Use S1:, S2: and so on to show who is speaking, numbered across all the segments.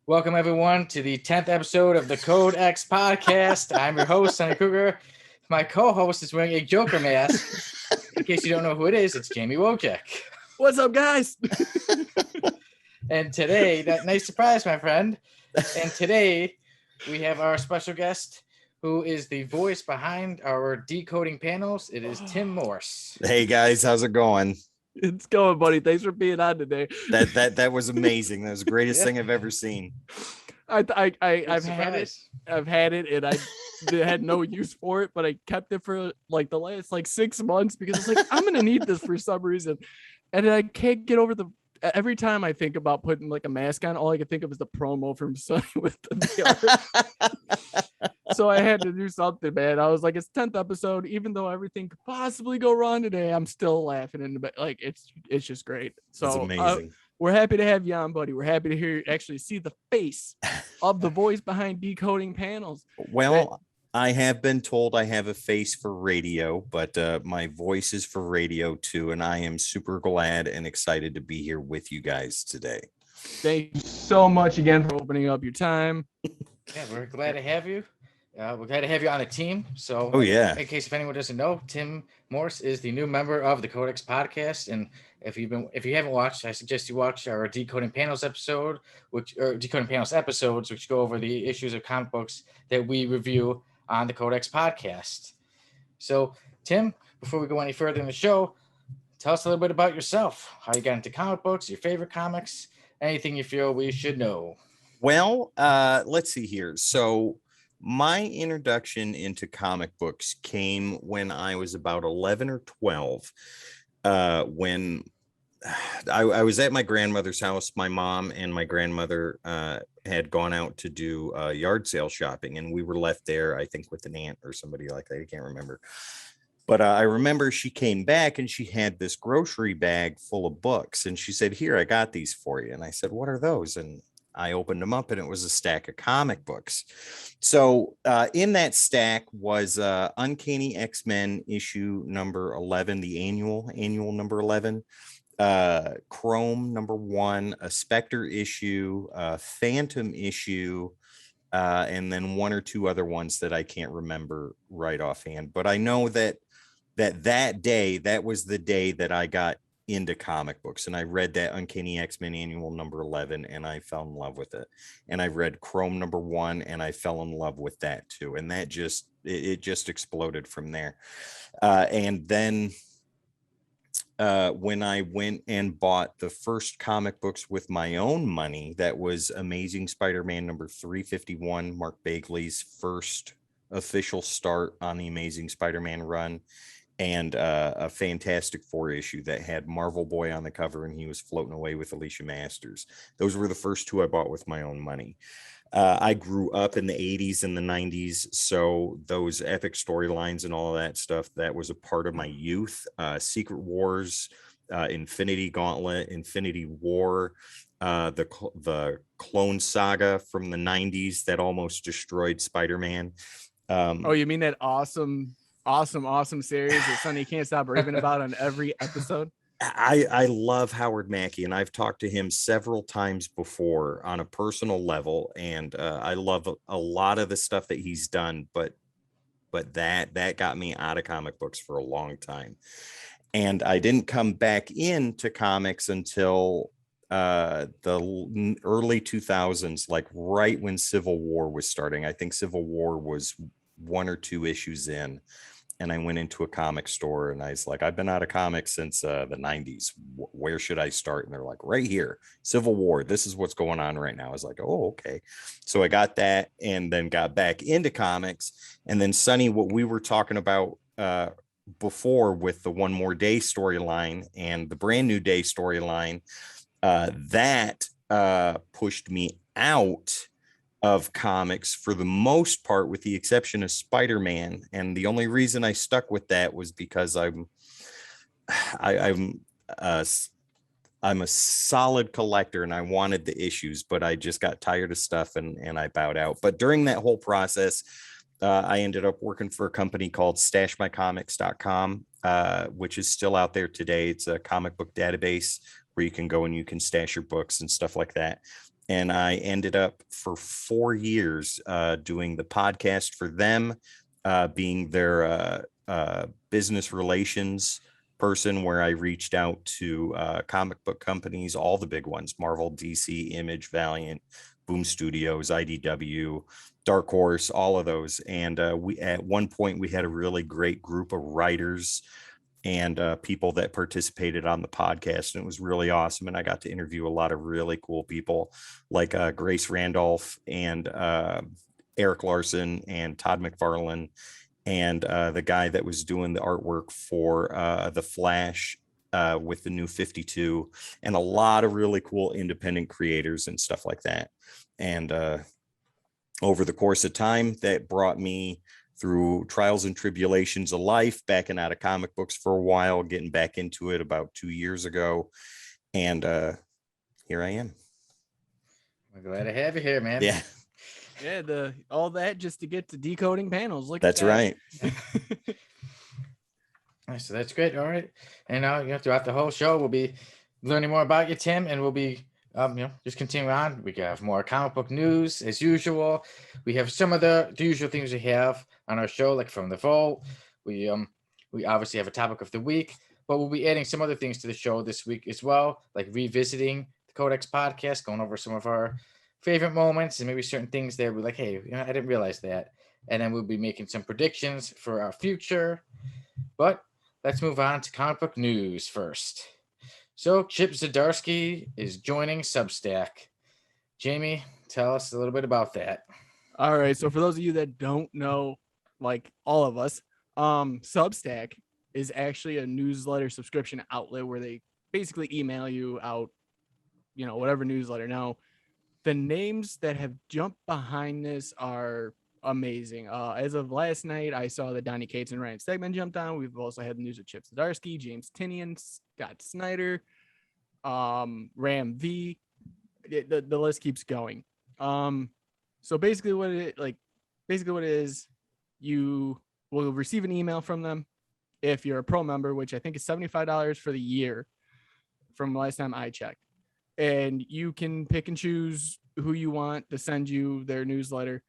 S1: Welcome, everyone, to the 10th episode of the Code X podcast. I'm your host, Sonny Kruger. My co-host is wearing a Joker mask. In case you don't know who it is, it's Jamie Wojcik.
S2: What's up, guys?
S1: And today, that nice surprise, my friend. And today, we have our special guest, who is the voice behind our Decoding Panels. It is Tim Morse.
S3: Hey, guys, how's it going?
S2: It's going, buddy. Thanks for being on today.
S3: That was amazing. That was the greatest thing I've ever seen.
S2: I've had it. I've had it, and I had no use for it, but I kept it for like the last 6 months because it's like I'm gonna need this for some reason, and I can't get over the. Every time I think about putting like a mask on, all I can think of is the promo from Sunny with the VR. So I had to do something, man. I was like, it's 10th episode, even though everything could possibly go wrong today, I'm still laughing in the back. Like it's just great. So
S3: it's amazing.
S2: We're happy to have you on, buddy. We're happy to hear actually see the face of the voice behind Decoding Panels.
S3: Well, I have been told I have a face for radio, but my voice is for radio too, and I am super glad and excited to be here with you guys today.
S2: Thank you so much again for opening up your time.
S1: Yeah, we're glad to have you. We're glad to have you on the team. So, in case if anyone doesn't know, Tim Morse is the new member of the Codex podcast, and if you haven't watched, I suggest you watch our Decoding Panels episodes, which go over the issues of comic books that we review on the Codex podcast. So, Tim, before we go any further in the show, tell us a little bit about yourself, how you got into comic books, your favorite comics, anything you feel we should know.
S3: Well, let's see here. So my introduction into comic books came when I was about 11 or 12, when I was at my grandmother's house. My mom and my grandmother had gone out to do yard sale shopping, and we were left there, I think, with an aunt or somebody like that. I can't remember. But I remember she came back and she had this grocery bag full of books, and she said, "Here, I got these for you." And I said, "What are those?" And I opened them up, and it was a stack of comic books. So in that stack was Uncanny X-Men issue number 11, the annual number 11, Chrome number 1, a Spectre issue, Phantom issue, and then one or two other ones that I can't remember right offhand. But I know that day, that was the day that I got into comic books, and I read that Uncanny X-Men annual number 11, and I fell in love with it. And I read Chrome number 1, and I fell in love with that too. And that just exploded from there. And then when I went and bought the first comic books with my own money, that was Amazing Spider-Man number 351, Mark Bagley's first official start on the Amazing Spider-Man run, and a Fantastic Four issue that had Marvel Boy on the cover, and he was floating away with Alicia Masters. Those were the first two I bought with my own money. I grew up in the 80s and the 90s, so those epic storylines and all of that stuff, that was a part of my youth. Secret Wars, Infinity Gauntlet, Infinity War, the Clone Saga from the 90s that almost destroyed Spider-Man.
S2: Oh, you mean that awesome series that Sonny can't stop raving about on every episode?
S3: I love Howard Mackey, and I've talked to him several times before on a personal level, and I love a lot of the stuff that he's done, but that got me out of comic books for a long time. And I didn't come back into comics until the early 2000s, like right when Civil War was starting. I think Civil War was 1 or 2 issues in, and I went into a comic store, and I was like, I've been out of comics since the 90s. Where should I start? And they're like, right here, Civil War. This is what's going on right now. I was like, oh, okay. So I got that, and then got back into comics. And then Sonny, what we were talking about before with the One More Day storyline and the Brand New Day storyline, that pushed me out of comics for the most part, with the exception of Spider-Man. And the only reason I stuck with that was because I'm a solid collector, and I wanted the issues, but I just got tired of stuff, and I bowed out. But during that whole process, I ended up working for a company called StashMyComics.com, which is still out there today. It's a comic book database where you can go and you can stash your books and stuff like that. And I ended up for 4 years doing the podcast for them, being their business relations person, where I reached out to comic book companies, all the big ones, Marvel, DC, Image, Valiant, Boom Studios, IDW, Dark Horse, all of those. And we at one point we had a really great group of writers and people that participated on the podcast, and it was really awesome. And I got to interview a lot of really cool people like Grace Randolph and Eric Larson and Todd McFarlane, and the guy that was doing the artwork for the Flash with the New 52, and a lot of really cool independent creators and stuff like that. And over the course of time, that brought me through trials and tribulations of life, backing out of comic books for a while, getting back into it about 2 years ago. And here I am.
S1: We're glad to have you here, man.
S3: Yeah.
S2: Yeah, all that just to get to decoding panels. Look,
S3: that's right.
S1: So that's great. All right. And throughout the whole show, we'll be learning more about you, Tim, and we'll be just continue on. We have more comic book news as usual. We have some of the usual things we have on our show, like from the vault. We obviously have a topic of the week, but we'll be adding some other things to the show this week as well, like revisiting the Codex podcast, going over some of our favorite moments and maybe certain things that we're like, hey, I didn't realize that. And then we'll be making some predictions for our future. But let's move on to comic book news first. So Chip Zdarsky is joining Substack. Jamie, tell us a little bit about that.
S2: All right. So for those of you that don't know, like all of us, Substack is actually a newsletter subscription outlet where they basically email you out, whatever newsletter. Now, the names that have jumped behind this are amazing. As of last night, I saw that Donny Cates and Ryan Stegman jumped on. We've also had the news of Chip Zdarsky, James Tynion, Scott Snyder, Ram V. The list keeps going. So basically what it is, you will receive an email from them if you're a pro member, which I think is $75 for the year from last time I checked. And you can pick and choose who you want to send you their newsletter.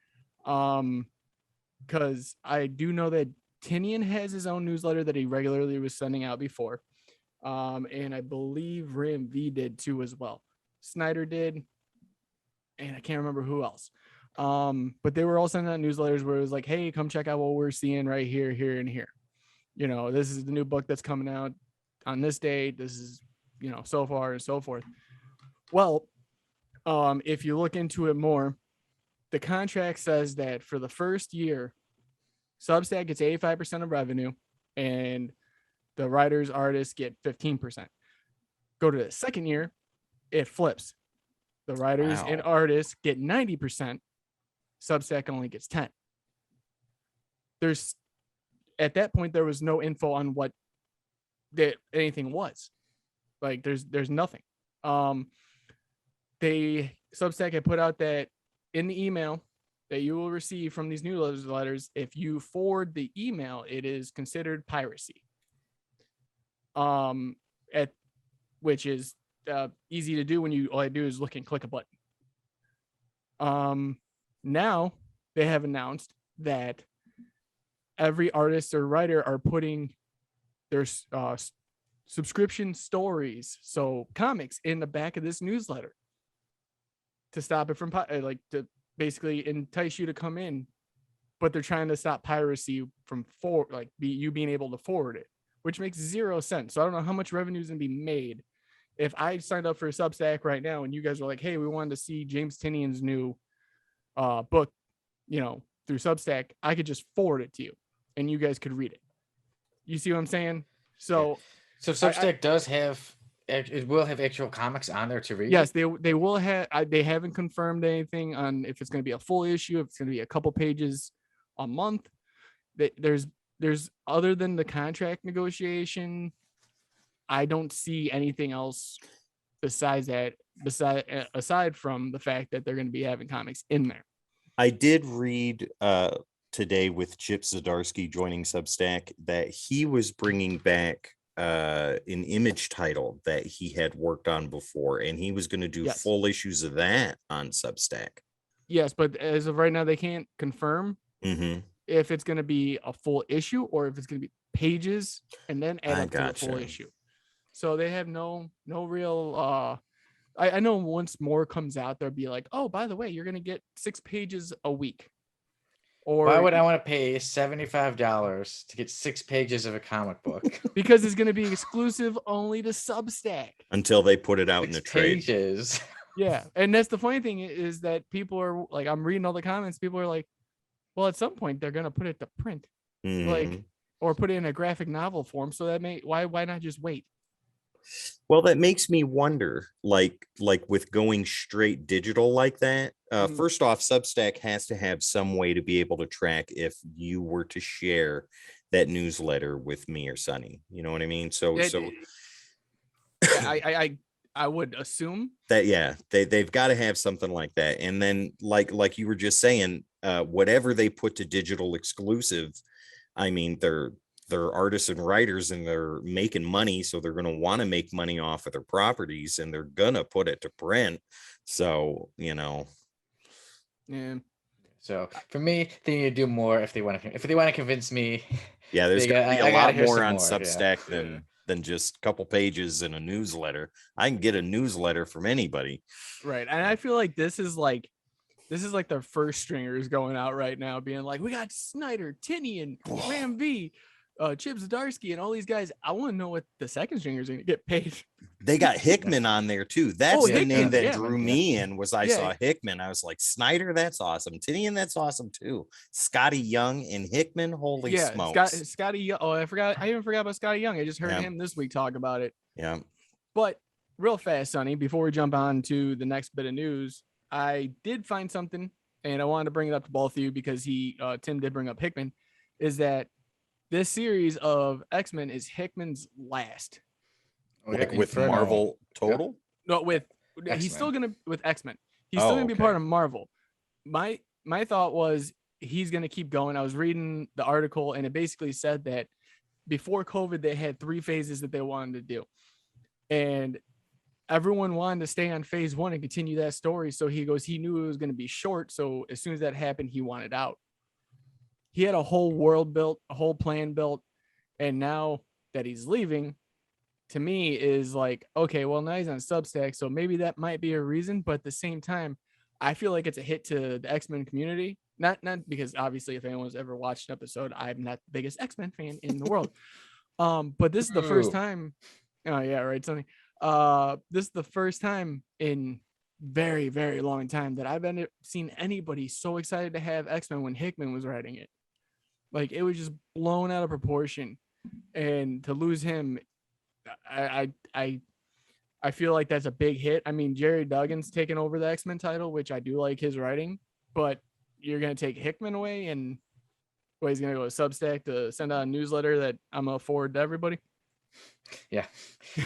S2: Because I do know that Tynion has his own newsletter that he regularly was sending out before. And I believe Ram V did too as well. Snyder did, and I can't remember who else. But they were all sending out newsletters where it was like, hey, come check out what we're seeing right here, here, and here. This is the new book that's coming out on this date. This is, so far and so forth. Well, if you look into it more, the contract says that for the first year, Substack gets 85% of revenue and the writers, artists get 15%. Go to the second year, it flips. The writers and artists get 90%. Substack only gets 10%. At that point, there was no info on what anything was. Like there's nothing. Substack had put out that in the email that you will receive from these newsletters, if you forward the email, it is considered piracy. Which is easy to do when all I do is look and click a button. Now they have announced that every artist or writer are putting their subscription stories, so comics, in the back of this newsletter to stop it from to basically entice you to come in, but they're trying to stop piracy from you being able to forward it, which makes zero sense. So I don't know how much revenue is going to be made if I signed up for a Substack right now and you guys were like, hey, we wanted to see James Tynion's new book, through Substack. I could just forward it to you and you guys could read it. You see what I'm saying? So
S1: Substack it will have actual comics on there to read.
S2: Yes, they will have. They haven't confirmed anything on if it's going to be a full issue, if it's going to be a couple pages a month. There's other than the contract negotiation, I don't see anything else besides that. Aside from the fact that they're going to be having comics in there.
S3: I did read today with Chip Zdarsky joining Substack that he was bringing back an image title that he had worked on before, and he was going to do full issues of that on Substack.
S2: Yes, but as of right now, they can't confirm if it's going to be a full issue or if it's going to be pages and then add up to a full issue. So they have no real. I know once more comes out, they'll be like, oh, by the way, you're going to get 6 pages a week. Or
S1: why would I want to pay $75 to get 6 pages of a comic book?
S2: Because it's going to be exclusive only to Substack
S3: until they put it out in the trade.
S1: Pages.
S2: Yeah, and that's the funny thing is that people are like, I'm reading all the comments. People are like, well, at some point they're going to put it to print, like, or put it in a graphic novel form. So that why not just wait?
S3: Well, that makes me wonder, like with going straight digital like that. First off, Substack has to have some way to be able to track if you were to share that newsletter with me or Sonny. You know what I mean? So
S2: I would assume
S3: that they've got to have something like that. And then like you were just saying, whatever they put to digital exclusive, I mean, they're artists and writers and they're making money, so they're going to want to make money off of their properties, and they're gonna put it to print. So
S2: yeah.
S1: So for me, they need to do more if they want to convince me.
S3: Yeah, there's got to be a lot more on Substack than just a couple pages in a newsletter. I can get a newsletter from anybody.
S2: Right, and I feel like this is like their first stringers going out right now, being like, we got Snyder, Tinney, and Ram V. Chip Zdarsky and all these guys. I want to know what the second stringers are going to get paid.
S3: They got Hickman on there too. That's the name that drew me in. Was I saw Hickman, I was like, Snyder, that's awesome. Tinian, that's awesome too. Scotty Young and Hickman, holy smokes.
S2: Scotty Young. Oh, I even forgot about Scotty Young. I just heard him this week talk about it.
S3: Yeah.
S2: But real fast, Sonny, before we jump on to the next bit of news, I did find something, and I wanted to bring it up to both of you because Tim did bring up Hickman, is that this series of X-Men is Hickman's last.
S3: Like with Marvel total?
S2: No, with X-Men. He's still gonna with X-Men. He's still gonna be part of Marvel. My thought was he's gonna keep going. I was reading the article and it basically said that before COVID they had 3 phases that they wanted to do, and everyone wanted to stay on phase 1 and continue that story. So he knew it was gonna be short. So as soon as that happened, he wanted out. He had a whole world built, a whole plan built, and now that he's leaving, to me is like, okay, well, now he's on Substack, so maybe that might be a reason. But at the same time, I feel like it's a hit to the X-Men community. Not because obviously, if anyone's ever watched an episode, I'm not the biggest X-Men fan in the world. But this is the first time. Oh yeah, right, Sonny. This is the first time in very, very long time that I've seen anybody so excited to have X-Men when Hickman was writing it. Like, it was just blown out of proportion, and to lose him, I feel like that's a big hit. I mean, Jerry Duggan's taken over the X-Men title, which I do like his writing, but you're gonna take Hickman away, and he's gonna go to Substack to send out a newsletter that I'm gonna forward to everybody.
S1: Yeah,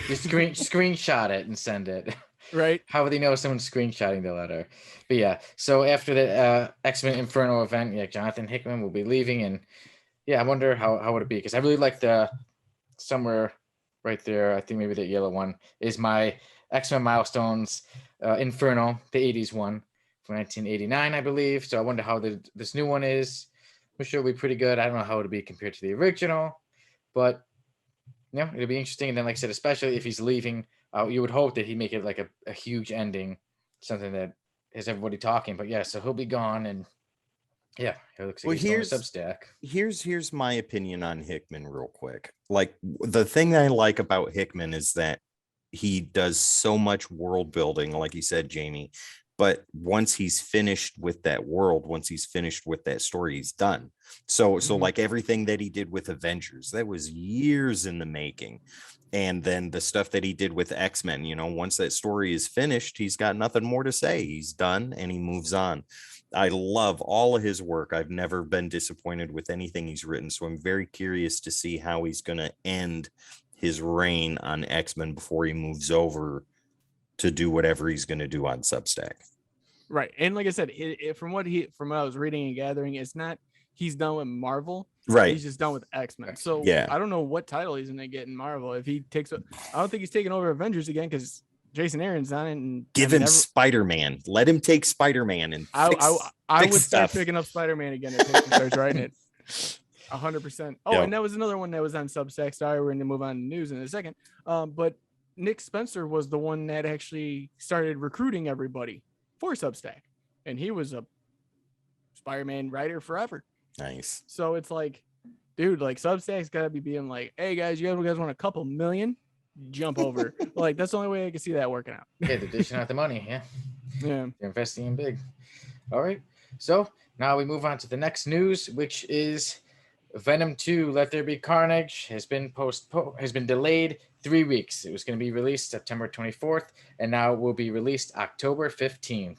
S1: just screenshot it and send it.
S2: Right.
S1: How would they know someone's screenshotting the letter? But yeah, so after the X-Men Inferno event, Jonathan Hickman will be leaving, and I wonder how would it be, because I really like the somewhere right there, I think maybe the yellow one is my X-Men Milestones Inferno, the 80s one from 1989, I believe. So I wonder how this new one is. I'm sure it'll be pretty good. I don't know how it'll be compared to the original, but it'll be interesting. And then, like I said, especially if he's leaving, you would hope that he'd make it like a huge ending, something that has everybody talking. But so he'll be gone, and it looks like he's going to Substack.
S3: Here's my opinion on Hickman real quick. Like, the thing I like about Hickman is that he does so much world building, like you said, Jamie. But once he's finished with that world, once he's finished with that story, he's done. So like everything that he did with Avengers, that was years in the making. And then the stuff that he did with X-Men, once that story is finished, he's got nothing more to say. He's done and he moves on. I love all of his work. I've never been disappointed with anything he's written. So I'm very curious to see how he's going to end his reign on X-Men before he moves over to do whatever he's going to do on Substack.
S2: Right. And like I said, from what I was reading and gathering, it's not, he's done with Marvel.
S3: Right.
S2: He's just done with X-Men. So I don't know what title he's going to get in Marvel. If he takes, I don't think he's taking over Avengers again because Jason Aaron's on it. And
S3: give him Spider-Man. Let him take Spider-Man and
S2: I would start picking up Spider-Man again if he starts writing it. 100%. Oh, and that was another one that was on Substack. Sorry, we're going to move on to news in a second. But Nick Spencer was the one that actually started recruiting everybody for Substack, and he was a Spider-Man writer forever.
S3: Nice.
S2: So it's like, dude, like Substack's got to be being like, hey guys, you guys want a couple million? Jump over. Like that's the only way I can see that working out.
S1: Yeah, they're dishing out the money. Yeah.
S2: They're
S1: investing in big. All right. So now we move on to the next news, which is Venom 2, Let There Be Carnage, has been delayed 3 weeks. It was going to be released September 24th, and now it will be released October 15th.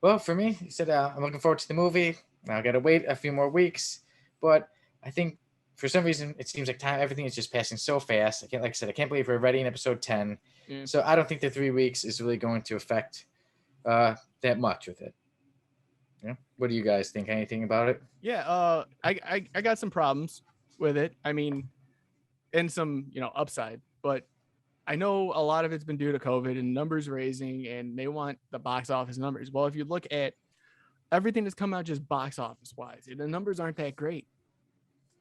S1: Well, for me, he said, I'm looking forward to the movie. I got to wait a few more weeks, but I think for some reason it seems like everything is just passing so fast. Like I said, I can't believe we're already in episode 10. Yeah. So I don't think the 3 weeks is really going to affect that much with it. Yeah. What do you guys think? Anything about it?
S2: Yeah. I got some problems with it. I mean, and some, upside, but I know a lot of it's been due to COVID and numbers raising, and they want the box office numbers. Well, if you look at everything that's come out just box office wise, the numbers aren't that great.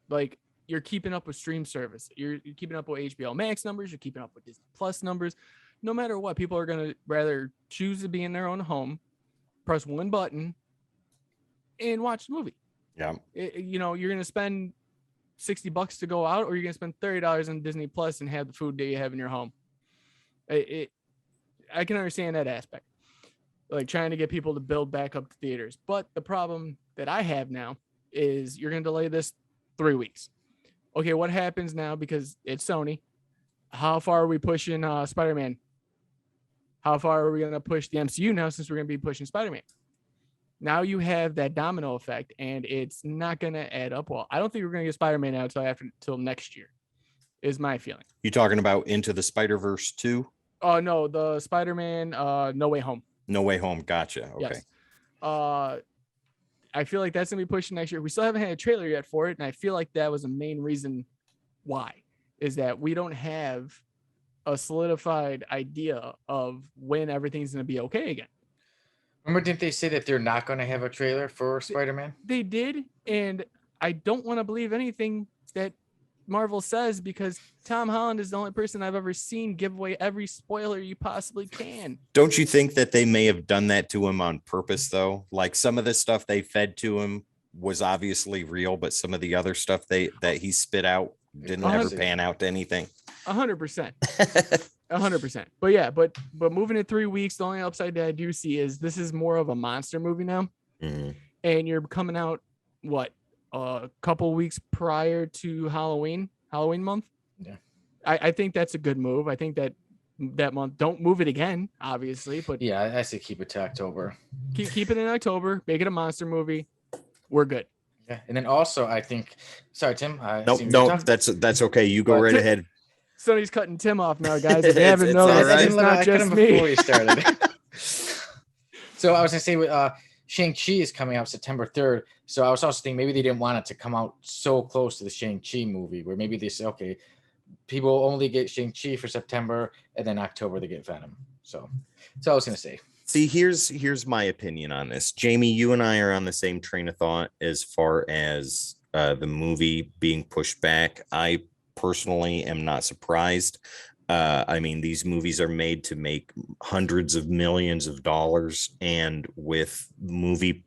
S2: Like you're keeping up with stream service. You're keeping up with HBO Max numbers. You're keeping up with Disney Plus numbers. No matter what, people are going to rather choose to be in their own home, press one button, and watch the movie.
S3: Yeah.
S2: You're going to spend $60 to go out, or you're going to spend $30 on Disney Plus and have the food that you have in your home. I can understand that aspect, like trying to get people to build back up the theaters. But the problem that I have now is you're going to delay this 3 weeks. Okay, what happens now? Because it's Sony. How far are we pushing Spider-Man? How far are we going to push the MCU now, since we're going to be pushing Spider-Man? Now you have that domino effect, and it's not going to add up well. I don't think we're going to get Spider-Man out until next year, is my feeling.
S3: You talking about Into the Spider-Verse 2?
S2: Oh, no, the Spider-Man No Way Home.
S3: No Way Home, gotcha. Okay.
S2: Yes. I feel like that's going to be pushed next year. We still haven't had a trailer yet for it, and I feel like that was the main reason why, is that we don't have a solidified idea of when everything's going to be okay again.
S1: Remember, didn't they say that they're not going to have a trailer for Spider-Man?
S2: They did, and I don't want to believe anything that Marvel says, because Tom Holland is the only person I've ever seen give away every spoiler you possibly can.
S3: Don't you think that they may have done that to him on purpose, though? Like some of the stuff they fed to him was obviously real, but some of the other stuff that he spit out didn't ever pan out to anything.
S2: 100%. 100%. But yeah, but moving in 3 weeks, the only upside that I do see is this is more of a monster movie now.
S3: Mm-hmm.
S2: And you're coming out a couple weeks prior to Halloween month.
S1: Yeah.
S2: I think that's a good move. I think that month, don't move it again, obviously, but
S1: yeah, I say keep it to October.
S2: Keep it in October, make it a monster movie. We're good.
S1: Yeah. And then also I think, sorry, Tim.
S3: No, that's okay. You go right ahead.
S2: Sony's cutting Tim off now, guys. If you haven't noticed, right. It's not just me.
S1: Before we started. So I was gonna say with Shang-Chi is coming out September 3rd. So I was also thinking maybe they didn't want it to come out so close to the Shang-Chi movie, where maybe they say, okay, people only get Shang-Chi for September, and then October they get Venom. So that's all I was gonna say.
S3: See, here's my opinion on this. Jamie, you and I are on the same train of thought as far as the movie being pushed back. I personally am not surprised. I mean, these movies are made to make hundreds of millions of dollars, and with movie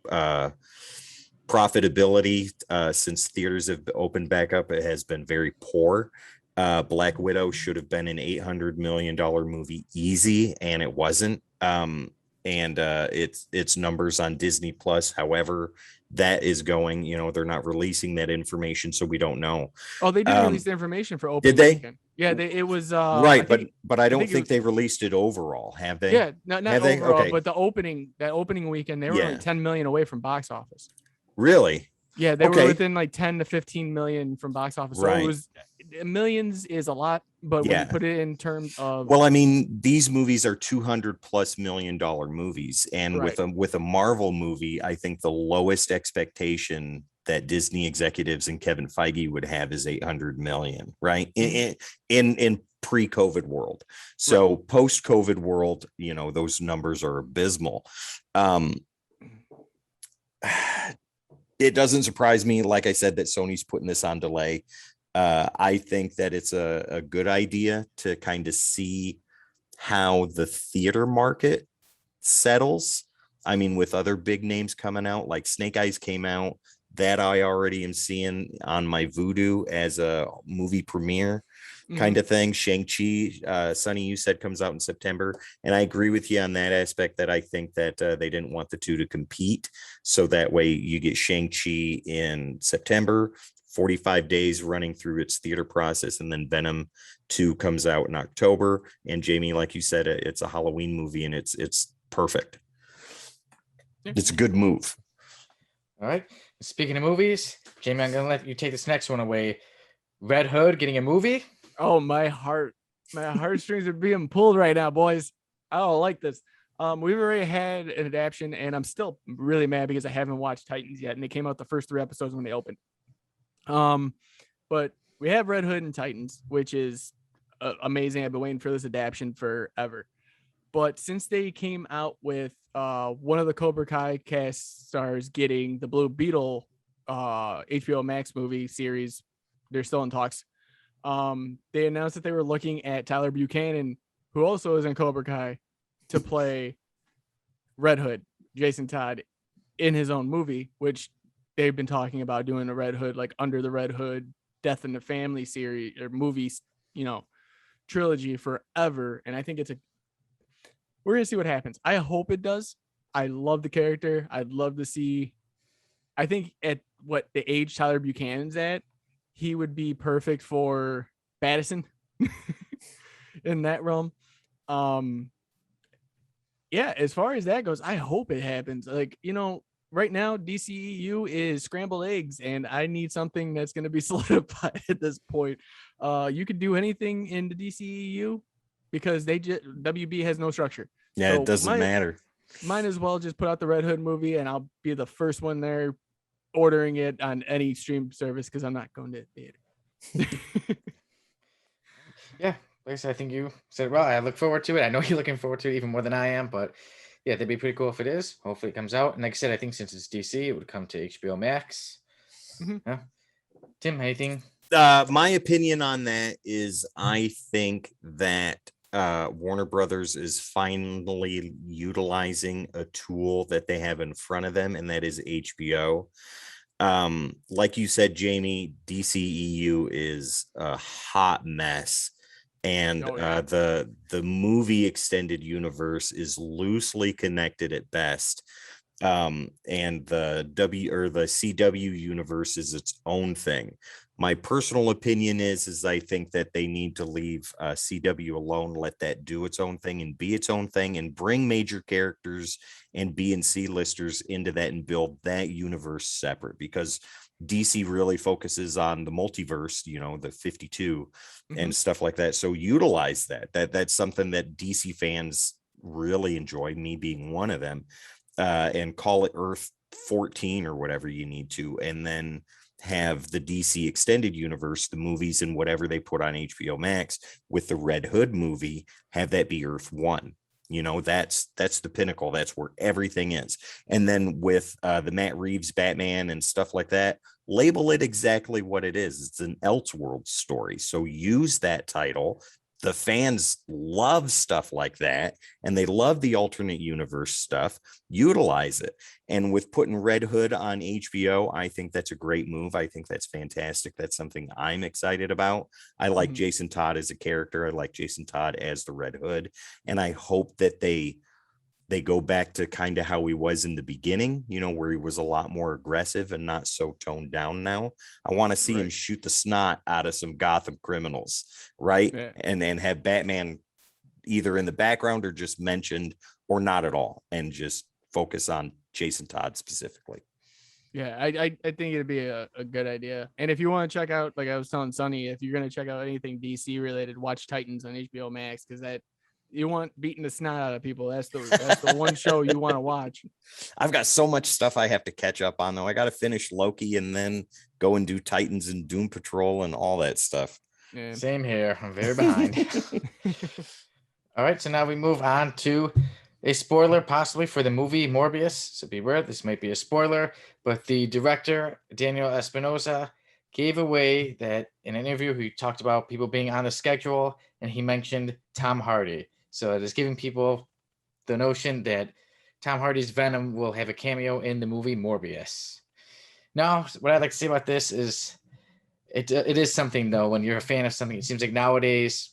S3: profitability since theaters have opened back up, it has been very poor. Black Widow should have been an $800 million movie easy, and it wasn't. And its numbers on Disney Plus, however, that is going, they're not releasing that information, so we don't know.
S2: Oh, they did release the information for opening
S3: did they
S2: weekend. Yeah, it was
S3: right, but I don't think they released it overall, have they?
S2: Yeah, not overall, okay. But that opening weekend, they were only 10 million away from box office.
S3: Really?
S2: Yeah, they were within like 10 to 15 million from box office. So
S3: right.
S2: It was millions is a lot, but when you put it in terms of,
S3: well, I mean, these movies are $200+ million movies, and right. with a Marvel movie, I think the lowest expectation that Disney executives and Kevin Feige would have is 800 million, right? In pre-COVID world. So right. Post-COVID world, you know, those numbers are abysmal. It doesn't surprise me, like I said, that Sony's putting this on delay. I think that it's a good idea to kind of see how the theater market settles. I mean, with other big names coming out, like Snake Eyes came out, that I already am seeing on my Vudu as a movie premiere kind of thing. Shang-Chi, Sonny, you said comes out in September. And I agree with you on that aspect, that I think that they didn't want the two to compete. So that way you get Shang-Chi in September, 45 days running through its theater process, and then Venom 2 comes out in October. And Jamie, like you said, it's a Halloween movie, and it's perfect. It's a good move.
S1: All right. Speaking of movies, Jamie, I'm gonna let you take this next one away. Red Hood getting a movie.
S2: Oh, my heartstrings are being pulled right now, boys. I don't like this. We've already had an adaptation, and I'm still really mad because I haven't watched Titans yet, and they came out the first 3 episodes when they opened. But we have Red Hood and Titans, which is amazing. I've been waiting for this adaptation forever. But since they came out with one of the Cobra Kai cast stars getting the Blue Beetle HBO Max movie series, they're still in talks. They announced that they were looking at Tyler Buchanan, who also is in Cobra Kai, to play Red Hood, Jason Todd, in his own movie, which they've been talking about doing a Red Hood, like Under the Red Hood, Death in the Family series or movies, you know, trilogy forever. And I think we're going to see what happens. I hope it does. I love the character. I'd love to see, I think at what the age Tyler Buchanan's at, he would be perfect for Battison in that realm. Yeah, as far as that goes, I hope it happens. Like, you know, right now, DCEU is scrambled eggs, and I need something that's going to be solidified at this point. You could do anything in the DCEU because WB has no structure.
S3: Yeah, so it doesn't matter.
S2: Might as well just put out the Red Hood movie, and I'll be the first one there ordering it on any stream service because I'm not going to theater.
S1: Yeah, like I said, I think you said well. I look forward to it. I know you're looking forward to it even more than I am, but yeah, that'd be pretty cool if it is. Hopefully it comes out. And like I said, I think since it's DC, it would come to HBO Max. Yeah. Tim, anything?
S3: My opinion on that is I think that Warner Brothers is finally utilizing a tool that they have in front of them, and that is HBO. Like you said, Jamie, DCEU is a hot mess. And the movie extended universe is loosely connected at best. And the CW universe is its own thing. My personal opinion is I think that they need to leave CW alone, let that do its own thing and be its own thing, and bring major characters and B and C listers into that and build that universe separate, because DC really focuses on the multiverse, you know, the 52 and stuff like that. So utilize that's something that DC fans really enjoy, me being one of them, and call it Earth 14 or whatever you need to, and then have the DC extended universe, the movies and whatever they put on HBO Max with the Red Hood movie, have that be Earth 1. You know, that's the pinnacle. That's where everything is. And then with the Matt Reeves Batman and stuff like that, label it exactly what it is. It's an Elseworld story. So use that title. The fans love stuff like that, and they love the alternate universe stuff. Utilize it. And with putting Red Hood on HBO, I think that's a great move. I think that's fantastic. That's something I'm excited about. I like Jason Todd as a character. I like Jason Todd as the Red Hood. And I hope that they go back to kind of how he was in the beginning, you know, where he was a lot more aggressive and not so toned down now. I want to see him shoot the snot out of some Gotham criminals, right? Yeah. And then have Batman either in the background or just mentioned or not at all, and just focus on Jason Todd specifically.
S2: Yeah, I think it'd be a good idea. And if you want to check out, like I was telling Sonny, if you're going to check out anything DC related, watch Titans on HBO Max, because You want beating the snot out of people. That's the one show you want to watch.
S3: I've got so much stuff I have to catch up on, though. I got to finish Loki and then go and do Titans and Doom Patrol and all that stuff.
S1: Yeah. Same here. I'm very behind. All right, so now we move on to a spoiler possibly for the movie Morbius. So beware, this might be a spoiler, but the director, Daniel Espinosa, gave away that in an interview he talked about people being on the schedule, and he mentioned Tom Hardy. So it is giving people the notion that Tom Hardy's Venom will have a cameo in the movie Morbius. Now, what I'd like to say about this is it is something, though, when you're a fan of something. It seems like nowadays,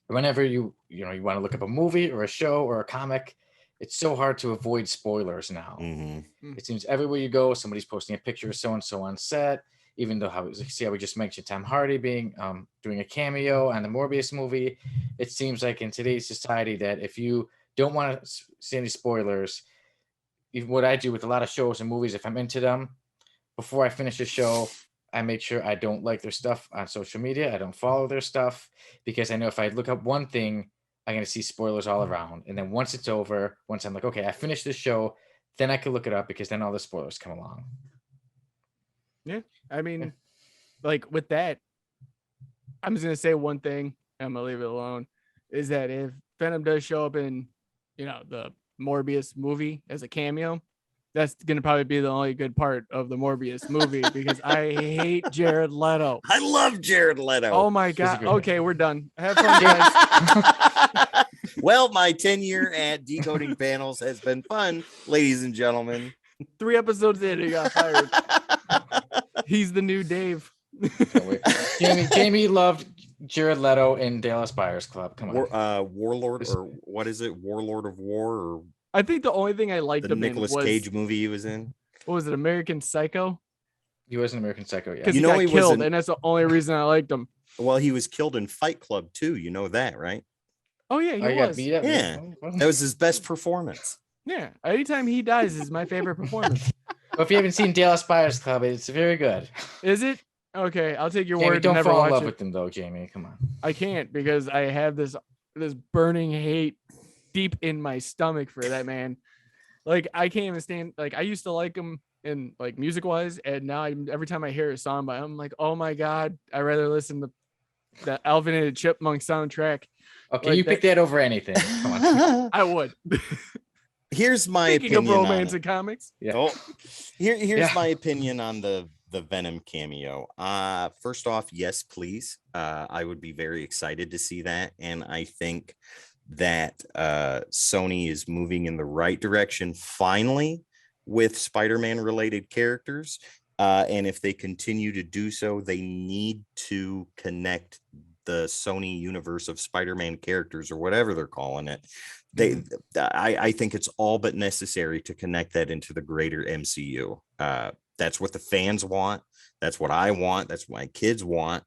S1: whenever you want to look up a movie or a show or a comic, it's so hard to avoid spoilers now.
S3: Mm-hmm.
S1: It seems everywhere you go, somebody's posting a picture of so-and-so on set. Even though how we just mentioned Tom Hardy being doing a cameo on the Morbius movie, it seems like in today's society that if you don't want to see any spoilers, even what I do with a lot of shows and movies, if I'm into them, before I finish the show, I make sure I don't like their stuff on social media. I don't follow their stuff because I know if I look up one thing, I'm going to see spoilers all around. And then once it's over, once I'm like, okay, I finished this show, then I can look it up because then all the spoilers come along.
S2: Yeah, I mean, like with that, I'm just gonna say one thing. I'm gonna leave it alone. Is that if Venom does show up in, the Morbius movie as a cameo, that's gonna probably be the only good part of the Morbius movie because I hate Jared Leto.
S3: I love Jared Leto.
S2: Oh my god. Okay, we're done. Have fun, guys.
S3: Well, my tenure at Decoding Panels has been fun, ladies and gentlemen.
S2: 3 episodes in, he got fired. He's the new Dave.
S1: Jamie loved Jared Leto in Dallas Buyers Club. Come on.
S3: Warlord, or what is it? Warlord of War, or
S2: I think the only thing I liked him
S3: Nicolas
S2: in was
S3: Cage movie he was in.
S2: What was it? American Psycho?
S1: He was an American Psycho, yeah.
S2: Because he got killed, and that's the only reason I liked him.
S3: Well, he was killed in Fight Club too. You know that, right?
S2: Oh yeah, he was.
S3: Yeah, that was his best performance.
S2: Yeah, anytime he dies is my favorite performance.
S1: Well, if you haven't seen Dallas Buyers Club, it's very good.
S2: Is it? Okay, I'll take your
S1: Jamie,
S2: word.
S1: Don't fall in love with him, though, Jamie. Come on.
S2: I can't because I have this burning hate deep in my stomach for that man. Like I can't even stand. Like I used to like him in like music wise, and now every time I hear a song by him, I'm like, oh my god, I'd rather listen to the Alvin and the Chipmunk soundtrack.
S1: Okay, like you pick that over anything. Come on.
S2: I would.
S3: Here's my opinion
S2: of romance and comics.
S3: Yeah. Oh, here's my opinion on the Venom cameo. First off, yes, please. I would be very excited to see that, and I think that Sony is moving in the right direction finally with Spider-Man related characters. And if they continue to do so, they need to connect the Sony universe of Spider-Man characters, or whatever they're calling it. I think it's all but necessary to connect that into the greater MCU. That's what the fans want. That's what I want. That's what my kids want.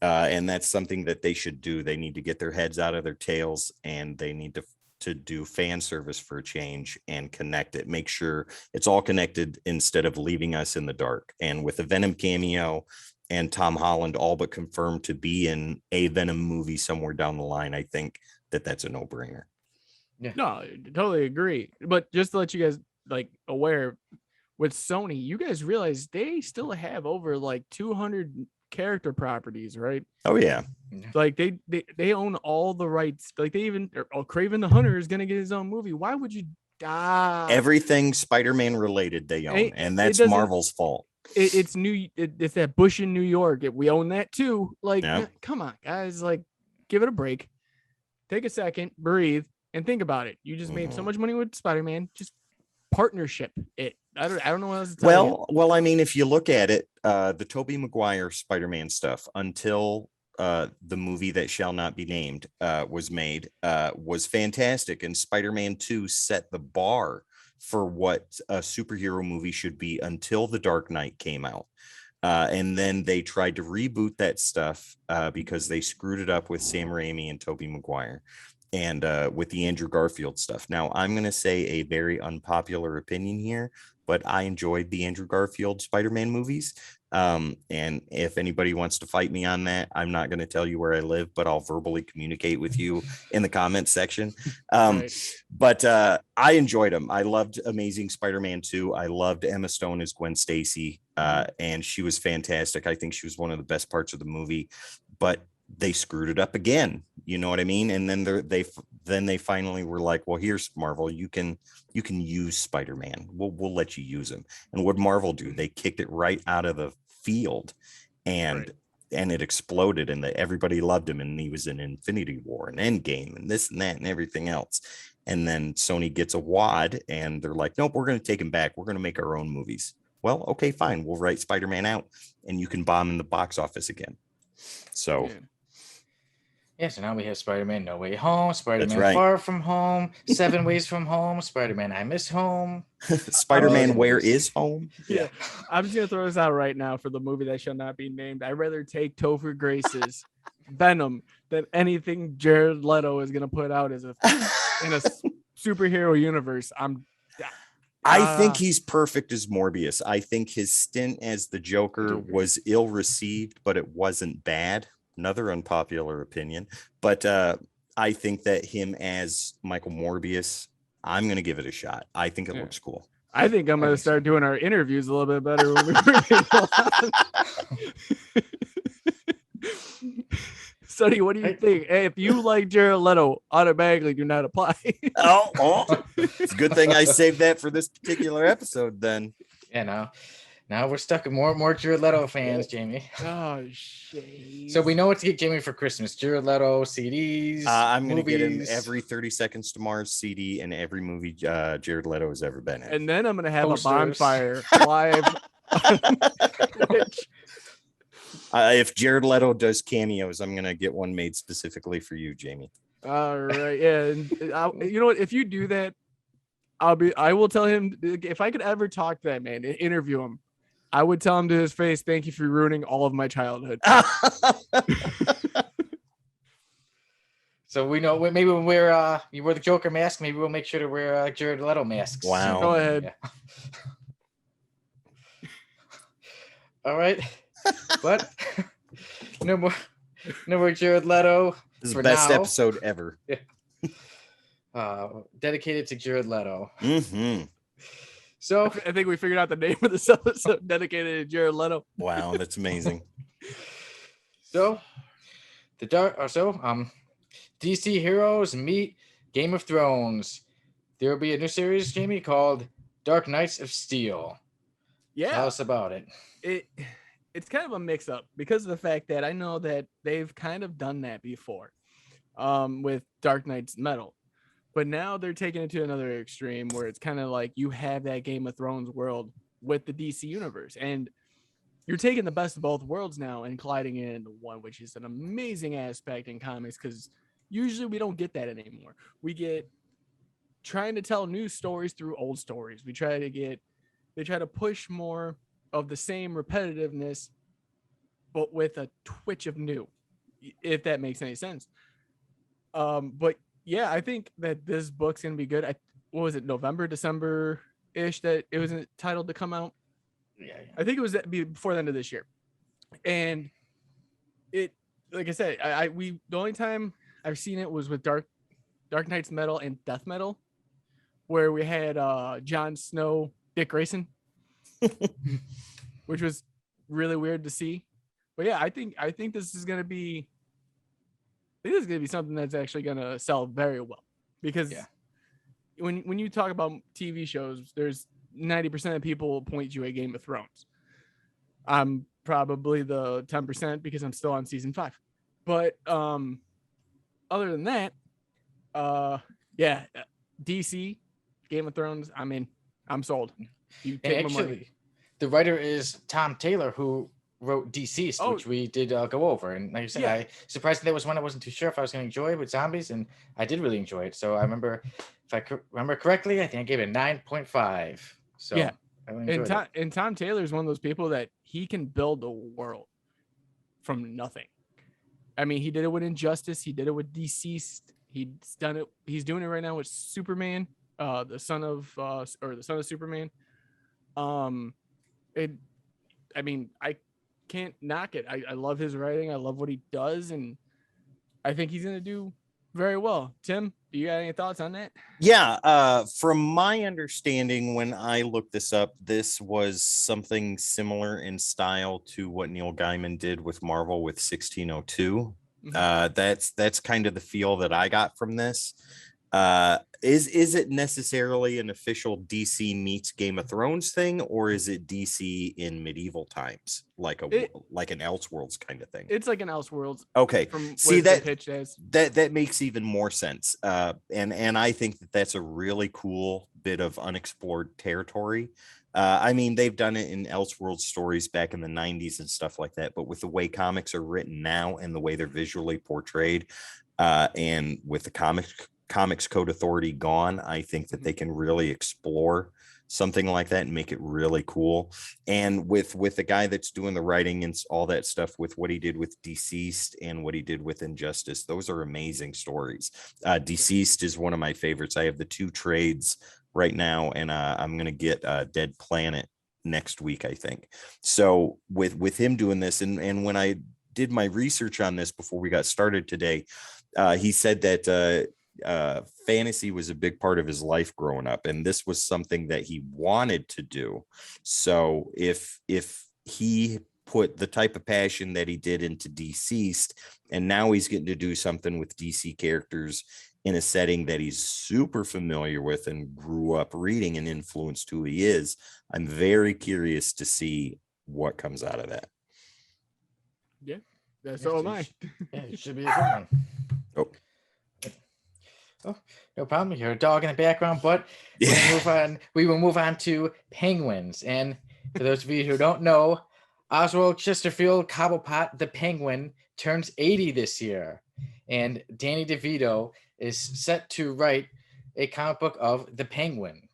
S3: And that's something that they should do. They need to get their heads out of their tails, and they need to do fan service for a change and connect it. Make sure it's all connected instead of leaving us in the dark. And with the Venom cameo and Tom Holland all but confirmed to be in a Venom movie somewhere down the line, I think that's a no-brainer.
S2: Yeah. No, I totally agree. But just to let you guys aware, with Sony, you guys realize they still have over 200 character properties, right?
S3: Oh yeah.
S2: Like they own all the rights. Like they even Kraven the Hunter is gonna get his own movie. Why would you die?
S3: Everything Spider-Man related they own, and that's Marvel's fault.
S2: It's it's that Bush in New York. We own that too. Come on, guys. Give it a break. Take a second, breathe, and think about it. You just made so much money with Spider-Man. Just partnership it. I don't know what else to tell you.
S3: Well, I mean, if you look at it, the Tobey Maguire Spider-Man stuff until the movie that shall not be named was made was fantastic, and Spider-Man 2 set the bar for what a superhero movie should be until The Dark Knight came out. And then they tried to reboot that stuff because they screwed it up with Sam Raimi and Tobey Maguire, and with the Andrew Garfield stuff. Now, I'm going to say a very unpopular opinion here, but I enjoyed the Andrew Garfield Spider-Man movies. And if anybody wants to fight me on that, I'm not going to tell you where I live, but I'll verbally communicate with you in the comments section. Right. But I enjoyed them. I loved Amazing Spider-Man 2. I loved Emma Stone as Gwen Stacy, and she was fantastic. I think she was one of the best parts of the movie, but they screwed it up again. You know what I mean? And then they finally were like, well, here's Marvel. You can use Spider-Man. We'll let you use him. And what Marvel do? They kicked it right out of the field, and it exploded, and everybody loved him, and he was in Infinity War and Endgame and this and that and everything else. And then Sony gets a wad, and they're like, nope, we're going to take him back. We're going to make our own movies. Well, okay, fine. We'll write Spider-Man out, and you can bomb in the box office again. So.
S1: Yeah, so now we have Spider-Man No Way Home, Spider-Man Far From Home, 7 Ways From Home, Spider-Man I Miss Home.
S3: Spider-Man Where Is Home?
S2: Yeah. I'm just going to throw this out right now for the movie that shall not be named. I'd rather take Topher Grace's Venom than anything Jared Leto is going to put out in a superhero universe.
S3: I think he's perfect as Morbius. I think his stint as the Joker was ill-received, but it wasn't bad. Another unpopular opinion, but I think that him as Michael Morbius, I'm going to give it a shot. I think it looks cool.
S2: I think I'm going to start doing our interviews a little bit better when Sonny, what do you think? Hey, if you like Jared Leto, automatically do not apply.
S3: It's a good thing I saved that for this particular episode then.
S1: Yeah, Now we're stuck with more Jared Leto fans, Jamie.
S2: Oh, shit.
S1: So we know what to get Jamie for Christmas. Jared Leto CDs.
S3: I'm going to get him every 30 Seconds to Mars CD and every movie Jared Leto has ever been in.
S2: And then I'm going to have a bonfire live.
S3: If Jared Leto does cameos, I'm going to get one made specifically for you, Jamie.
S2: All right. Yeah. And you know what? If you do that, I will tell him, if I could ever talk to that man, interview him, I would tell him to his face, thank you for ruining all of my childhood.
S1: So we know maybe when you wear the Joker mask, maybe we'll make sure to wear Jared Leto masks.
S3: Wow.
S2: Go ahead.
S1: Yeah. All right. But no more Jared Leto.
S3: This is the best episode ever.
S1: Yeah. Dedicated to Jared Leto.
S3: Mm-hmm.
S1: So
S2: I think we figured out the name of this episode, dedicated to Jared Leto.
S3: Wow, that's amazing.
S1: So DC heroes meet Game of Thrones. There will be a new series, Jamie, called Dark Knights of Steel.
S2: Yeah.
S1: Tell us about it.
S2: It's kind of a mix-up because of the fact that I know that they've kind of done that before with Dark Knight's Metal. But now they're taking it to another extreme where it's kind of like you have that Game of Thrones world with the DC universe. And you're taking the best of both worlds now and colliding it into one, which is an amazing aspect in comics because usually we don't get that anymore. We get trying to tell new stories through old stories. They try to push more of the same repetitiveness, but with a twitch of new, if that makes any sense. But yeah, I think that this book's gonna be good. What was it, November, December-ish that it was titled to come out?
S1: Yeah.
S2: I think it was before the end of this year. And it, like I said, the only time I've seen it was with Dark Knight's Metal and Death Metal, where we had Jon Snow, Dick Grayson, which was really weird to see. But yeah, I think this is gonna be. I think this is going to be something that's actually going to sell very well because when you talk about TV shows, there's 90% of people point you at Game of Thrones. I'm probably the 10% because I'm still on season 5. But other than that, DC, Game of Thrones, I'm sold. You take my money.
S1: The writer is Tom Taylor, who wrote Deceased, which we did go over. And like you said, I surprised that was one I wasn't too sure if I was going to enjoy with zombies, and I did really enjoy it. So I remember, if I remember correctly, I think I gave it a 9.5. So
S2: yeah,
S1: I really enjoyed it.
S2: And Tom Taylor is one of those people that he can build a world from nothing. I mean, he did it with Injustice. He did it with Deceased. He's done it. He's doing it right now with Superman, the son of Superman. It, I mean, I can't knock it. I love his writing. I love what he does, and I think he's gonna do very well. Tim, do you got any thoughts on that?
S3: Yeah, from my understanding, when I looked this up, this was something similar in style to what Neil Gaiman did with Marvel with 1602. That's kind of the feel that I got from this. Is it necessarily an official DC meets Game of Thrones thing, or is it DC in medieval times, like an Elseworlds kind of thing?
S2: It's like an Elseworlds.
S3: Okay, see that makes even more sense. And I think that's a really cool bit of unexplored territory. I mean, they've done it in Elseworlds stories back in the 90s and stuff like that, but with the way comics are written now and the way they're visually portrayed, and with the Comics Code Authority gone, I think that they can really explore something like that and make it really cool. And with the guy that's doing the writing and all that stuff, with what he did with Deceased and what he did with Injustice, those are amazing stories. Deceased is one of my favorites. I have the 2 trades right now, and I'm gonna get Dead Planet next week, I think. So with him doing this, and when I did my research on this before we got started today, he said that fantasy was a big part of his life growing up, and this was something that he wanted to do. So if he put the type of passion that he did into Deceased, and now he's getting to do something with DC characters in a setting that he's super familiar with and grew up reading and influenced who he is, I'm very curious to see what comes out of that.
S2: Yeah, that's all mine.
S1: Yeah, it should be a good one. Oh, no problem. You hear a dog in the background, but we will move on to Penguins. And for those of you who don't know, Oswald Chesterfield Cobblepot, the Penguin, turns 80 this year. And Danny DeVito is set to write a comic book of the Penguin.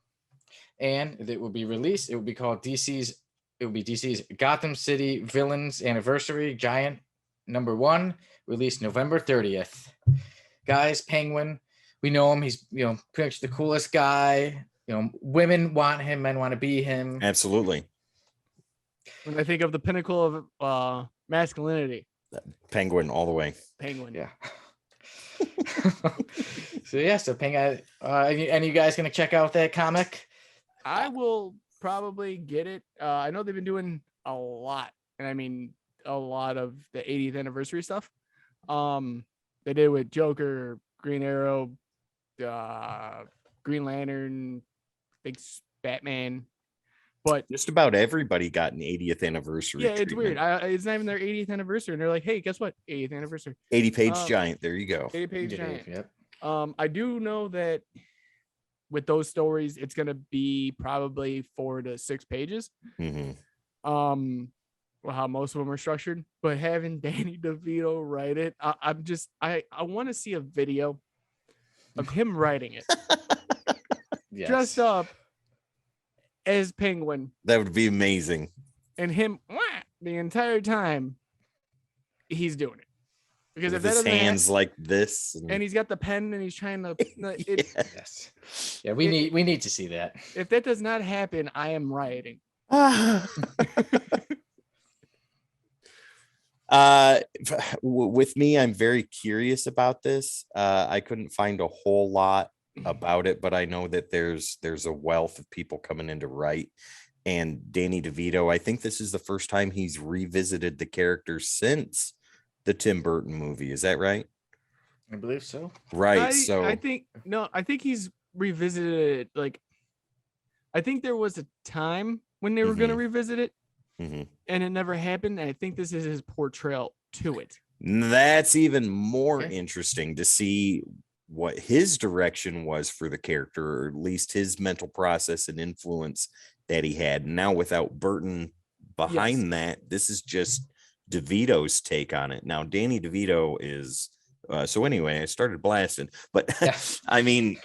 S1: And it will be released. It will be called DC's Gotham City Villains Anniversary Giant #1, released November 30th. Guys, Penguin, we know him. He's, pretty much the coolest guy. Women want him, men want to be him.
S3: Absolutely.
S2: When I think of the pinnacle of masculinity,
S3: Penguin all the way.
S2: Penguin.
S1: Yeah. So Penguin. Any you guys gonna check out that comic?
S2: I will probably get it. I know they've been doing a lot, and I mean a lot of the 80th anniversary stuff. They did with Joker, Green Arrow, Green Lantern, big Batman, but
S3: just about everybody got an 80th anniversary.
S2: Yeah, it's weird. It's not even their 80th anniversary, and they're like, "Hey, guess what? 80th anniversary,
S3: 80-page giant." There you go.
S2: 80-page giant.
S1: Yep.
S2: I do know that with those stories, it's gonna be probably 4 to 6 pages.
S3: Mm-hmm.
S2: How most of them are structured, but having Danny DeVito write it, I want to see a video of him writing it. Yes. Dressed up as Penguin.
S3: That would be amazing.
S2: And him the entire time he's doing it. Because
S3: with his hands like this,
S2: and he's got the pen and he's trying to
S1: yes. Yeah, we need to see that.
S2: If that does not happen, I am rioting.
S3: With me, I'm very curious about this. I couldn't find a whole lot about it, but I know that there's a wealth of people coming in to write. And Danny DeVito, I think this is the first time he's revisited the character since the Tim Burton movie. Is that right?
S1: I believe so.
S3: Right.
S2: I think he's revisited it. Like, I think there was a time when they were going to revisit it. Mm-hmm. And it never happened. And I think this is his portrayal to it.
S3: That's even more interesting to see what his direction was for the character, or at least his mental process and influence that he had. Now, without Burton behind that, this is just DeVito's take on it. Now, Danny DeVito is so anyway, I started blasting, but I mean,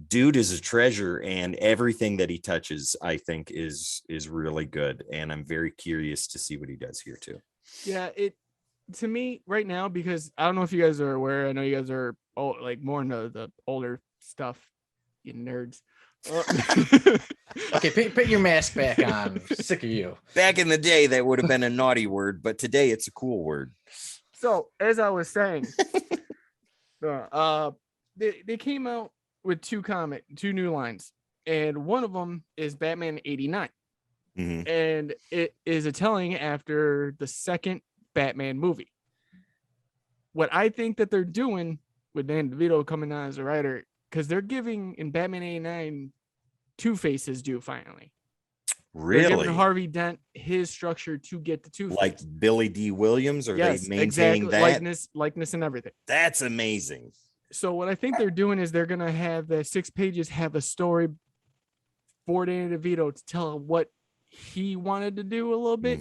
S3: dude is a treasure, and everything that he touches, I think, is really good. And I'm very curious to see what he does here too.
S2: Yeah, to me right now, because I don't know if you guys are aware. I know you guys are more into the older stuff, you nerds.
S1: Okay, put your mask back on. I'm sick of you.
S3: Back in the day, that would have been a naughty word, but today it's a cool word.
S2: So, as I was saying, they came out with two new lines, and one of them is Batman 89.
S3: Mm-hmm.
S2: And it is a telling after the second Batman movie. What I think that they're doing with Dan Devito coming on as a writer, because they're giving in Batman 89 Two-Face due finally.
S3: Really?
S2: They're giving Harvey Dent his structure to get the Two-Face.
S3: Like Billy D. Williams? Are they maintaining
S2: exactly.
S3: that?
S2: Likeness and everything.
S3: That's amazing.
S2: So what I think they're doing is they're going to have the 6 pages have a story for Dan DeVito to tell what he wanted to do a little bit,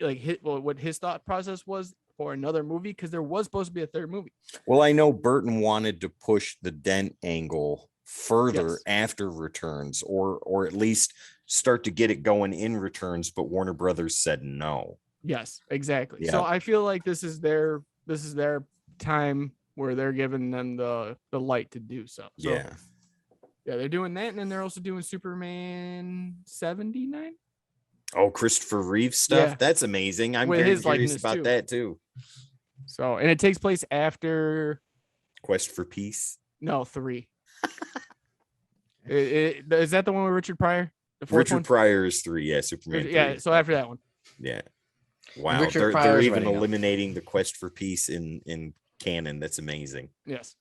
S2: like what his thought process was for another movie, because there was supposed to be a third movie.
S3: Well, I know Burton wanted to push the Dent angle further after Returns, or at least start to get it going in Returns, but Warner Brothers said no.
S2: Yes, exactly.
S3: Yeah.
S2: So I feel like this is their time where they're giving them the light to do so. Yeah, they're doing that, and then they're also doing Superman 79.
S3: Oh, Christopher Reeve stuff. Yeah. That's amazing. I'm very curious about that too.
S2: So, and it takes place after
S3: Quest for Peace.
S2: No, 3. Is that the one with Richard Pryor?
S3: Richard Pryor is 3. Yeah, Superman 3.
S2: Yeah, so after that one.
S3: Yeah. Wow. They're even eliminating the Quest for Peace in canon. That's amazing.
S2: Yes.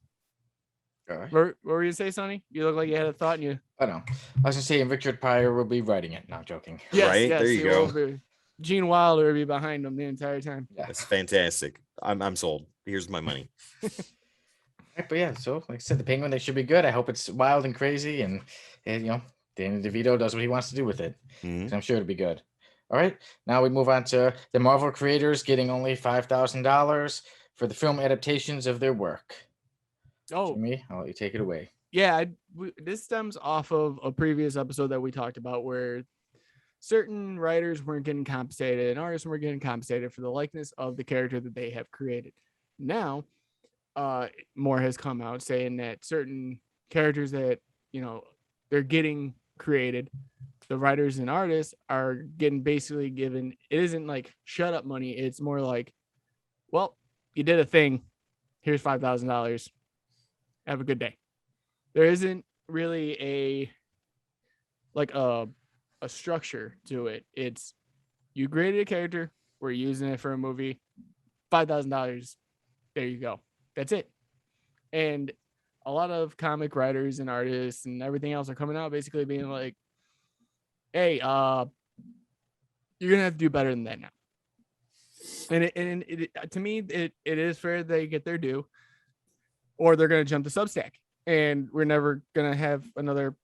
S1: Right.
S2: What were you gonna say, Sonny? You look like you had a thought, and you.
S1: I know. I was gonna say Richard Pryor will be writing it. No, I'm joking.
S2: Yes,
S3: right there, you go.
S2: Gene Wilder will be behind him the entire time.
S1: Yeah.
S3: That's fantastic. I'm sold. Here's my money.
S1: But yeah, so like I said, the Penguin, they should be good. I hope it's wild and crazy, and Danny DeVito does what he wants to do with it. So I'm sure it'll be good. All right, now we move on to the Marvel creators getting only $5,000 for the film adaptations of their work.
S2: Oh,
S1: Jimmy, I'll let you take it away.
S2: Yeah, this stems off of a previous episode that we talked about where certain writers weren't getting compensated and artists weren't getting compensated for the likeness of the character that they have created. Now, more has come out saying that certain characters that, they're getting created, the writers and artists are getting basically given, it isn't like shut up money. It's more like, well, you did a thing. Here's $5,000. Have a good day. There isn't really a structure to it. It's you created a character, we're using it for a movie, $5,000. There you go. That's it. And a lot of comic writers and artists and everything else are coming out basically being like, hey, you're gonna have to do better than that now. And to me, it is fair they get their due, or they're gonna jump to Substack, and we're never gonna have another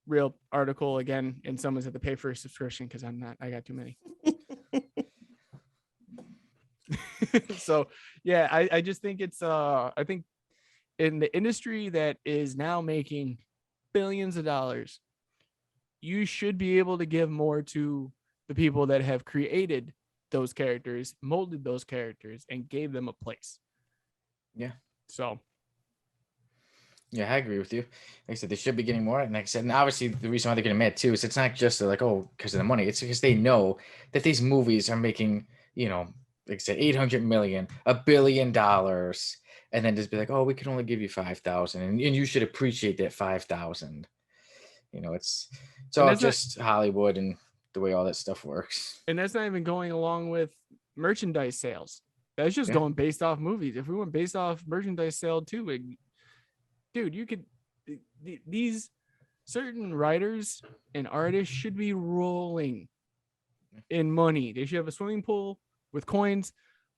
S2: real article again, and someone's have to pay for a subscription because I got too many. So yeah, I just think it's I think in the industry that is now making billions of dollars, you should be able to give more to the people that have created those characters, molded those characters, and gave them a place.
S1: Yeah.
S2: So.
S1: Yeah, I agree with you. Like I said, they should be getting more. And like I said, and obviously the reason why they're getting mad too is it's not just like, oh, because of the money. It's because they know that these movies are making, like I said, 800 million, $1 billion. And then just be like, oh, we can only give you 5,000. And you should appreciate that 5,000. It's all just Hollywood and the way all that stuff works.
S2: And that's not even going along with merchandise sales. That's just going based off movies. If we went based off merchandise sale too, dude, you could, these certain writers and artists should be rolling in money. They should have a swimming pool with coins.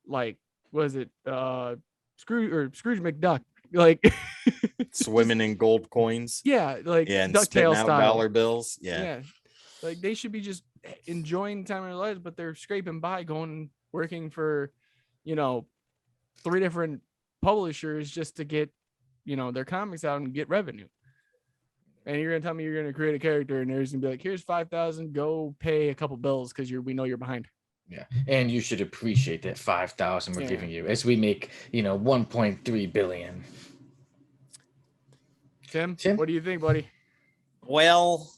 S2: Like, was it Scrooge McDuck? Like
S3: swimming in gold coins.
S2: Yeah, like
S3: and DuckTales out
S2: style.
S3: Dollar bills. Yeah.
S2: Like they should be just enjoying the time of their lives, but they're scraping by, working for, 3 different publishers just to get, their comics out and get revenue. And you're gonna tell me you're gonna create a character and there's gonna be like, here's 5,000, go pay a couple bills because we know you're behind.
S1: Yeah, and you should appreciate that 5,000 we're giving you as we make 1.3 billion.
S2: Tim, what do you think, buddy?
S3: Well,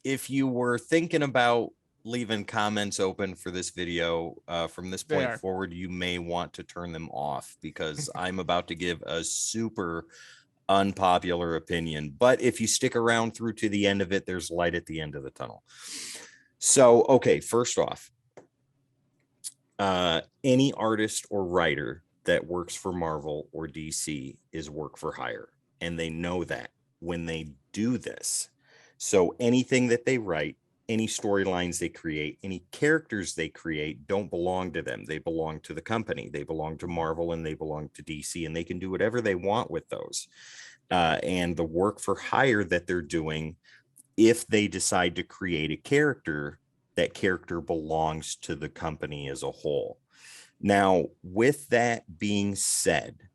S3: if you were thinking about leaving comments open for this video, from this point forward, you may want to turn them off, because I'm about to give a super unpopular opinion. But if you stick around through to the end of it, there's light at the end of the tunnel. So, okay, first off, any artist or writer that works for Marvel or DC is work for hire, and they know that when they do this. So anything that they write, any storylines they create, any characters they create don't belong to them. They belong to the company. They belong to Marvel, and they belong to DC, and they can do whatever they want with those. And the work for hire that they're doing, if they decide to create a character, that character belongs to the company as a whole. Now, with that being said,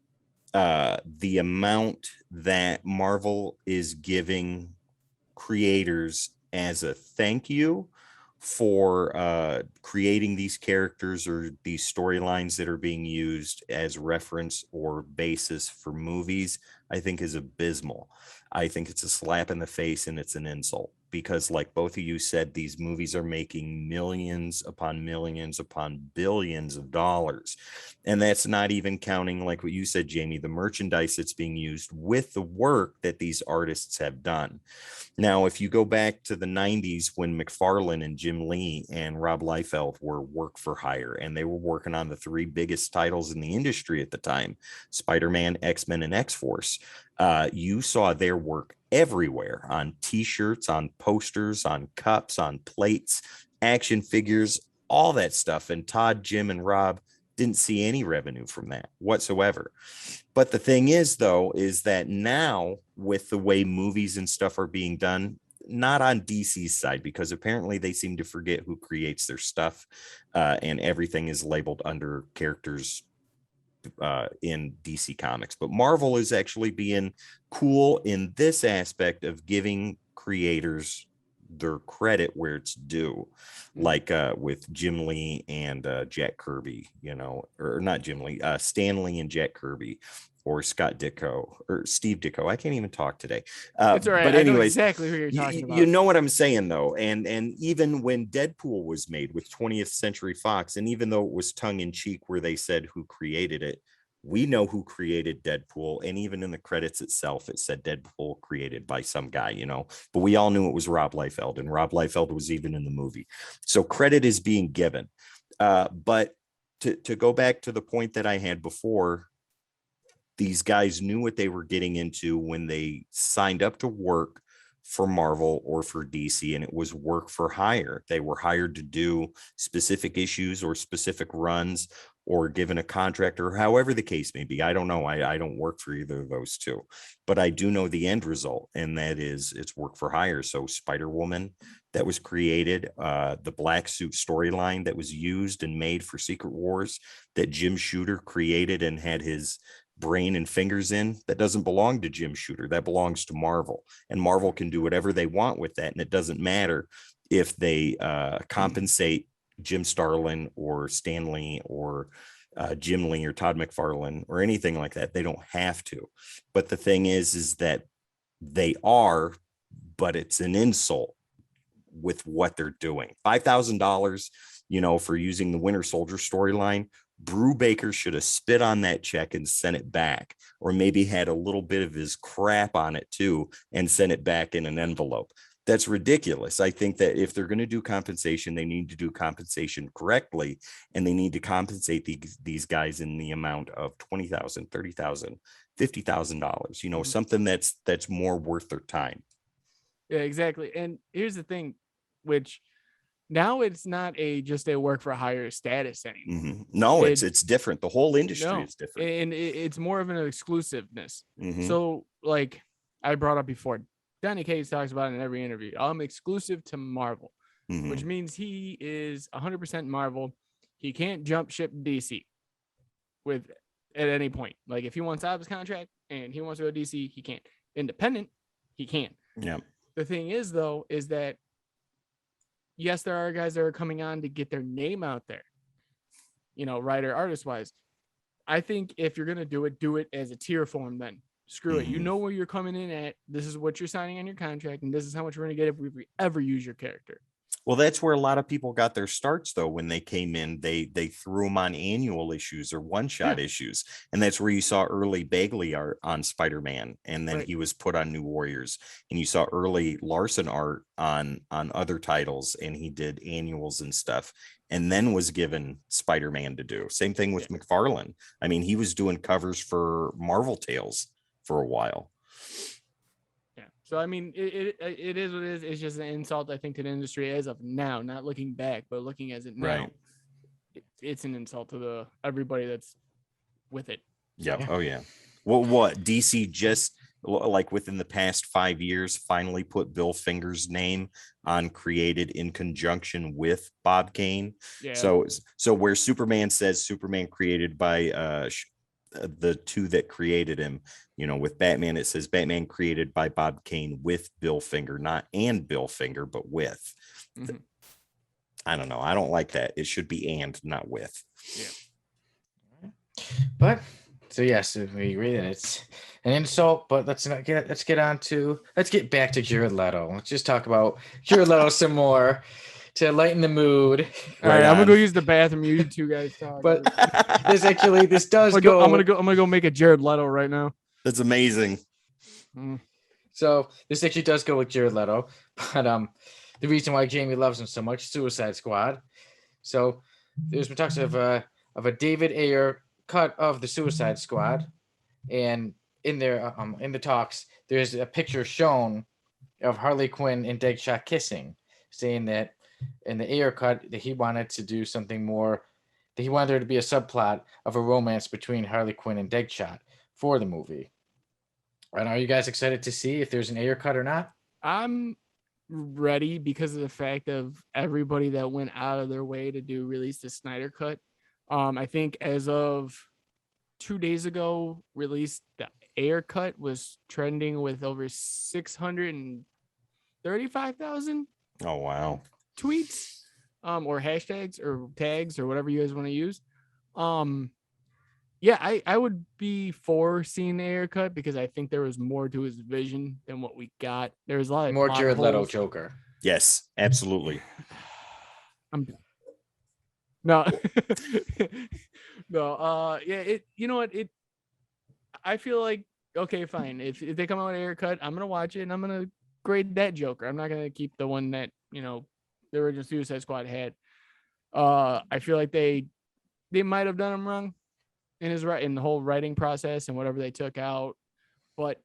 S3: the amount that Marvel is giving creators as a thank you for creating these characters or these storylines that are being used as reference or basis for movies, I think is abysmal. I think it's a slap in the face, and it's an insult, because like both of you said, these movies are making millions upon billions of dollars. And that's not even counting, like what you said, Jamie, the merchandise that's being used with the work that these artists have done. Now, if you go back to the 90s, when McFarlane and Jim Lee and Rob Liefeld were work for hire, and they were working on the three biggest titles in the industry at the time, Spider-Man, X-Men, and X-Force, you saw their work everywhere, on t-shirts, on posters, on cups, on plates, action figures, all that stuff. And Todd, Jim, and Rob didn't see any revenue from that whatsoever. But the thing is, though, is that now with the way movies and stuff are being done, not on DC's side, because apparently they seem to forget who creates their stuff, and everything is labeled under characters in DC Comics. But Marvel is actually being cool in this aspect of giving creators their credit where it's due, like with Jim Lee and Jack Kirby, or not Jim Lee, Stan Lee and Jack Kirby, or Scott Ditko or Steve Ditko. I can't even talk today.
S2: It's all right.
S3: But anyways,
S2: I know exactly who you're talking about.
S3: You know what I'm saying, though. And even when Deadpool was made with 20th Century Fox, and even though it was tongue in cheek where they said who created it, we know who created Deadpool. And even in the credits itself, it said Deadpool created by some guy, but we all knew it was Rob Liefeld, and Rob Liefeld was even in the movie. So credit is being given. But to go back to the point that I had before, these guys knew what they were getting into when they signed up to work for Marvel or for DC, and it was work for hire. They were hired to do specific issues or specific runs, or given a contract, or however the case may be. I don't know. I don't work for either of those two, but I do know the end result, and that is it's work for hire. So Spider-Woman that was created, the Black Suit storyline that was used and made for Secret Wars that Jim Shooter created and had his brain and fingers in, that doesn't belong to Jim Shooter. That belongs to Marvel, and Marvel can do whatever they want with that. And it doesn't matter if they compensate Jim Starlin or Stan Lee or Jim Lee or Todd McFarlane or anything like that. They don't have to. But the thing is that they are, but it's an insult with what they're doing. $5,000, for using the Winter Soldier storyline. Brubaker should have spit on that check and sent it back, or maybe had a little bit of his crap on it too and sent it back in an envelope. That's ridiculous. I think that if they're going to do compensation, they need to do compensation correctly, and they need to compensate these guys in the amount of $20,000, $30,000, $50,000, something that's more worth their time.
S2: Yeah, exactly. And here's the thing, which now it's not just a work for hire status anymore.
S3: Mm-hmm. No, it's different. The whole industry is different,
S2: and it's more of an exclusiveness.
S3: Mm-hmm.
S2: So, like I brought up before, Danny Case talks about it in every interview. I'm exclusive to Marvel,
S3: mm-hmm.
S2: which means he is 100% Marvel. He can't jump ship DC at any point. Like if he wants out of his contract and he wants to go to DC, he can't. Independent, he can.
S3: Yeah.
S2: The thing is, though, is that yes, there are guys that are coming on to get their name out there, writer, artist wise. I think if you're going to do it as a tier form then. Screw it. You know where you're coming in at. This is what you're signing on your contract, and this is how much we're going to get if we ever use your character.
S3: Well, that's where a lot of people got their starts, though. When they came in, they threw them on annual issues or one-shot issues. And that's where you saw early Bagley art on Spider-Man. And then he was put on New Warriors. And you saw early Larson art on other titles. And he did annuals and stuff. And then was given Spider-Man to do. Same thing with McFarlane. I mean, he was doing covers for Marvel Tales for a while.
S2: So, I mean, it is what it is. It's just an insult, I think, to the industry as of now, not looking back, but looking as it now.
S3: Right.
S2: It's an insult to everybody that's with it.
S3: Yeah. So. Oh, yeah. Well, what DC just like within the past 5 years finally put Bill Finger's name on created in conjunction with Bob Kane. Yeah. So where Superman says Superman created by the two that created him, you know, with Batman, it says Batman created by Bob Kane with Bill Finger, not and Bill Finger, but with. I don't know. I don't like that. It should be and, not with.
S1: Yeah. But so yes, we agree that it's an insult, but let's get back to Jared Leto. Let's just talk about Jared Leto some more to lighten the mood.
S2: All right, I'm gonna go use the bathroom. You two guys talk.
S1: But this does go.
S2: I'm gonna go make a Jared Leto right now.
S3: That's amazing.
S1: So this actually does go with Jared Leto, but the reason why Jamie loves him so much, Suicide Squad. So there's been talks of a David Ayer cut of the Suicide Squad, and in there in the talks, there's a picture shown of Harley Quinn and Deadshot kissing, saying that in the Ayer cut that he wanted to do something more, that he wanted there to be a subplot of a romance between Harley Quinn and Deadshot for the movie. And are you guys excited to see if there's an Ayer cut or not?
S2: I'm ready because of the fact of everybody that went out of their way to release the Snyder cut. I think as of 2 days ago, released the Ayer cut was trending with over 635,000.
S3: Oh wow!
S2: Tweets, or hashtags or tags or whatever you guys want to use. Yeah, I would be for seeing the Ayer cut because I think there was more to his vision than what we got. There was a lot of
S1: more Jared Leto Joker.
S3: Yes, absolutely.
S2: I'm done. No, no. Yeah. You know what? I feel like okay, fine. If they come out with an Ayer cut, I'm gonna watch it and I'm gonna grade that Joker. I'm not gonna keep the one that the original Suicide Squad had. I feel like they might have done him wrong in the whole writing process and whatever they took out, but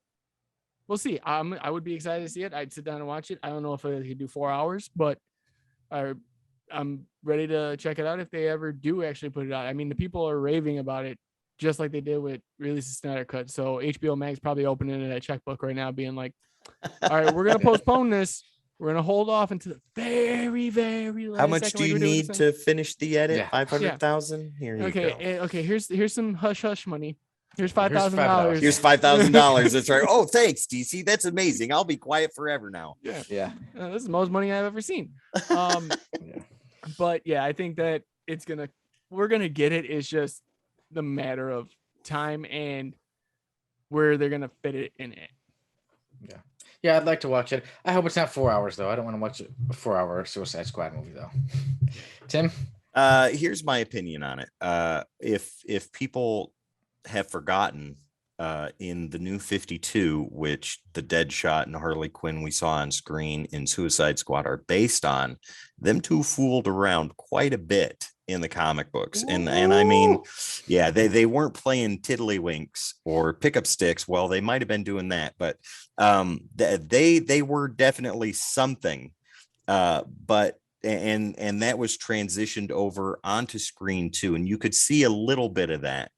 S2: we'll see. I would be excited to see it. I'd sit down and watch it. I don't know if I could do 4 hours, but I'm ready to check it out if they ever do actually put it out. I mean, the people are raving about it just like they did with release the Snyder cut. So HBO Max probably opening a checkbook right now being like, all right, we're going to postpone this. We're going to hold off until the very, very last.
S3: How much do you need to finish the edit?
S1: Yeah.
S3: 500,000. Here you go.
S2: Okay. Here's some hush money. Here's $5,000.
S3: Here's $5,000. That's right. Oh, thanks, DC. That's amazing. I'll be quiet forever now.
S2: Yeah. This is the most money I've ever seen. But yeah, I think that we're gonna get it. It's just the matter of time and where they're gonna fit it in it.
S1: Yeah, I'd like to watch it. I hope it's not 4 hours though. I don't want to watch a 4-hour Suicide Squad movie though. Tim?
S3: Here's my opinion on it. If people have forgotten, in the New 52, which the Deadshot and Harley Quinn we saw on screen in Suicide Squad are based on, them two fooled around quite a bit in the comic books. And I mean, yeah, they weren't playing tiddlywinks or pickup sticks. Well, they might have been doing that, but they were definitely something. But that was transitioned over onto screen too, and you could see a little bit of that.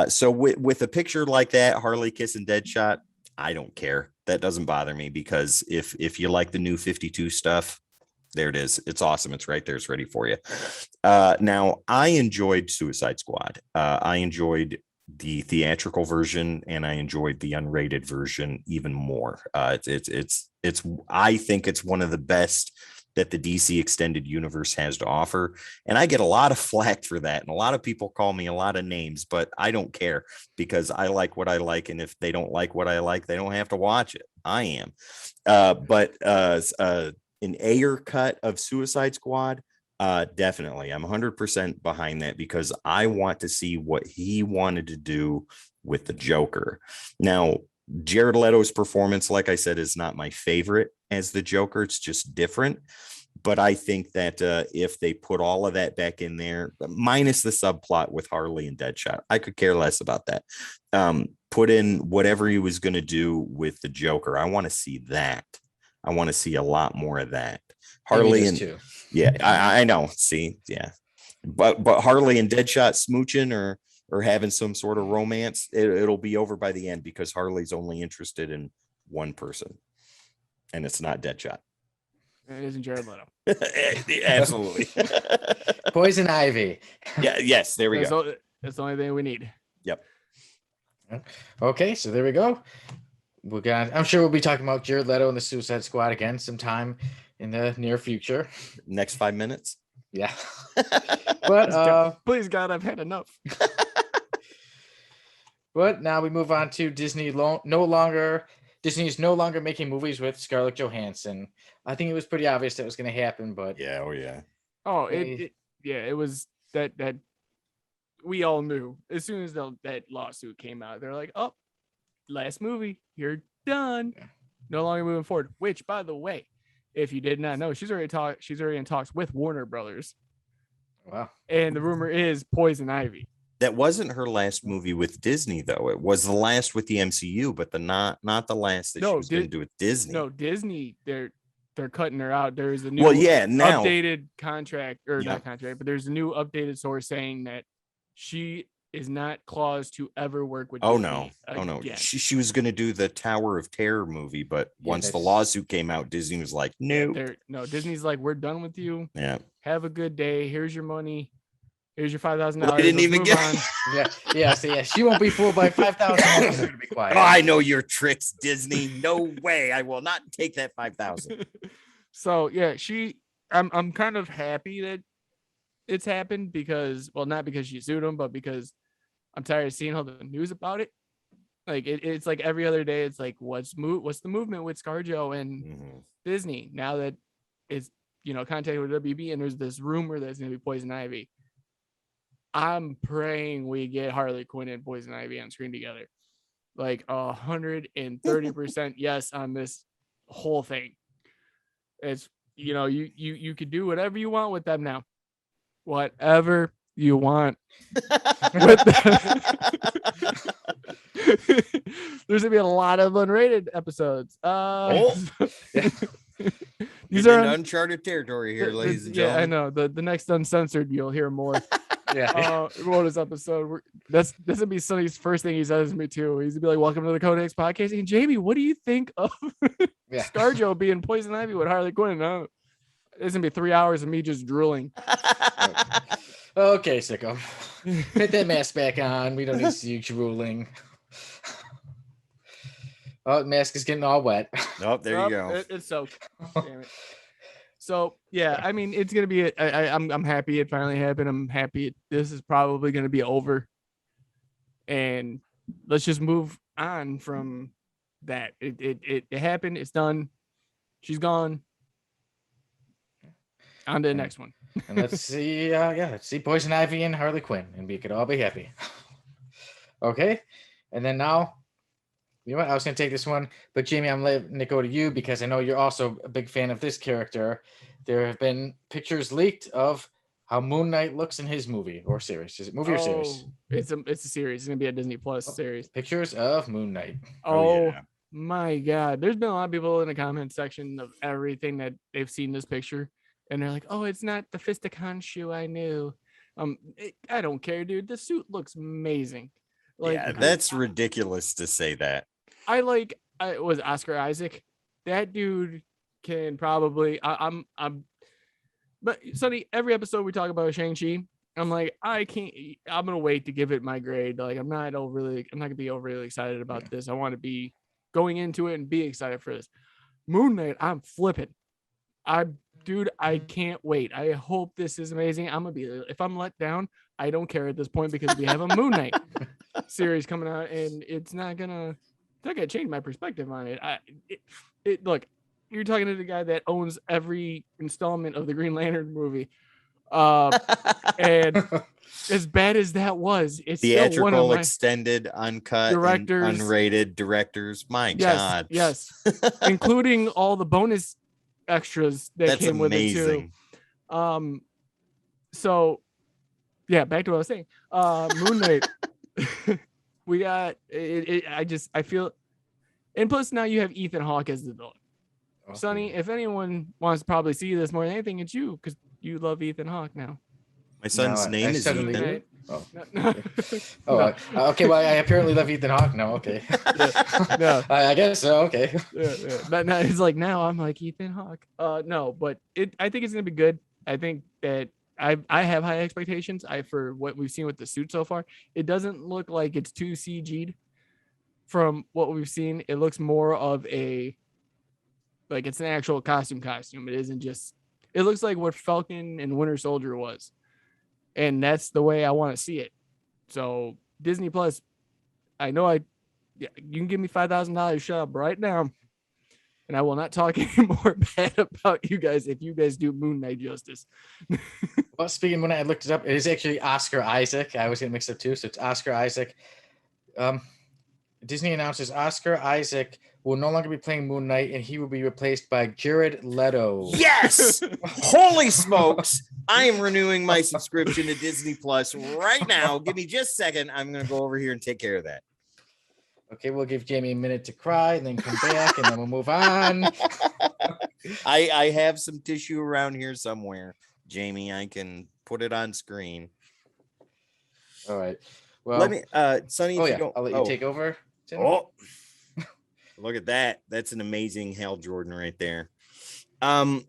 S3: So with a picture like that, Harley kissing Deadshot, I don't care. That doesn't bother me because if you like the New 52 stuff, there it is. It's awesome. It's right there. It's ready for you. Now, I enjoyed Suicide Squad. I enjoyed the theatrical version and I enjoyed the unrated version even more. I think it's one of the best that the DC extended universe has to offer. And I get a lot of flack for that. And a lot of people call me a lot of names, but I don't care because I like what I like. And if they don't like what I like, they don't have to watch it. I am. But an Ayer cut of Suicide Squad, definitely. I'm 100% behind that because I want to see what he wanted to do with the Joker. Now, Jared Leto's performance, like I said, is not my favorite as the Joker. It's just different. But I think that if they put all of that back in there, minus the subplot with Harley and Deadshot, I could care less about that. Put in whatever he was going to do with the Joker. I want to see that. I want to see a lot more of that. Harley and too. Yeah, I know. See, yeah, but Harley and Deadshot smooching or having some sort of romance, it'll be over by the end because Harley's only interested in one person, and it's not Deadshot.
S2: It isn't Jared Leto.
S3: Absolutely.
S1: Poison Ivy.
S3: Yeah. Yes. There we go.
S2: That's the only thing we need.
S3: Yep.
S1: Okay, so there we go. I'm sure we'll be talking about Jared Leto and the Suicide Squad again sometime in the near future.
S3: Next 5 minutes.
S1: Yeah. But
S2: please God, I've had enough.
S1: But now we move on to Disney. Disney is no longer making movies with Scarlett Johansson. I think it was pretty obvious that was going to happen, but
S3: yeah,
S2: it was that we all knew as soon as that lawsuit came out. They're like, oh, last movie, you're done. Yeah. No longer moving forward. Which, by the way, if you did not know, she's already in talks with Warner Brothers.
S1: Wow.
S2: And the rumor is Poison Ivy.
S3: That wasn't her last movie with Disney, though. It was the last with the MCU, but not the last that she was going to do with Disney.
S2: No, Disney, they're cutting her out. There's a new updated contract, not contract, but there's a new updated source saying that she is not claused to ever work with Disney
S3: no. She was going to do the Tower of Terror movie, but once the lawsuit came out, Disney was like, no.
S2: Disney's like, we're done with you.
S3: Yeah.
S2: Have a good day. Here's your money. Here's your $5,000.
S3: Well, they didn't even get
S1: she won't be fooled by $5,000 to be quiet.
S3: Oh, I know your tricks, Disney. No way. I will not take that $5,000.
S2: So yeah, I'm kind of happy that it's happened because, well, not because she sued him, but because I'm tired of seeing all the news about it. Like it's like every other day, it's like what's the movement with ScarJo and Disney now that it's contacted with WB and there's this rumor that's gonna be Poison Ivy. I'm praying we get Harley Quinn and Poison Ivy on screen together. Like 130% yes on this whole thing. It's you could do whatever you want with them now. Whatever you want with them. There's gonna be a lot of unrated episodes.
S3: These are uncharted territory here, ladies and gentlemen.
S2: Yeah, I know. The next Uncensored, you'll hear more. Yeah. Bonus episode. This would be Sonny's first thing he says to me too. He's gonna be like, "Welcome to the Codex podcast." And Jamie, what do you think of ScarJo being Poison Ivy with Harley Quinn? No, it's gonna be 3 hours of me just drooling.
S1: Okay, sicko. Put that mask back on. We don't need to see you drooling. Oh, the mask is getting all wet.
S3: Oh, there you go.
S2: It's soaked. Damn it. So yeah, I mean, it's gonna be. I'm happy it finally happened. I'm happy this is probably gonna be over, and let's just move on from that. It happened. It's done. She's gone. On to the next one.
S1: And let's see. Let's see Poison Ivy and Harley Quinn, and we could all be happy. Okay, and then now. You know what? I was going to take this one, but Jamie, I'm letting it go to you because I know you're also a big fan of this character. There have been pictures leaked of how Moon Knight looks in his movie or series. Is it movie or series?
S2: It's a series. It's going to be a Disney Plus series.
S1: Pictures of Moon Knight.
S2: My God. There's been a lot of people in the comment section of everything that they've seen this picture, and they're like, "Oh, it's not the Fisticon shoe I knew." I don't care, dude. The suit looks amazing.
S3: That's ridiculous to say that.
S2: I was Oscar Isaac. That dude can probably. But Sonny, every episode we talk about Shang-Chi, I'm like, I can't. I'm gonna wait to give it my grade. Like, I'm not gonna be overly excited about this. I want to be going into it and be excited for this. Moon Knight, I'm flipping. Dude, I can't wait. I hope this is amazing. If I'm let down, I don't care at this point because we have a Moon Knight series coming out, and it's not gonna change my perspective on it. Look, you're talking to the guy that owns every installment of the Green Lantern movie. And as bad as that was, it's
S3: theatrical,
S2: still one of my
S3: extended, uncut,
S2: directors,
S3: and unrated directors. My God.
S2: Yes. Including all the bonus extras that came with it too. So yeah, back to what I was saying. Moon Knight. We got it. I feel, and plus now you have Ethan Hawke as the villain. Okay. Sonny, if anyone wants to probably see this more than anything, it's you, because you love Ethan Hawke now.
S3: My son's name is Ethan.
S1: Oh, okay. Okay. Well, I apparently love Ethan Hawke now. Okay. No, I guess so. Okay.
S2: Yeah. But now it's like, now I'm like Ethan Hawke. No, but I think it's gonna be good. I think that I have high expectations. For what we've seen with the suit so far, it doesn't look like it's too CG'd. From what we've seen, it looks more of it's an actual costume. It isn't just. It looks like what Falcon and Winter Soldier was, and that's the way I want to see it. So Disney Plus, I know you can give me $5,000, shut up right now, and I will not talk anymore bad about you guys if you guys do Moon Knight justice.
S1: Well, speaking, when I looked it up, it is actually Oscar Isaac. I was getting mixed up too, so it's Oscar Isaac. Disney announces Oscar Isaac will no longer be playing Moon Knight, and he will be replaced by Jared Leto.
S3: Yes! Holy smokes! I am renewing my subscription to Disney Plus right now. Give me just a second. I'm going to go over here and take care of that.
S1: Okay, we'll give Jamie a minute to cry, and then come back, and then we'll move on.
S3: I have some tissue around here somewhere, Jamie. I can put it on screen.
S1: All right. Well,
S3: let me, Sonny.
S1: I'll let you take over. Tim.
S3: Oh, look at that. That's an amazing Hal Jordan right there.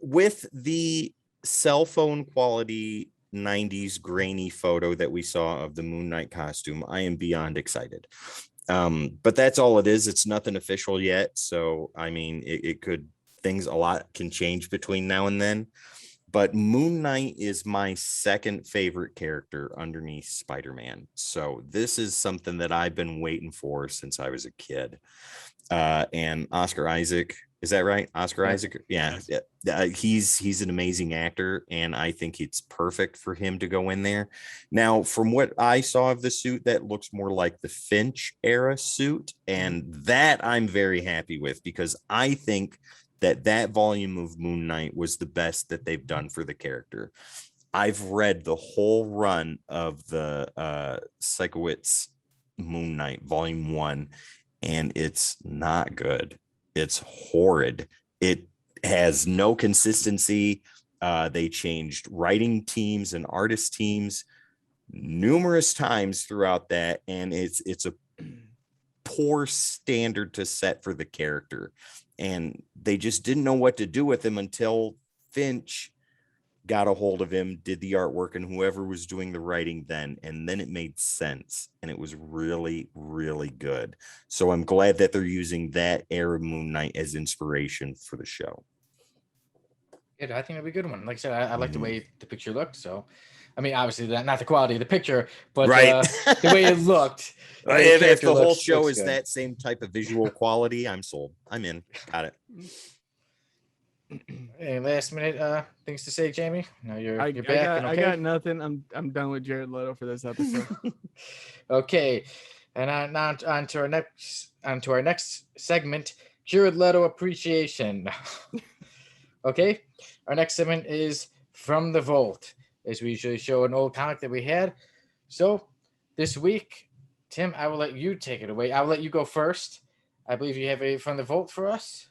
S3: With the cell phone quality 90s grainy photo that we saw of the Moon Knight costume, I am beyond excited. But that's all it is. It's nothing official yet. So, I mean, a lot can change between now and then. But Moon Knight is my second favorite character underneath Spider-Man. So this is something that I've been waiting for since I was a kid. And Oscar Isaac, is that right? Oscar Isaac? Yeah. He's an amazing actor, and I think it's perfect for him to go in there. Now, from what I saw of the suit, that looks more like the Finch era suit, and that I'm very happy with, because I think that volume of Moon Knight was the best that they've done for the character. I've read the whole run of the Sikowitz Moon Knight volume 1, and it's not good. It's horrid. It has no consistency. They changed writing teams and artist teams numerous times throughout that, and it's a poor standard to set for the character. And they just didn't know what to do with him until Finch got a hold of him, did the artwork, and whoever was doing the writing then. And then it made sense. And it was really, really good. So I'm glad that they're using that era Moon Knight as inspiration for the show.
S1: Yeah, I think it'll be a good one. Like I said, I like the way the picture looked. So, I mean, obviously, not the quality of the picture, but the way it looked.
S3: If the whole show is that same type of visual quality, I'm sold. I'm in. Got it.
S1: Any last minute things to say, Jamie? No, you're back.
S2: I got nothing. I'm done with Jared Leto for this episode.
S1: Okay, and now on to our next segment, Jared Leto appreciation. Okay, our next segment is From the Vault, as we usually show an old comic that we had. So this week, Tim, I will let you take it away. I will let you go first. I believe you have a From the Vault for us.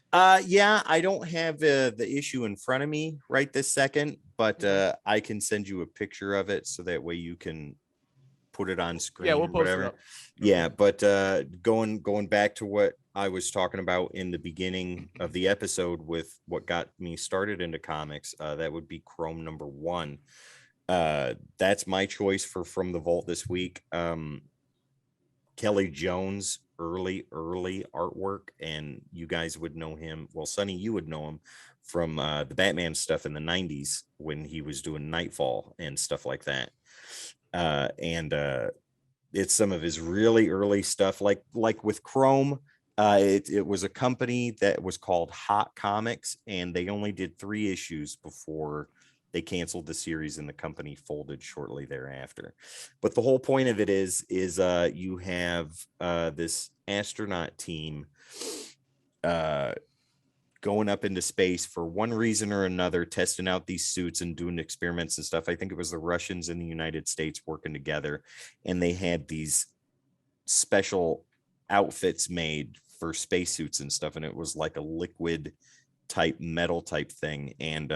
S3: Yeah, I don't have the issue in front of me right this second, but I can send you a picture of it so that way you can put it on screen.
S2: Yeah, we'll post it up.
S3: Yeah, but going back to what I was talking about in the beginning of the episode with what got me started into comics, that would be Chrome #1. That's my choice for From the Vault this week. Kelly Jones early artwork, and you guys would know him. Well, Sonny, you would know him from the Batman stuff in the 90s when he was doing Nightfall and stuff like that. And it's some of his really early stuff, like with Chrome. It was a company that was called Hot Comics, and they only did 3 issues before they canceled the series, and the company folded shortly thereafter. But the whole point of it is you have this astronaut team going up into space for one reason or another, testing out these suits and doing experiments and stuff. I think it was the Russians and the United States working together, and they had these special outfits made for spacesuits and stuff, and it was like a liquid type metal type thing. And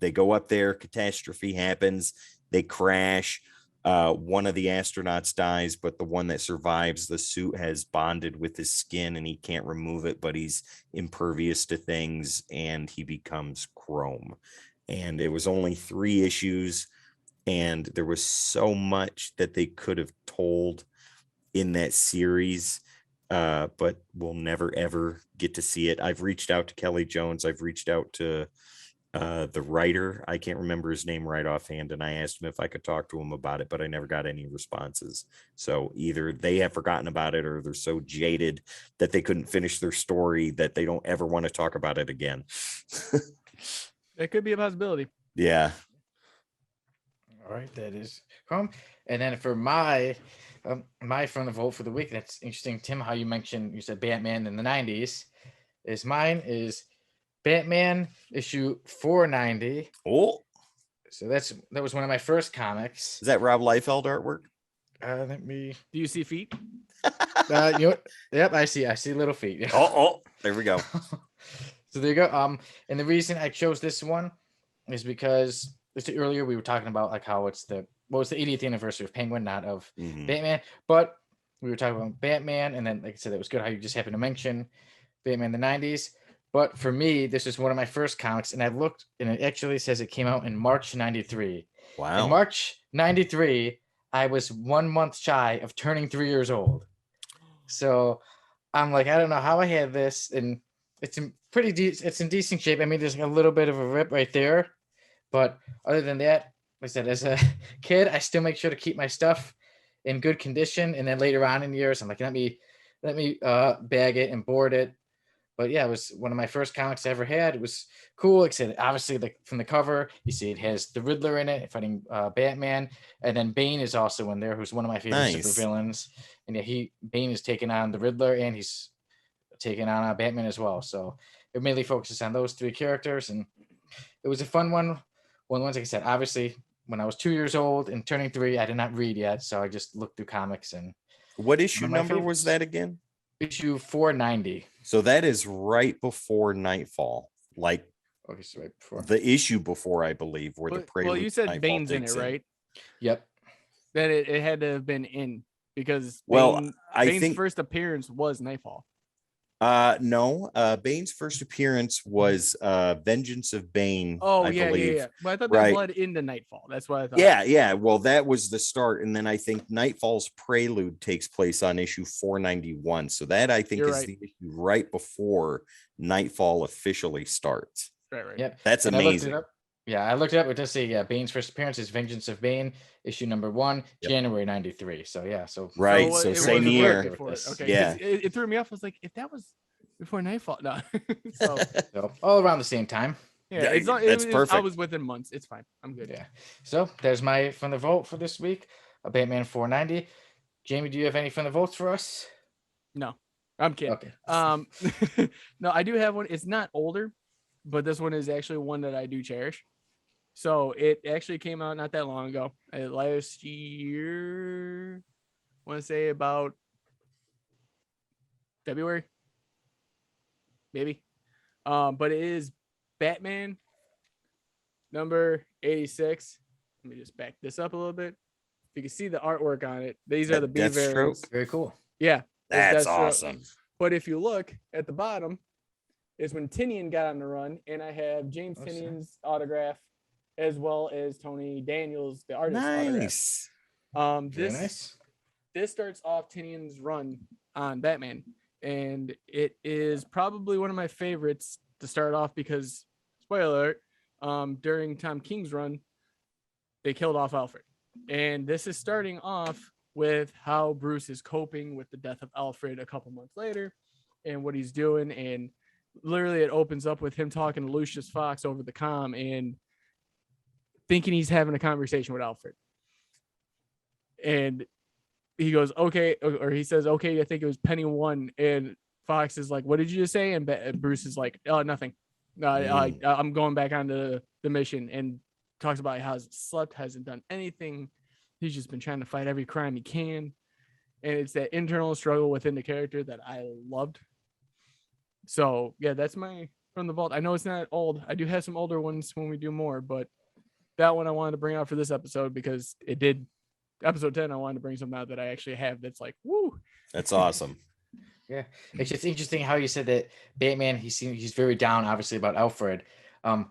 S3: they go up there, catastrophe happens, they crash. One of the astronauts dies, but the one that survives, the suit has bonded with his skin and he can't remove it, but he's impervious to things, and he becomes Chrome. And it was only 3 issues, and there was so much that they could have told in that series, but we'll never ever get to see it. I've reached out to Kelly Jones, I've reached out to the writer, I can't remember his name right offhand, and I asked him if I could talk to him about it, but I never got any responses. So either they have forgotten about it, or they're so jaded that they couldn't finish their story that they don't ever want to talk about it again.
S2: It could be a possibility.
S3: Yeah.
S1: All right, that is Chrome. And then for my front of vote for the week, that's interesting, Tim, how you said Batman in the 90s. Mine is Batman issue 490.
S3: Oh,
S1: so that was one of my first comics.
S3: Is that Rob Liefeld artwork?
S1: Let me.
S2: Do you see feet?
S1: Yep, I see little feet.
S3: Oh, there we go.
S1: So there you go. And the reason I chose this one is because earlier we were talking about like how it's the 80th anniversary of Penguin, not of Batman, but we were talking about Batman, and then like I said, it was good how you just happened to mention Batman in the 90s. But for me, this is one of my first comics, and I looked, and it actually says it came out in March 93.
S3: Wow.
S1: In March 93, I was 1 month shy of turning 3 years old. So I'm like, I don't know how I had this, and it's in it's in decent shape. I mean, there's like a little bit of a rip right there, but other than that, like I said, as a kid, I still make sure to keep my stuff in good condition, and then later on in years, I'm like, let me bag it and board it. But yeah, it was one of my first comics I ever had. It was cool. Like I said, obviously, like from the cover, you see it has the Riddler in it fighting Batman, and then Bane is also in there, who's one of my favorite supervillains. And yeah, Bane is taking on the Riddler, and he's taking on Batman as well. So it mainly focuses on those 3 characters, and it was a fun one. Like I said, obviously, when I was 2 years old and turning 3, I did not read yet, so I just looked through comics. And
S3: what issue number was that again?
S1: Issue 490.
S3: So that is right before Nightfall, like
S1: okay, so right before
S3: the issue before, I believe, where the prelude.
S2: Well, you said
S3: Nightfall
S2: Bane's in it, right?
S1: Yep.
S2: That it had to have been in because Bane's first appearance was Nightfall.
S3: No, Bane's first appearance was Vengeance of Bane.
S2: Oh, I believe. Yeah. But I thought that led into Nightfall. That's what I thought.
S3: Yeah. Well, that was the start, and then I think Nightfall's prelude takes place on issue 491. So that I think is the issue right before Nightfall officially starts.
S2: Right.
S1: Yep.
S3: That's amazing.
S1: I looked it up. It does say Bane's first appearance is Vengeance of Bane, issue number 1, January 93. So yeah, so
S3: same year.
S2: Okay, yeah, it threw me off. I was like, if that was before Nightfall, no. so
S1: all around the same time.
S2: Yeah, that's perfect. I was within months. It's fine. I'm good.
S1: Yeah. So there's my from the vote for this week. Batman 490. Jamie, do you have any from the votes for us?
S2: No, I'm kidding.
S1: Okay.
S2: No, I do have one. It's not older, but this one is actually one that I do cherish. So it actually came out not that long ago. Last year, I want to say about February, maybe. But it is Batman number 86. Let me just back this up a little bit. You can see the artwork on it. These are the B variants.
S1: Very cool.
S2: Yeah,
S3: that's awesome.
S2: But if you look at the bottom, is when Tynion got on the run, and I have James Tynion's autograph, as well as Tony Daniels, the artist.
S3: Nice.
S2: Autograph. This starts off Tynion's run on Batman, and it is probably one of my favorites to start off because, spoiler alert, during Tom King's run, they killed off Alfred, and this is starting off with how Bruce is coping with the death of Alfred a couple months later, and what he's doing, and literally it opens up with him talking to Lucius Fox over the comm and thinking he's having a conversation with Alfred, and he goes, okay, or he says, okay, I think it was Penny 1, and Fox is like, what did you just say? And Bruce is like, oh, nothing. I'm going back onto the mission, and talks about how he slept, hasn't done anything. He's just been trying to fight every crime he can. And it's that internal struggle within the character that I loved. So yeah, that's my From the Vault. I know it's not old. I do have some older ones when we do more, but that one I wanted to bring out for this episode because it did. Episode 10, I wanted to bring something out that I actually have that's like, woo.
S3: That's awesome.
S1: Yeah. It's just interesting how you said that Batman, he's very down, obviously, about Alfred. The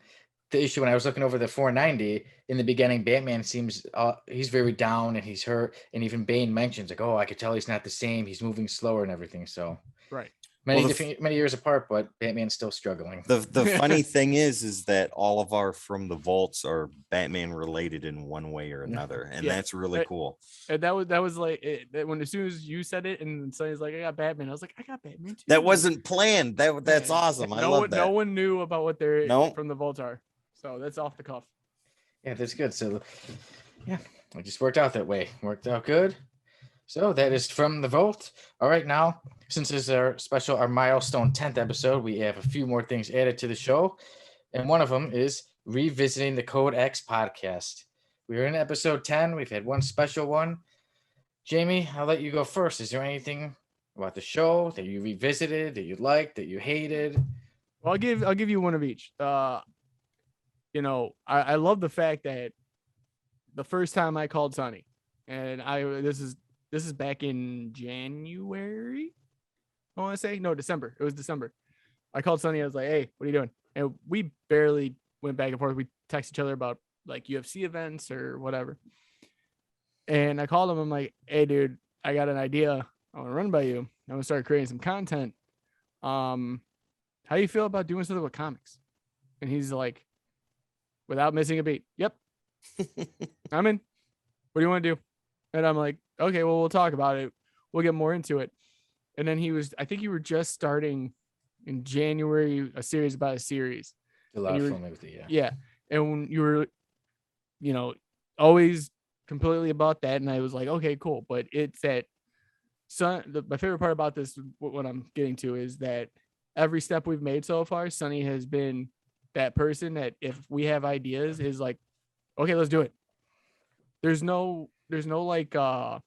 S1: issue when I was looking over the 490, in the beginning, Batman seems, he's very down and he's hurt. And even Bane mentions, like, oh, I could tell he's not the same. He's moving slower and everything. So,
S2: right.
S1: Many years apart, but Batman's still struggling.
S3: The funny thing is that all of our From the Vaults are Batman related in one way or another, and that's really cool.
S2: And that was like when as soon as you said it, and Sonny's like, I got Batman. I was like, I got Batman too.
S3: That wasn't planned. That's awesome. I love that.
S2: No one knew about what their From the Vaults are, so that's off the cuff.
S1: Yeah, that's good. So, yeah, it just worked out that way. Worked out good. So that is From the Vault. All right, now, since this is our milestone 10th episode, we have a few more things added to the show. And one of them is revisiting the Code X podcast. We're in episode 10. We've had one special one. Jamie, I'll let you go first. Is there anything about the show that you revisited, that you liked, that you hated?
S2: Well, I'll give you one of each. I love the fact that the first time I called Sonny, and this is back in January, I want to say. No, December. It was December. I called Sonny. I was like, hey, what are you doing? And we barely went back and forth. We text each other about like UFC events or whatever. And I called him. I'm like, hey, dude, I got an idea. I want to run by you. I'm going to start creating some content. How do you feel about doing something with comics? And he's like, without missing a beat, yep, I'm in. What do you want to do? And I'm like, okay, well, we'll talk about it. We'll get more into it. And then I think you were just starting in January, a series about a series.
S1: A lot of fun with it, yeah.
S2: Yeah. And when you were, always completely about that. And I was like, okay, cool. But it's that my favorite part about this, what I'm getting to, is that every step we've made so far, Sonny has been that person that if we have ideas is like, okay, let's do it. There's no like, how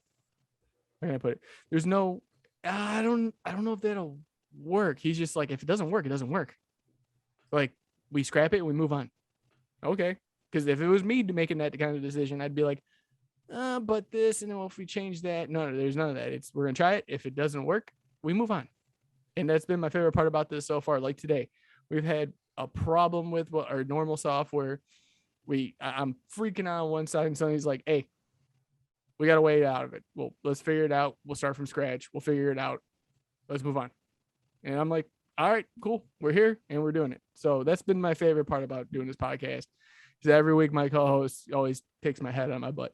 S2: can I put it? There's no, I don't know if that'll work. He's just like, if it doesn't work, it doesn't work. Like, we scrap it and we move on. Okay. Because if it was me making that kind of decision, I'd be like, but this, and then if we change that, no, there's none of that. We're going to try it. If it doesn't work, we move on. And that's been my favorite part about this so far. Like today, we've had a problem with our normal software. I'm freaking out on one side, and Sonny's like, hey, we got a way out of it. Well, let's figure it out. We'll start from scratch. We'll figure it out. Let's move on. And I'm like, all right, cool. We're here and we're doing it. So that's been my favorite part about doing this podcast. Because every week my co-host always takes my head on my butt.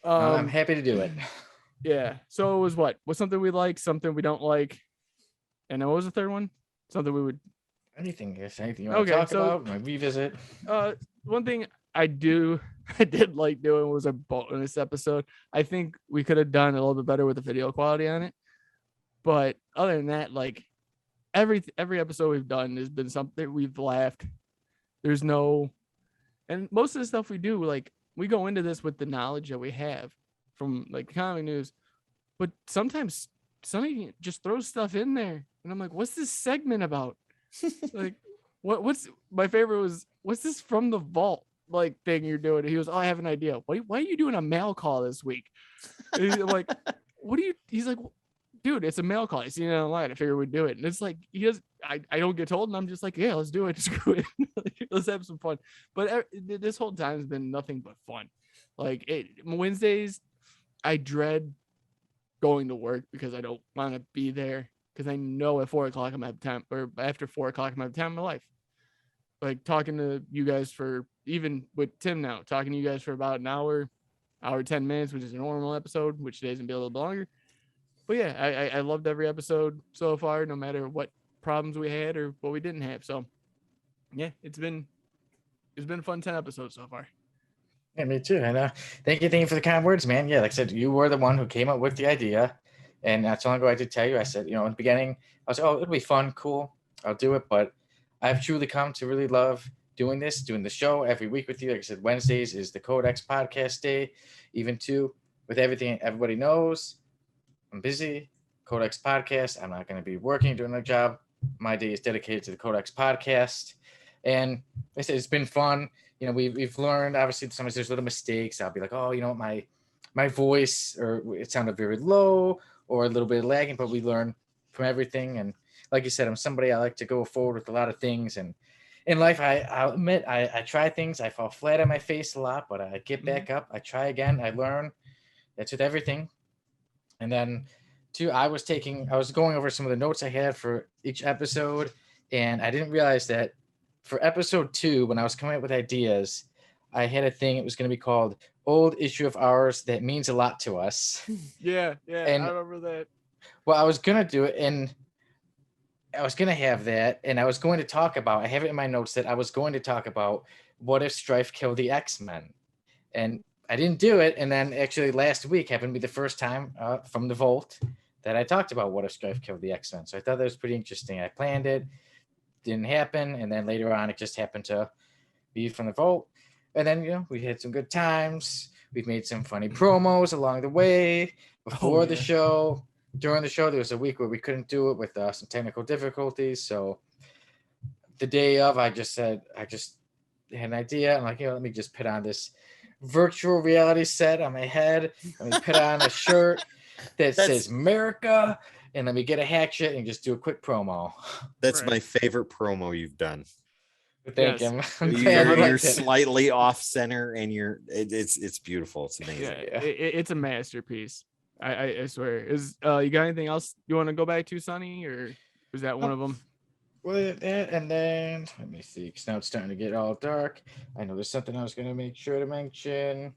S1: I'm happy to do it.
S2: Yeah. So it was what's something we like, something we don't like. And then what was the third one? Something we would.
S1: Anything you want to talk about? Revisit.
S2: One thing I did like doing was a bonus episode. I think we could have done a little bit better with the video quality on it. But other than that, like every episode we've done has been something we've laughed. There's no, and most of the stuff we do, like we go into this with the knowledge that we have from like comic news, but sometimes somebody just throws stuff in there, and I'm like, what's this segment about? Like, what's my favorite was, what's this From the Vault like thing you're doing? And he goes, oh, I have an idea. Why are you doing a mail call this week? And I'm like, what do you? He's like, dude, it's a mail call. I seen it online. I figured we'd do it. And it's like, I don't get told, and I'm just like, yeah, let's do it. Screw it. Let's have some fun. But this whole time has been nothing but fun. Like Wednesdays, I dread going to work because I don't want to be there. Because I know at 4 o'clock I'm at time, or after 4 o'clock I'm at the time of my life. Like talking to you guys for, even with Tim now, talking to you guys for about an hour 10 minutes, which is a normal episode, which today's gonna be a little bit longer. But yeah, I loved every episode so far, no matter what problems we had or what we didn't have. So yeah, it's been a fun 10 episodes so far.
S1: Yeah, me too. And thank you for the kind words, man. Yeah, like I said, you were the one who came up with the idea. And not so long ago, I did tell you, I said, in the beginning, I was like, oh, it'll be fun, cool, I'll do it. But I've truly come to really love doing the show every week with you. Like I said, Wednesdays is the Codex podcast day, even too, with everything everybody knows. I'm busy. Codex podcast. I'm not going to be working, doing my job. My day is dedicated to the Codex podcast. And like I said, it's been fun. We've learned, obviously, sometimes there's little mistakes. I'll be like, oh, my voice, or it sounded very low or a little bit lagging, but we learn from everything. And like you said, I'm somebody, I like to go forward with a lot of things. And in life, I'll admit, I try things. I fall flat on my face a lot, but I get back up. I try again. I learn. That's with everything. And then, too, I was going over some of the notes I had for each episode, and I didn't realize that for episode 2, when I was coming up with ideas, I had a thing. It was going to be called Old Issue of Ours That Means a Lot to Us.
S2: Yeah, and I remember that.
S1: Well, I was going to do it, and I was going to have that, and I was going to talk about, I have it in my notes that I was going to talk about what if Strife killed the X-Men. And I didn't do it, and then actually last week happened to be the first time from the vault that I talked about what if Strife killed the X-Men. So I thought that was pretty interesting. I planned it, didn't happen, and then later on it just happened to be from the vault. And then we had some good times. We've made some funny promos along the way before the show. During the show, there was a week where we couldn't do it with some technical difficulties. So the day of, I just had an idea. I'm like, let me just put on this virtual reality set on my head. Let me put on a shirt that says America, and let me get a hatchet and just do a quick promo.
S3: That's my favorite promo you've done.
S1: Thank you.
S3: You're slightly off center, and it's beautiful. It's amazing.
S2: Yeah. It's a masterpiece. I swear. Is you got anything else you want to go back to, Sonny, or was that one of them?
S1: Well, that, and then let me see, because now it's starting to get all dark. I know there's something I was going to make sure to mention.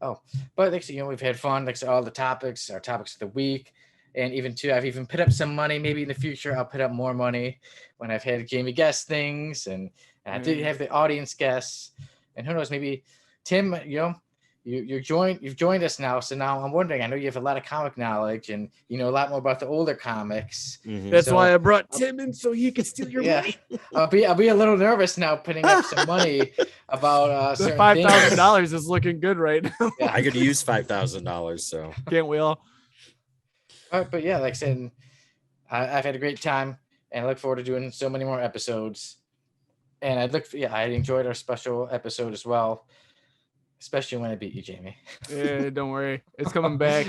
S1: Oh, but like, we've had fun. Like, all the topics, our topics of the week. And even too, I've even put up some money. Maybe in the future, I'll put up more money when I've had Jamie guest things, and I did have the audience guests. And who knows, maybe Tim, you've joined us now. So now I'm wondering. I know you have a lot of comic knowledge, and you know a lot more about the older comics.
S2: Mm-hmm. That's why I brought Tim in, so he could steal your money.
S1: I'll be a little nervous now putting up some money about certain
S2: $5,000 is looking good right now.
S3: Yeah. I could use $5,000, so
S2: can't we all?
S1: All right, but yeah, like I said, I've had a great time, and I look forward to doing so many more episodes. And I enjoyed our special episode as well, especially when I beat you, Jamie.
S2: Yeah, don't worry, it's coming back.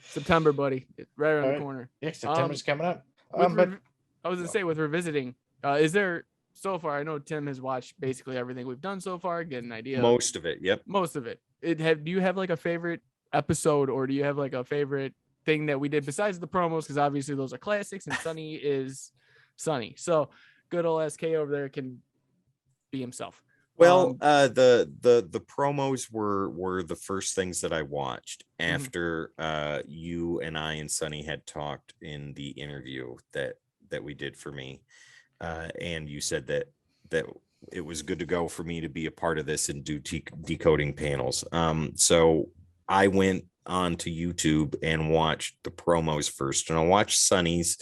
S2: September, buddy, right around the corner.
S1: Yeah, September's coming up.
S2: But I was gonna say, with revisiting, is there so far? I know Tim has watched basically everything we've done so far. Get an idea.
S3: Most of it, yep.
S2: Most of it. Do you have like a favorite episode, or do you have like a favorite thing that we did besides the promos? Because obviously those are classics, and Sonny is Sonny. So good old SK over there can be himself.
S3: Well, the promos were the first things that I watched after you and I and Sonny had talked in the interview that we did for me, and you said that it was good to go for me to be a part of this and do decoding panels. So I went onto YouTube and watched the promos first, and I watched Sonny's,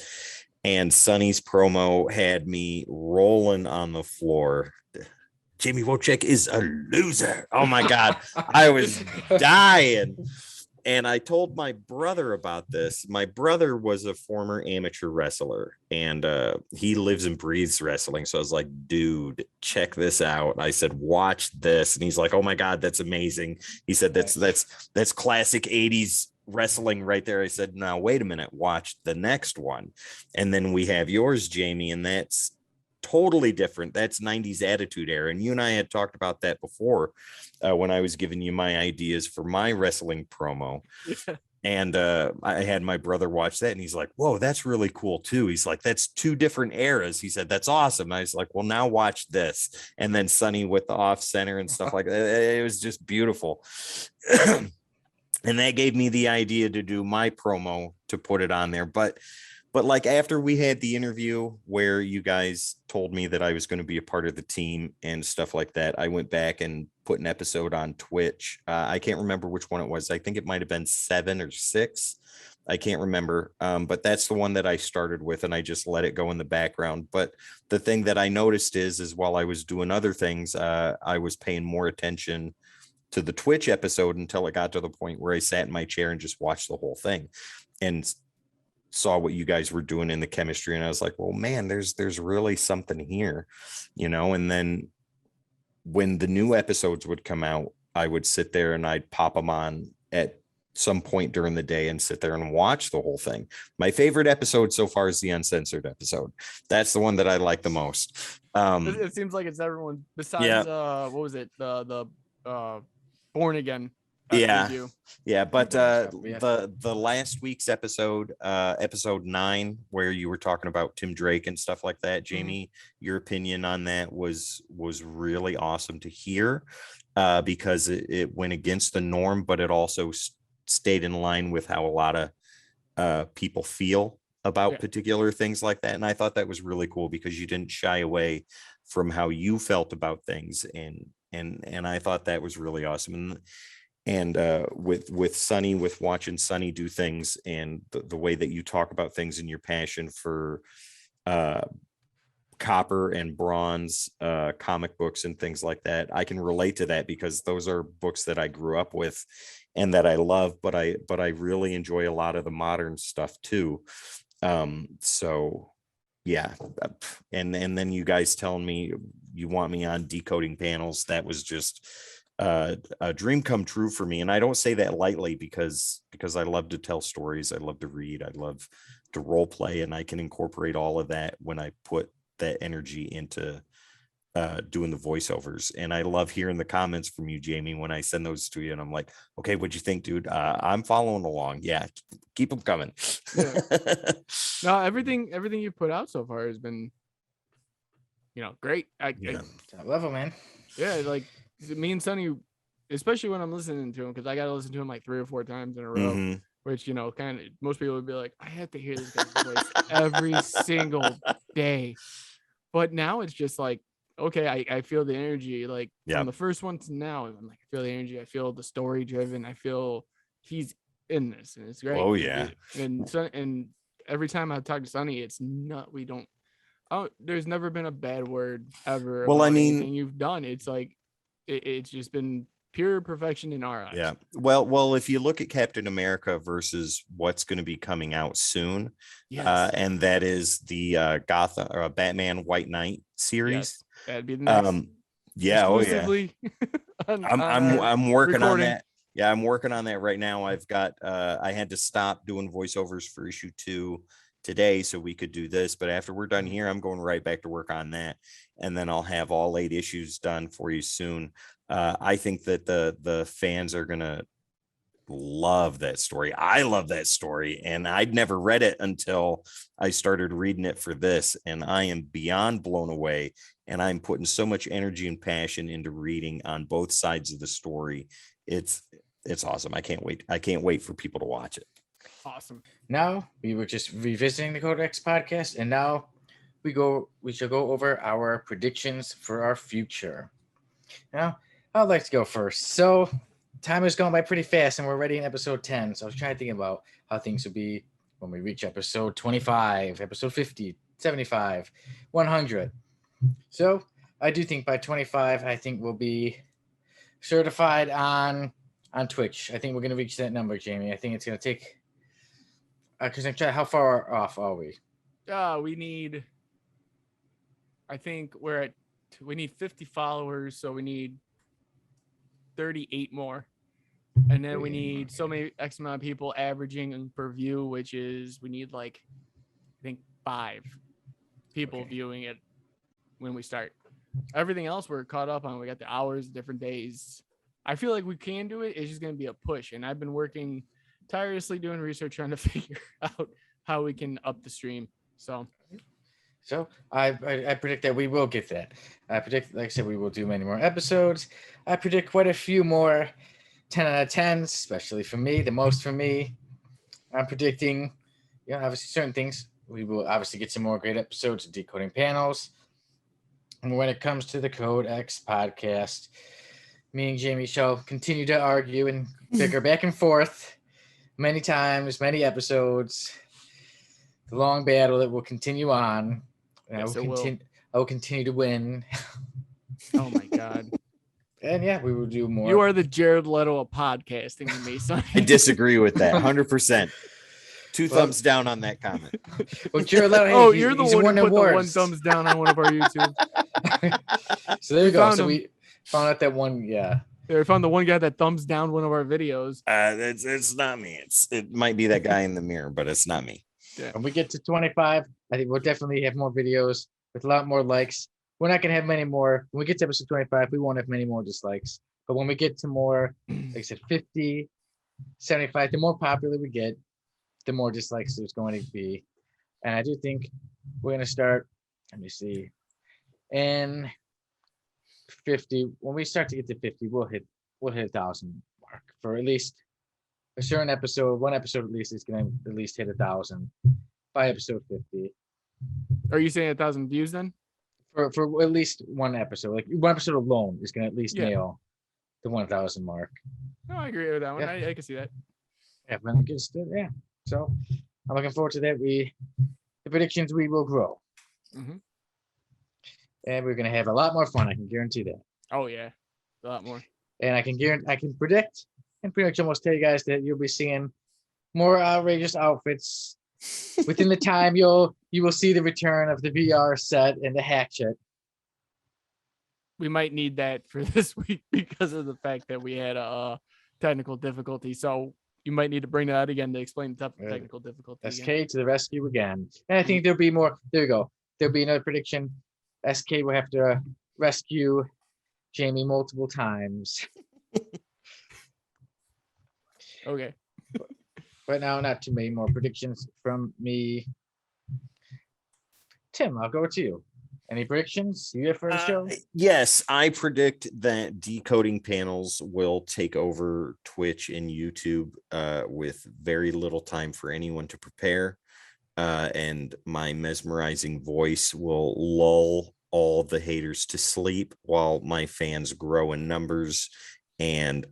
S3: and Sonny's promo had me rolling on the floor. Jamie Wojcik is a loser. Oh my God. I was dying. And I told my brother about this. My brother was a former amateur wrestler, and he lives and breathes wrestling. So I was like, dude, check this out. I said, watch this. And he's like, oh my God, that's amazing. He said, that's classic 80s wrestling right there. I said, now wait a minute, watch the next one. And then we have yours, Jamie, and that's totally different. That's 90s Attitude Era. And you and I had talked about that before when I was giving you my ideas for my wrestling promo. And I had my brother watch that, and he's like, whoa, that's really cool too. He's like, that's 2 different eras. He said, that's awesome. I was like, well, now watch this. And then Sonny with the off center and stuff like that. It was just beautiful. And that gave me the idea to do my promo to put it on there. But like after we had the interview where you guys told me that I was going to be a part of the team and stuff like that, I went back and put an episode on Twitch. I can't remember which one it was. I think it might have been 7 or 6. I can't remember. But that's the one that I started with, and I just let it go in the background. But the thing that I noticed is while I was doing other things, I was paying more attention to the Twitch episode until it got to the point where I sat in my chair and just watched the whole thing and saw what you guys were doing in the chemistry. And I was like, well, man, there's really something here, and then when the new episodes would come out, I would sit there and I'd pop them on at some point during the day and sit there and watch the whole thing. My favorite episode so far is the uncensored episode. That's the one that I like the most.
S2: It seems like it's everyone besides what was it, the Born Again.
S3: Yeah, but the last week's episode, episode 9, where you were talking about Tim Drake and stuff like that, Jamie, your opinion on that was really awesome to hear, because it went against the norm, but it also stayed in line with how a lot of people feel about particular things like that. And I thought that was really cool because you didn't shy away from how you felt about things, and I thought that was really awesome. And with Sonny, with watching Sonny do things, and the way that you talk about things and your passion for copper and bronze comic books and things like that, I can relate to that because those are books that I grew up with and that I love, but I really enjoy a lot of the modern stuff too. So yeah. And then you guys telling me you want me on Decoding Panels, that was just a dream come true for me. And I don't say that lightly because I love to tell stories. I love to read. I love to role play, and I can incorporate all of that when I put that energy into doing the voiceovers. And I love hearing the comments from you, Jamie, when I send those to you, and I'm like, okay, what'd you think, dude? I'm following along. Yeah, keep them coming.
S2: Yeah. No, everything you put out so far has been, great. I
S1: love them, man.
S2: Yeah, like me and Sonny, especially when I'm listening to him, because I got to listen to him like 3 or 4 times in a row, which, kind of most people would be like, I have to hear this guy's voice every single day. But now it's just like, okay, I feel the energy, like from the first one to now. I'm like, I feel the energy. I feel the story driven. I feel he's in this, and it's great.
S3: Oh yeah.
S2: And every time I talk to Sonny, it's not, there's never been a bad word ever.
S3: Well, I mean,
S2: anything you've done, it's like, it's just been pure perfection in our eyes.
S3: Yeah. Well, if you look at Captain America versus what's going to be coming out soon, and that is the Gotham or Batman White Knight series.
S2: Yes, that'd be the next.
S3: Yeah. Oh yeah. I'm working on that. Yeah, I'm working on that right now. I've got I had to stop doing voiceovers for issue 2 today so we could do this, but after we're done here, I'm going right back to work on that, and then I'll have all 8 issues done for you soon. I think that the fans are gonna love that story. I love that story, and I'd never read it until I started reading it for this, and I am beyond blown away, and I'm putting so much energy and passion into reading on both sides of the story. It's awesome. I can't wait for people to watch it.
S2: Awesome.
S1: Now we were just revisiting the Codex podcast, and now we shall go over our predictions for our future. Now, I'd like to go first. So time has gone by pretty fast, and we're already in episode 10. So I was trying to think about how things would be when we reach episode 25, episode 50, 75, 100. So I do think by 25, I think we'll be certified on Twitch. I think we're going to reach that number, Jamie. I think it's going to take, because I'm trying, how far off are we?
S2: I think we need 50 followers, so we need 38 more, and then we need so many X amount of people averaging per view, which is we need like I think 5 people viewing it when we start. Everything else we're caught up on. We got the hours, different days. I feel like we can do it. It's just going to be a push, and I've been working tirelessly doing research, trying to figure out how we can up the stream. So
S1: I predict that we will get that. I predict, like I said, we will do many more episodes. I predict quite a few more 10 out of 10s, especially for me, the most for me. I'm predicting, obviously certain things. We will obviously get some more great episodes of Decoding Panels. And when it comes to the Codex podcast, me and Jamie shall continue to argue and bicker back and forth many times, many episodes. The long battle that will continue on.
S2: Yes,
S1: I will continue to win.
S2: Oh my God.
S1: And yeah, we will do more.
S2: You are the Jared Leto of podcasting, Mason.
S3: I disagree with that 100%. Two thumbs down on that comment.
S1: Well, Jared Leto,
S2: you're the one who put the one thumbs down on one of our YouTube.
S1: So there you go. So we found out that one. Yeah,
S2: we found the one guy that thumbs down one of our videos.
S3: It's not me. It might be that guy in the mirror, but it's not me.
S1: Yeah. When we get to 25, I think we'll definitely have more videos with a lot more likes. We're not gonna have many more. When we get to episode 25, we won't have many more dislikes. But when we get to more, like I said, 50, 75, the more popular we get, the more dislikes there's going to be. And I do think we're going to start, let me see, in 50. When we start to get to 50, we'll hit 1,000 mark for at least a certain episode. One episode at least is going to at least hit 1,000 by episode 50.
S2: Are you saying 1,000 views then?
S1: For at least one episode. Like one episode alone is going to at least nail the 1,000 mark.
S2: No, I agree with that one. Yeah. I can see that.
S1: Yeah, but yeah. So I'm looking forward to that. The predictions, we will grow.
S2: Mm-hmm.
S1: And we're going to have a lot more fun. I can guarantee that.
S2: Oh yeah, a lot more.
S1: And I can predict and pretty much almost tell you guys that you'll be seeing more outrageous outfits within the time. You will see the return of the VR set and the hatchet.
S2: We might need that for this week because of the fact that we had a technical difficulty. So you might need to bring that out again to explain the technical difficulty.
S1: SK again. To the rescue again. And I think there'll be more. There you go. There'll be another prediction. SK will have to rescue Jamie multiple times.
S2: Okay.
S1: But now, not too many more predictions from me. Tim, I'll go to you. Any predictions you have for the show?
S3: Yes, I predict that Decoding Panels will take over Twitch and YouTube with very little time for anyone to prepare. And my mesmerizing voice will lull all the haters to sleep while my fans grow in numbers and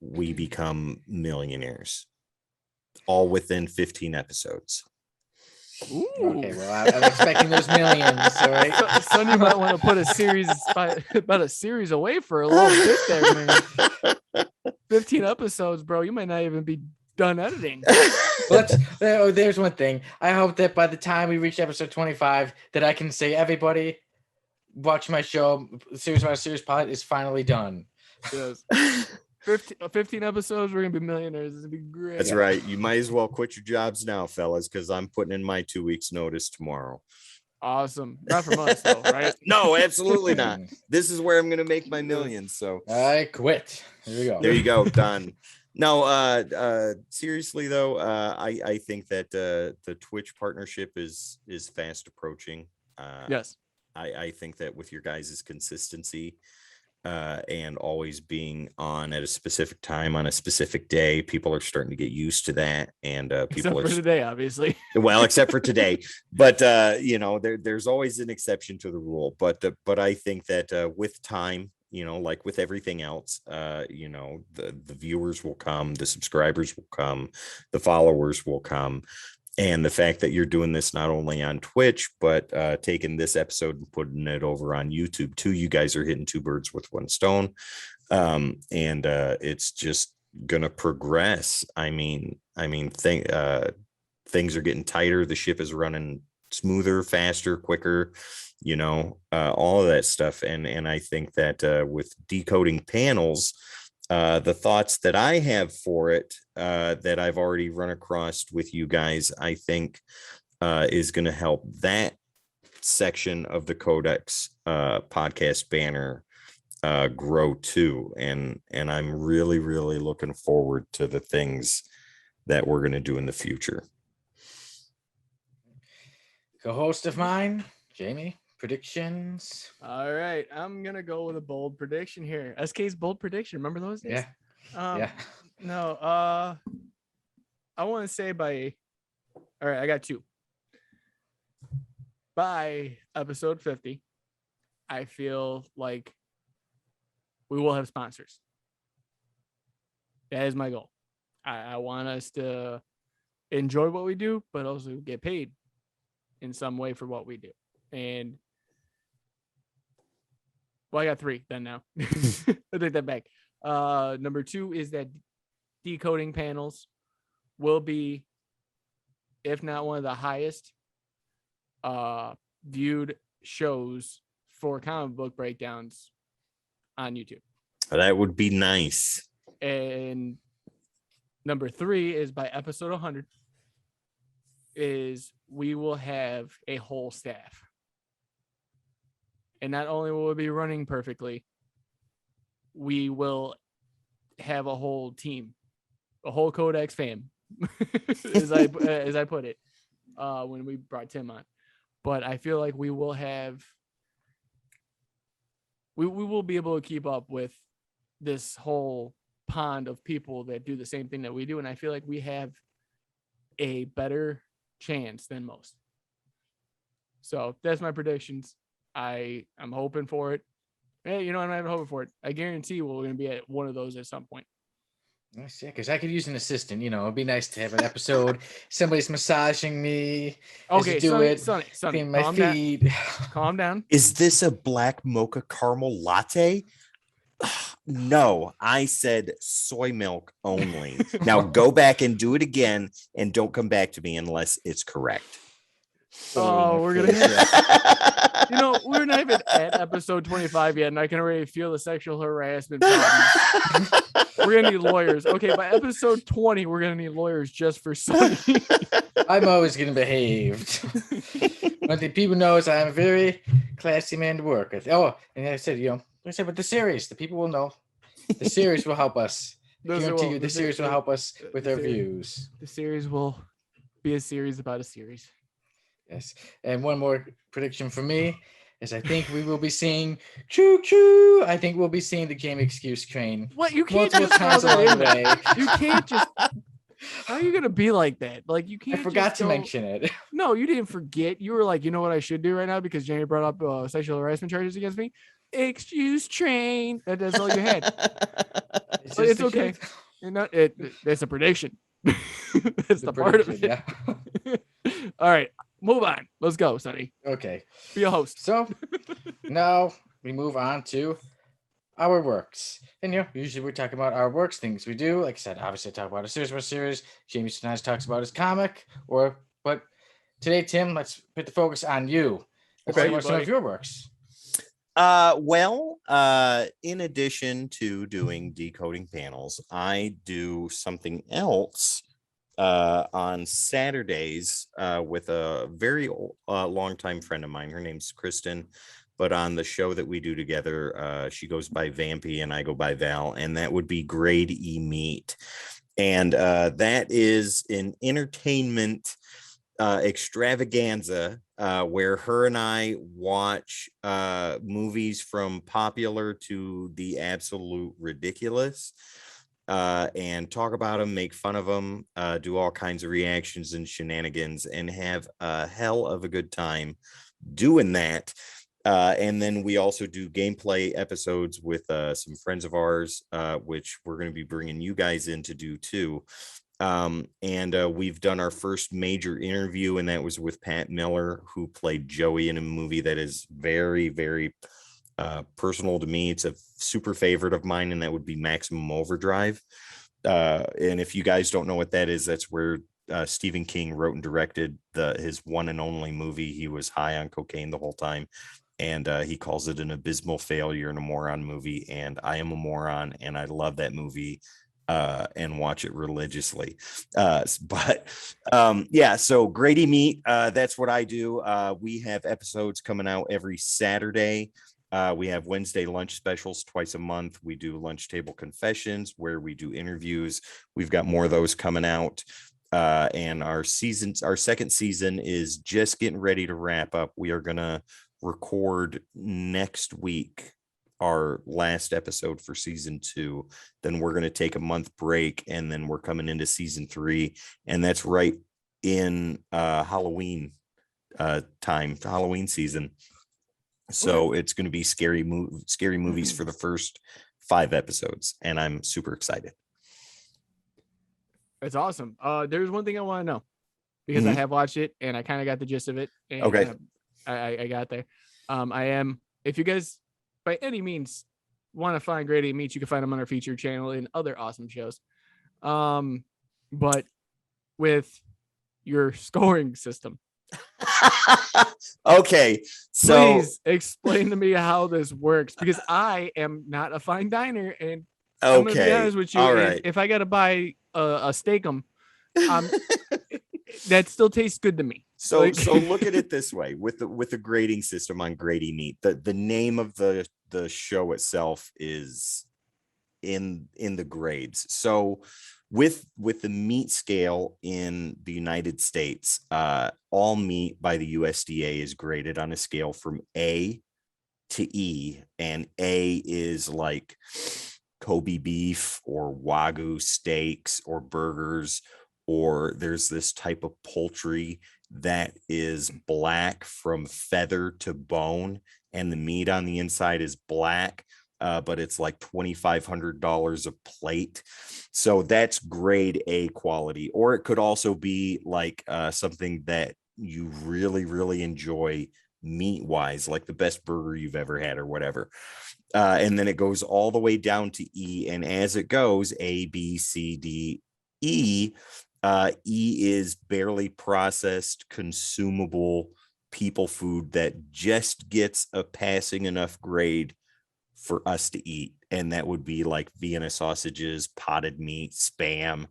S3: we become millionaires. All within 15 episodes.
S2: Ooh.
S1: Okay, well, I'm expecting those millions. All right,
S2: son, you might want to put about a series away for a little bit there, man. 15 episodes, bro. You might not even be done editing.
S1: There's one thing. I hope that by the time we reach episode 25, that I can say, everybody, watch my show. Series by Series Pod is finally done.
S2: Yes. 15 episodes, we're gonna be millionaires. It's gonna be great.
S3: That's right. You might as well quit your jobs now, fellas, because I'm putting in my 2 weeks notice tomorrow.
S2: Awesome. Not from us though, right?
S3: No, absolutely not. This is where I'm gonna make my millions. So
S1: I quit. There you go.
S3: There you go. Done. No, seriously though, I think that the Twitch partnership is fast approaching.
S2: Yes.
S3: I think that with your guys' consistency and always being on at a specific time on a specific day, people are starting to get used to that. And people
S2: except for today, obviously.
S3: Well, except for today, but there's always an exception to the rule. But I think that with time, like with everything else, the viewers will come, the subscribers will come, the followers will come. And the fact that you're doing this not only on Twitch, but taking this episode and putting it over on YouTube too, you guys are hitting two birds with one stone. And it's just gonna progress. I mean, things are getting tighter. The ship is running smoother, faster, quicker, all of that stuff. And I think that with Decoding Panels, the thoughts that I have for it, that I've already run across with you guys, I think is going to help that section of the Codex podcast banner grow too. And I'm really, really looking forward to the things that we're going to do in the future.
S1: Co-host of mine, Jamie, predictions.
S2: All right, I'm gonna go with a bold prediction here. SK's bold prediction. Remember those days?
S1: Yeah.
S2: No. I want to say by. All right, I got two. By episode 50, I feel like we will have sponsors. That is my goal. I want us to enjoy what we do, but also get paid in some way for what we do. And I got three then now. I take that back. Number two is that Decoding Panels will be, if not one of the highest viewed shows for comic book breakdowns on YouTube.
S3: That would be nice.
S2: And number three is by episode 100 is we will have a whole staff. And not only will it be running perfectly, we will have a whole team, a whole Codex fam, as I put it, when we brought Tim on. But I feel like we will have, we will be able to keep up with this whole pond of people that do the same thing that we do. And I feel like we have a better chance than most. So that's my predictions. I'm hoping for it. Hey, I'm not even hoping for it. I guarantee we're going to be at one of those at some point.
S1: Nice, yeah, because I could use an assistant. It'd be nice to have an episode. Somebody's massaging me.
S2: Okay, Sonny,
S1: clean my feet.
S2: Calm down.
S3: Is this a black mocha caramel latte? No, I said soy milk only. Now go back and do it again, and don't come back to me unless it's correct.
S2: Oh, we're gonna we're not even at episode 25 yet, and I can already feel the sexual harassment problems. We're gonna need lawyers. Okay, by episode 20, we're gonna need lawyers just for Sonny.
S1: I'm always gonna behave. One thing people know is I'm a very classy man to work with. Oh, and I said, but the series, the people will know. The series will help us. I guarantee you, the series will help us with our views.
S2: The series will be a series about a series.
S1: Yes. And one more prediction for me is I think we will be seeing choo-choo. I think we'll be seeing the game excuse train.
S2: What? You can't just throw that in there. You can't just... How are you going to be like that? Like, you can't.
S1: I forgot to mention it.
S2: No, you didn't forget. You were like, you know what I should do right now because Jamie brought up sexual harassment charges against me? Excuse train. That's all you had. It's okay. That's a prediction. That's the part of it. Yeah. All right. Move on. Let's go, Sonny.
S1: Okay.
S2: Be a host.
S1: So now we move on to our works. And usually we're talking about our works, things we do. Like I said, obviously I talk about a series. Jamie sometimes talks about his comic but today, Tim, let's put the focus on you. Okay. What are some of your works?
S3: In addition to doing Decoding Panels, I do something else on Saturdays with a very longtime friend of mine. Her name's Kristen, but on the show that we do together, she goes by Vampy and I go by Val, and that would be Grade E Meat. And that is an entertainment extravaganza where her and I watch movies from popular to the absolute ridiculous and talk about them, make fun of them, do all kinds of reactions and shenanigans, and have a hell of a good time doing that. And then we also do gameplay episodes with some friends of ours, which we're going to be bringing you guys in to do too. And we've done our first major interview, and that was with Pat Miller, who played Joey in a movie that is very, very personal to me. It's a super favorite of mine, and that would be Maximum Overdrive. And if you guys don't know what that is, that's where Stephen King wrote and directed his one and only movie. He was high on cocaine the whole time, and he calls it an abysmal failure and a moron movie. And I am a moron, and I love that movie and watch it religiously. So Grady Meat, that's what I do. We have episodes coming out every Saturday. We have Wednesday lunch specials twice a month. We do lunch table confessions where we do interviews. We've got more of those coming out. And our second season is just getting ready to wrap up. We are going to record next week our last episode for season 2. Then we're going to take a month break, and then we're coming into season 3. And that's right in Halloween time, Halloween season. So it's going to be scary movies for the first 5 episodes, and I'm super excited.
S2: It's awesome. There's one thing I want to know, because I have watched it and I kind of got the gist of it. And
S3: okay.
S2: I got there. If you guys by any means want to find Grady Meats, you can find them on our featured channel and other awesome shows. But with your scoring system.
S3: Okay. So
S2: please explain to me how this works, because I am not a fine diner, and
S3: okay.
S2: I'm gonna be honest with you.
S3: All right.
S2: If I gotta buy a steakum, that still tastes good to me.
S3: So look at it this way, with the grading system on Grady Meat. The name of the show itself is in the grades. So with the meat scale in the United States, all meat by the USDA is graded on a scale from A to E, and A is like Kobe beef or Wagyu steaks or burgers, or there's this type of poultry that is black from feather to bone, and the meat on the inside is black, but it's like $2,500 a plate. So that's grade A quality. Or it could also be like something that you really, really enjoy meat wise, like the best burger you've ever had or whatever. And then it goes all the way down to E. And as it goes, A, B, C, D, E, E is barely processed, consumable people food that just gets a passing enough grade for us to eat. And that would be like Vienna sausages, potted meat, Spam,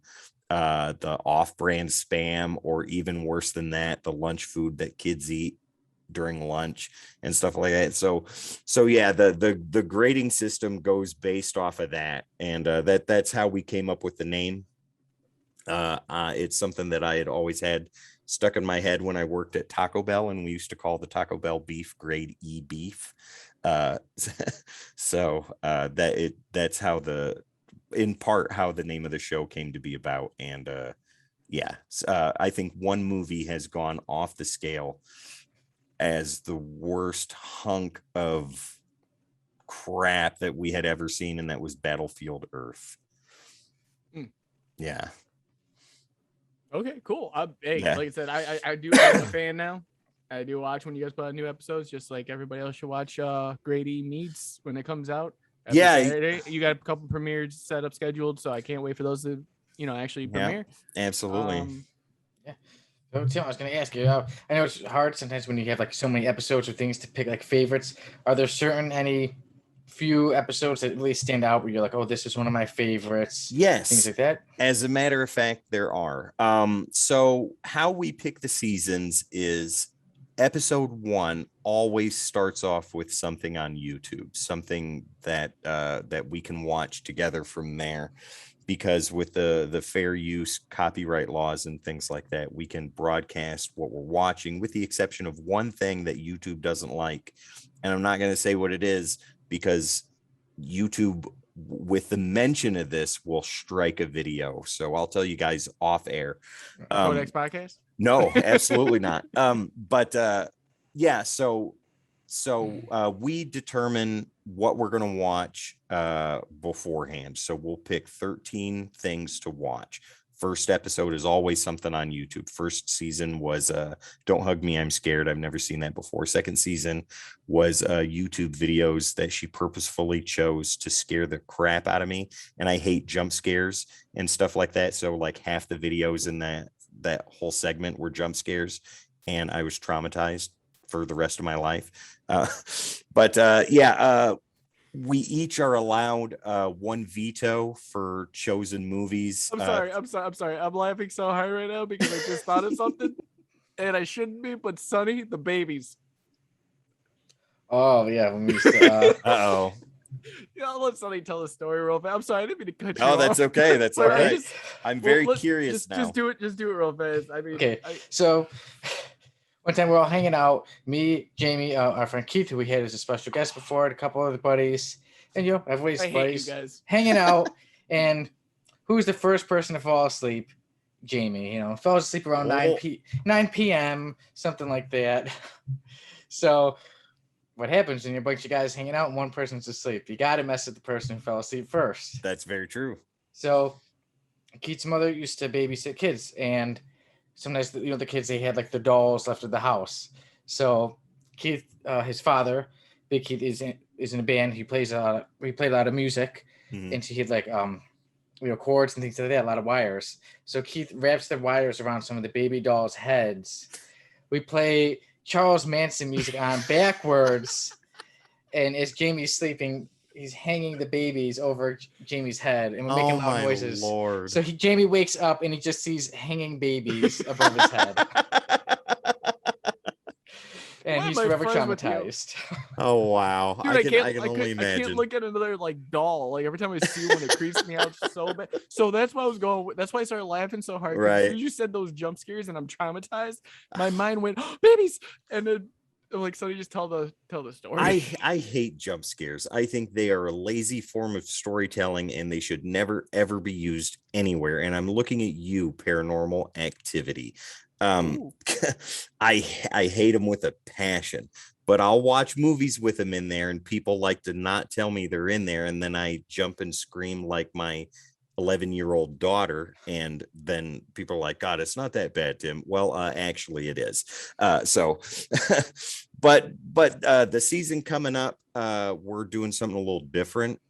S3: the off-brand Spam, or even worse than that, the lunch food that kids eat during lunch and stuff like that. So yeah, the grading system goes based off of that, and that's how we came up with the name. It's something that I had always had stuck in my head when I worked at Taco Bell, and we used to call the Taco Bell beef grade E beef. So that's how in part how the name of the show came to be about. And I think one movie has gone off the scale as the worst hunk of crap that we had ever seen, and that was Battlefield Earth. Yeah.
S2: Okay, cool. Like I said, I do. I'm a fan now. I do watch when you guys put out new episodes, just like everybody else should watch Grady Meats when it comes out. Saturday. You got a couple premieres set up scheduled, so I can't wait for those to actually premiere.
S3: Absolutely.
S1: Yeah. So Tim, I was going to ask you. I know it's hard sometimes when you have like so many episodes or things to pick like favorites. Are there any few episodes that really stand out where you're like, oh, this is one of my favorites?
S3: Yes,
S1: things like that.
S3: As a matter of fact, there are. So how we pick the seasons is episode 1 always starts off with something on YouTube, something that we can watch together from there, because with the fair use copyright laws and things like that, we can broadcast what we're watching, with the exception of one thing that YouTube doesn't like. And I'm not going to say what it is, because YouTube, with the mention of this, will strike a video. So I'll tell you guys off air.
S2: Codex podcast?
S3: No, absolutely not. So we determine what we're going to watch beforehand. So we'll pick 13 things to watch. First episode is always something on YouTube. First season was Don't Hug Me, I'm Scared. I've never seen that before. Second season was YouTube videos that she purposefully chose to scare the crap out of me. And I hate jump scares and stuff like that. So like half the videos in that whole segment were jump scares, and I was traumatized for the rest of my life. We each are allowed one veto for chosen movies.
S2: I'm sorry. I'm laughing so hard right now because I just thought of something, and I shouldn't be. But Sonny, the babies.
S1: Oh yeah, when we used to,
S3: Uh-oh.
S2: Yeah, I'll let somebody tell the story real fast. I'm sorry, I didn't mean to cut you
S3: Oh,
S2: off.
S3: that's okay. That's all right. I'm very curious now.
S2: Just do it real fast. I mean,
S1: okay. So one time we're all hanging out, me, Jamie, our friend Keith, who we had as a special guest before, and a couple other buddies, and everybody's buddies hanging out. And who's the first person to fall asleep? Jamie. Fell asleep around 9 p.m., something like that. So what happens when you're a bunch of guys hanging out and one person's asleep? You got to mess with the person who fell asleep first.
S3: That's very true.
S1: So Keith's mother used to babysit kids, and sometimes the kids, they had like the dolls left at the house. So Keith, his father, Big Keith, is in a band. He played a lot of music, and he had like cords and things like that, a lot of wires. So Keith wraps the wires around some of the baby dolls' heads. We play Charles Manson music on backwards, and as Jamie's sleeping, he's hanging the babies over Jamie's head, and we're making loud noises.
S3: Lord.
S1: So Jamie wakes up and he just sees hanging babies above his head. And he's forever traumatized.
S3: Oh wow.
S2: Dude,
S3: I can only imagine.
S2: I can't look at another like doll. Like every time I see one, it creeps me out so bad. So that's why I was going. That's why I started laughing so hard.
S3: Right.
S2: As you said those jump scares, and I'm traumatized. My mind went, oh, babies, and then like so you just tell the story.
S3: I hate jump scares. I think they are a lazy form of storytelling, and they should never ever be used anywhere. And I'm looking at you, Paranormal Activity. I hate them with a passion, but I'll watch movies with them in there, and people like to not tell me they're in there, and then I jump and scream like my 11-year-old daughter, and then people are like, God, it's not that bad, Tim. Well, actually it is. But the season coming up, we're doing something a little different.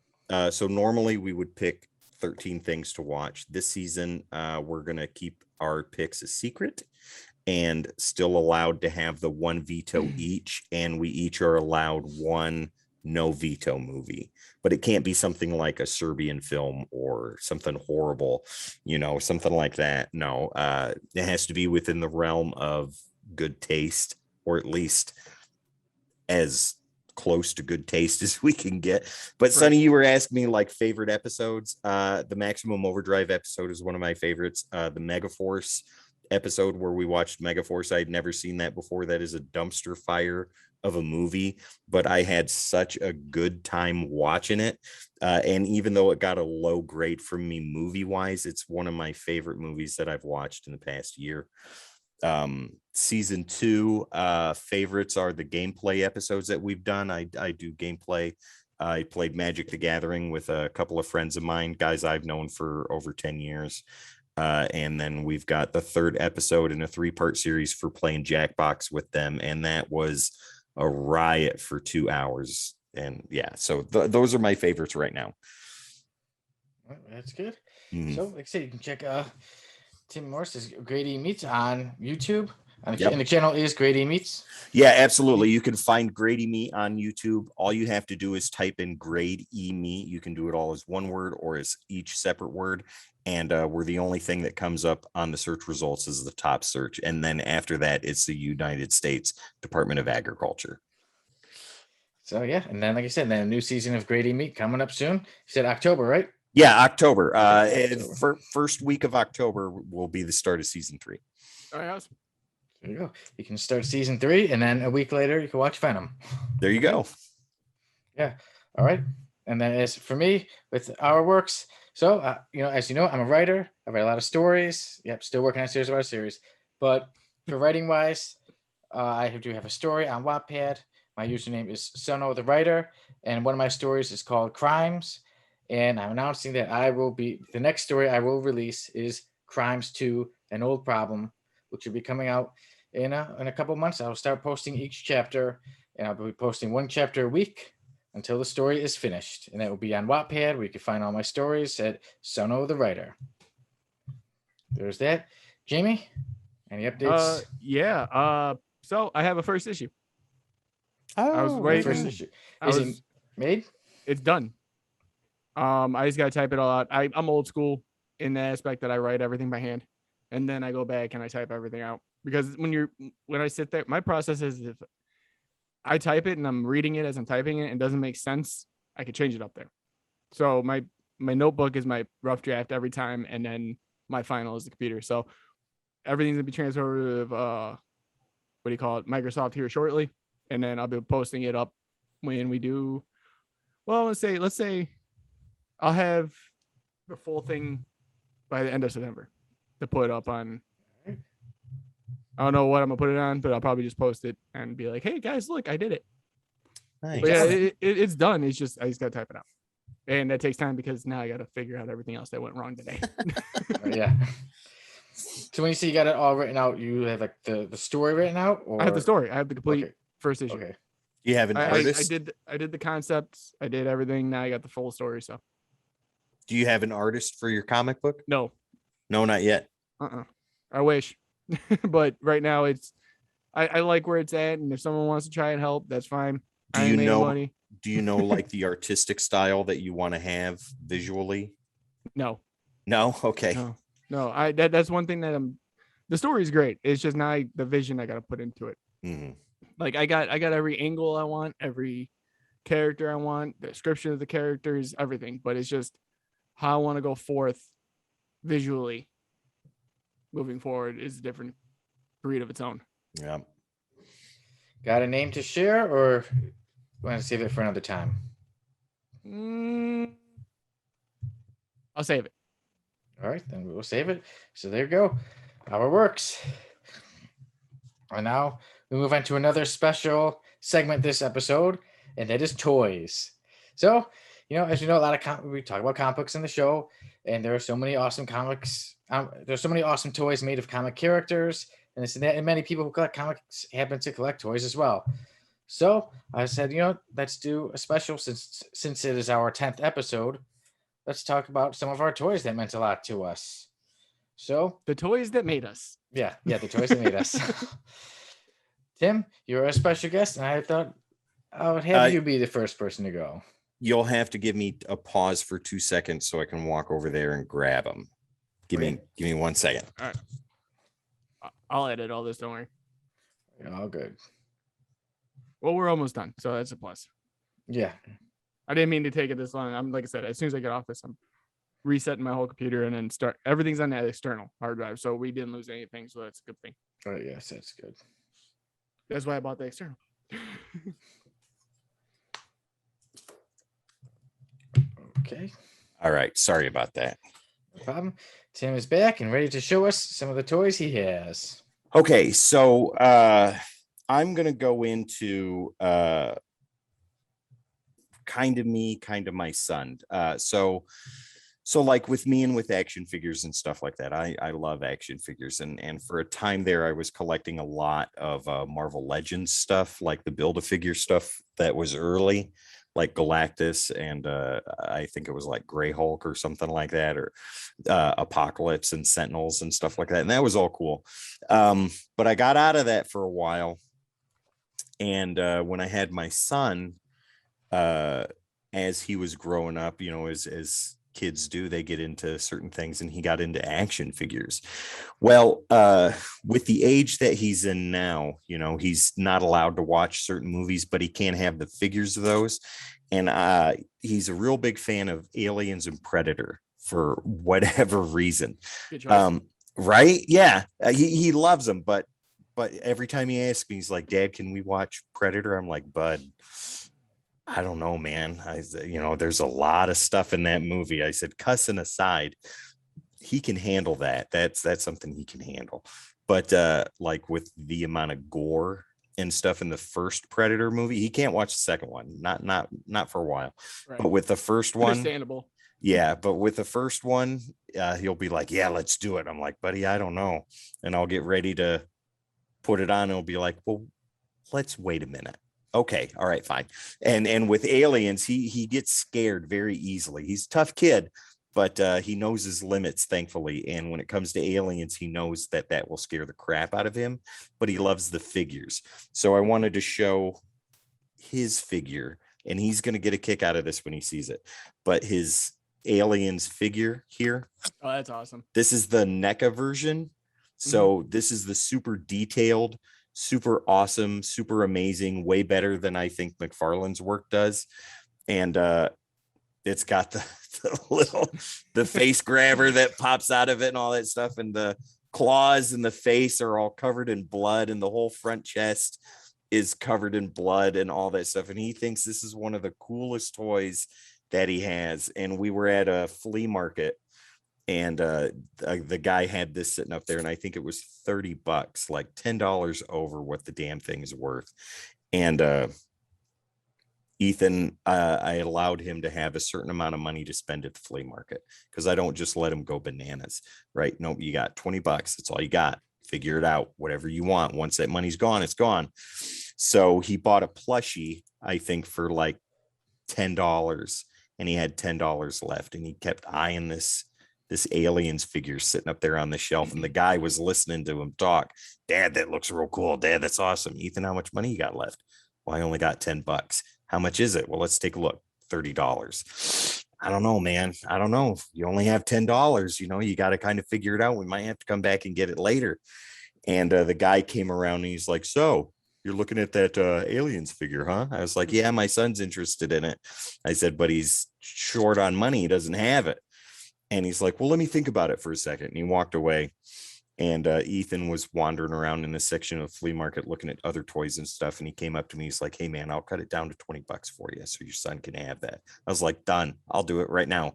S3: So normally we would pick 13 things to watch. This season, we're gonna keep our picks a secret, and still allowed to have the one veto each, and we each are allowed one no veto movie, but it can't be something like a Serbian film or something horrible, something like that. No, it has to be within the realm of good taste, or at least as close to good taste as we can get. But Sonny, you were asking me like favorite episodes. The Maximum Overdrive episode is one of my favorites. The Megaforce episode where we watched Megaforce, I'd never seen that before. That is a dumpster fire of a movie, but I had such a good time watching it. And even though it got a low grade from me movie wise, it's one of my favorite movies that I've watched in the past year. Season 2 favorites are the gameplay episodes that we've done. I do gameplay. I played Magic the Gathering with a couple of friends of mine, guys I've known for over 10 years. And then we've got the third episode in a 3-part series for playing Jackbox with them, and that was a riot for 2 hours. And yeah, so those are my favorites right now.
S1: That's good. So like I said, you can check Tim Morse's Grady Meets on YouTube. And the channel is Grady Meets.
S3: Yeah, absolutely. You can find Grady Meet on YouTube. All you have to do is type in Grade E Meet. You can do it all as one word or as each separate word. And we're the only thing that comes up on the search results is the top search. And then after that, it's the United States Department of Agriculture.
S1: So yeah, and then like I said, then a new season of Grady Meet coming up soon. You said October, right?
S3: Yeah, October. First week of October will be the start of season 3.
S2: All right, awesome.
S1: There you go. You can start season 3, and then a week later you can watch Venom.
S3: There you go.
S1: Yeah. All right. And then as for me with our works, so as you know, I'm a writer. I write a lot of stories. Yep, still working on a series of our series. But for writing wise, I do have a story on Wattpad. My username is Sono the Writer, and one of my stories is called Crimes. And I'm announcing that the next story I will release is Crimes 2, An Old Problem, which will be coming out in a couple months. I'll start posting each chapter, and I'll be posting one chapter a week until the story is finished. And that will be on Wattpad, where you can find all my stories at Sono the Writer. There's that. Jamie, any updates?
S2: Yeah. So I have a first issue. I was waiting.
S1: First issue. Is it made?
S2: It's done. I just gotta type it all out. I'm old school in the aspect that I write everything by hand, and then I go back and I type everything out. Because when I sit there, my process is I type it and I'm reading it as I'm typing it and it doesn't make sense, I could change it up there. So my notebook is my rough draft every time, and then my final is the computer. So everything's gonna be transferred to Microsoft here shortly, and then I'll be posting it up when we do. Well, let's say I'll have the full thing by the end of September to put up on. I don't know what I'm gonna put it on, but I'll probably just post it and be like, "Hey guys, look, I did it." Nice. But yeah, it's done. It's just I just gotta type it out, and that takes time because now I gotta figure out everything else that went wrong today.
S1: Yeah. So when you say you got it all written out, you have like the story written out, or
S2: I have the story. I have the complete first issue.
S1: Okay.
S3: You have an artist?
S2: I did the concepts. I did everything. Now I got the full story. So.
S3: Do you have an artist for your comic book?
S2: No,
S3: not yet.
S2: I wish, but right now I like where it's at, and if someone wants to try and help, that's fine.
S3: Do you know like the artistic style that you want to have visually?
S2: No.
S3: Okay.
S2: No. That's one thing that the story is great. It's just now the vision I got to put into it.
S3: Mm-hmm.
S2: Like I got every angle I want, every character I want, the description of the characters, everything, but it's just how I want to go forth visually moving forward is a different breed of its own.
S3: Yeah.
S1: Got a name to share, or want to save it for another time?
S2: I'll save it.
S1: All right, then we will save it. So there you go. How it works. And now we move on to another special segment this episode, and that is toys. So, as you know, a lot of we talk about comic books in the show, and there are so many awesome comics. There's so many awesome toys made of comic characters, and this and that, and many people who collect comics happen to collect toys as well. So I said, let's do a special since it is our 10th episode. Let's talk about some of our toys that meant a lot to us. So
S2: the toys that made us.
S1: Yeah, the toys that made us. Tim, you're a special guest, and I thought I would have you be the first person to go.
S3: You'll have to give me a pause for 2 seconds so I can walk over there and grab them. Give me 1 second.
S2: All right. I'll edit all this. Don't worry.
S1: All good.
S2: Well, we're almost done, so that's a plus.
S1: Yeah.
S2: I didn't mean to take it this long. I'm like I said, as soon as I get off this, I'm resetting my whole computer and then everything's on that external hard drive, so we didn't lose anything, so that's a good thing.
S1: Oh yes, that's good.
S2: That's why I bought the external.
S1: Okay.
S3: All right. Sorry about that.
S1: No problem. Tim is back and ready to show us some of the toys he has.
S3: Okay, so I'm gonna go into kind of me, kind of my son. So like with me and with action figures and stuff like that, I love action figures. And for a time there, I was collecting a lot of Marvel Legends stuff, like the Build-A-Figure stuff that was early, like Galactus, and I think it was like Grey Hulk or something like that, or Apocalypse and Sentinels and stuff like that. And that was all cool. But I got out of that for a while. And when I had my son, as he was growing up, as kids do, they get into certain things, and he got into action figures. Well, with the age that he's in now, he's not allowed to watch certain movies, but he can have the figures of those. And he's a real big fan of Aliens and Predator for whatever reason. Right? Yeah, he loves them, but every time he asks me, he's like, "Dad, can we watch Predator?" I'm like, "Bud, I don't know, man. There's a lot of stuff in that movie." I said, cussing aside, he can handle that. That's something he can handle. But like with the amount of gore and stuff in the first Predator movie, he can't watch the second one. Not for a while. Right. But with the first one,
S2: understandable.
S3: Yeah, but with the first one, he'll be like, "Yeah, let's do it." I'm like, "Buddy, I don't know." And I'll get ready to put it on, and he'll be like, "Well, let's wait a minute." Okay, all right, fine. And with Aliens, he gets scared very easily. He's a tough kid, but he knows his limits, thankfully. And when it comes to Aliens, he knows that will scare the crap out of him, but he loves the figures. So I wanted to show his figure, and he's going to get a kick out of this when he sees it. But his Aliens figure here.
S2: Oh, that's awesome.
S3: This is the NECA version. So this is the super detailed super awesome, super amazing, way better than I think McFarlane's work does. And it's got the face grabber that pops out of it and all that stuff, and the claws and the face are all covered in blood, and the whole front chest is covered in blood and all that stuff. And he thinks this is one of the coolest toys that he has. And we were at a flea market, and the guy had this sitting up there, and I think it was $30, like $10 over what the damn thing is worth. And Ethan, I allowed him to have a certain amount of money to spend at the flea market, because I don't just let him go bananas, right? No, you got $20. That's all you got. Figure it out, whatever you want. Once that money's gone, it's gone. So he bought a plushie, I think, for like $10, and he had $10 left, and he kept eyeing this aliens figure sitting up there on the shelf, and the guy was listening to him talk. Dad, that looks real cool. Dad, that's awesome. Ethan, how much money you got left? Well, I only got $10. How much is it? Well, let's take a look. $30. I don't know, man. I don't know. You only have $10. You got to kind of figure it out. We might have to come back and get it later. And the guy came around, and he's like, so you're looking at that aliens figure, huh? I was like, yeah, my son's interested in it. I said, but he's short on money. He doesn't have it. And he's like, well, let me think about it for a second. And he walked away. And Ethan was wandering around in this section of the flea market looking at other toys and stuff. And he came up to me. He's like, hey, man, I'll cut it down to $20 for you, so your son can have that. I was like, done. I'll do it right now.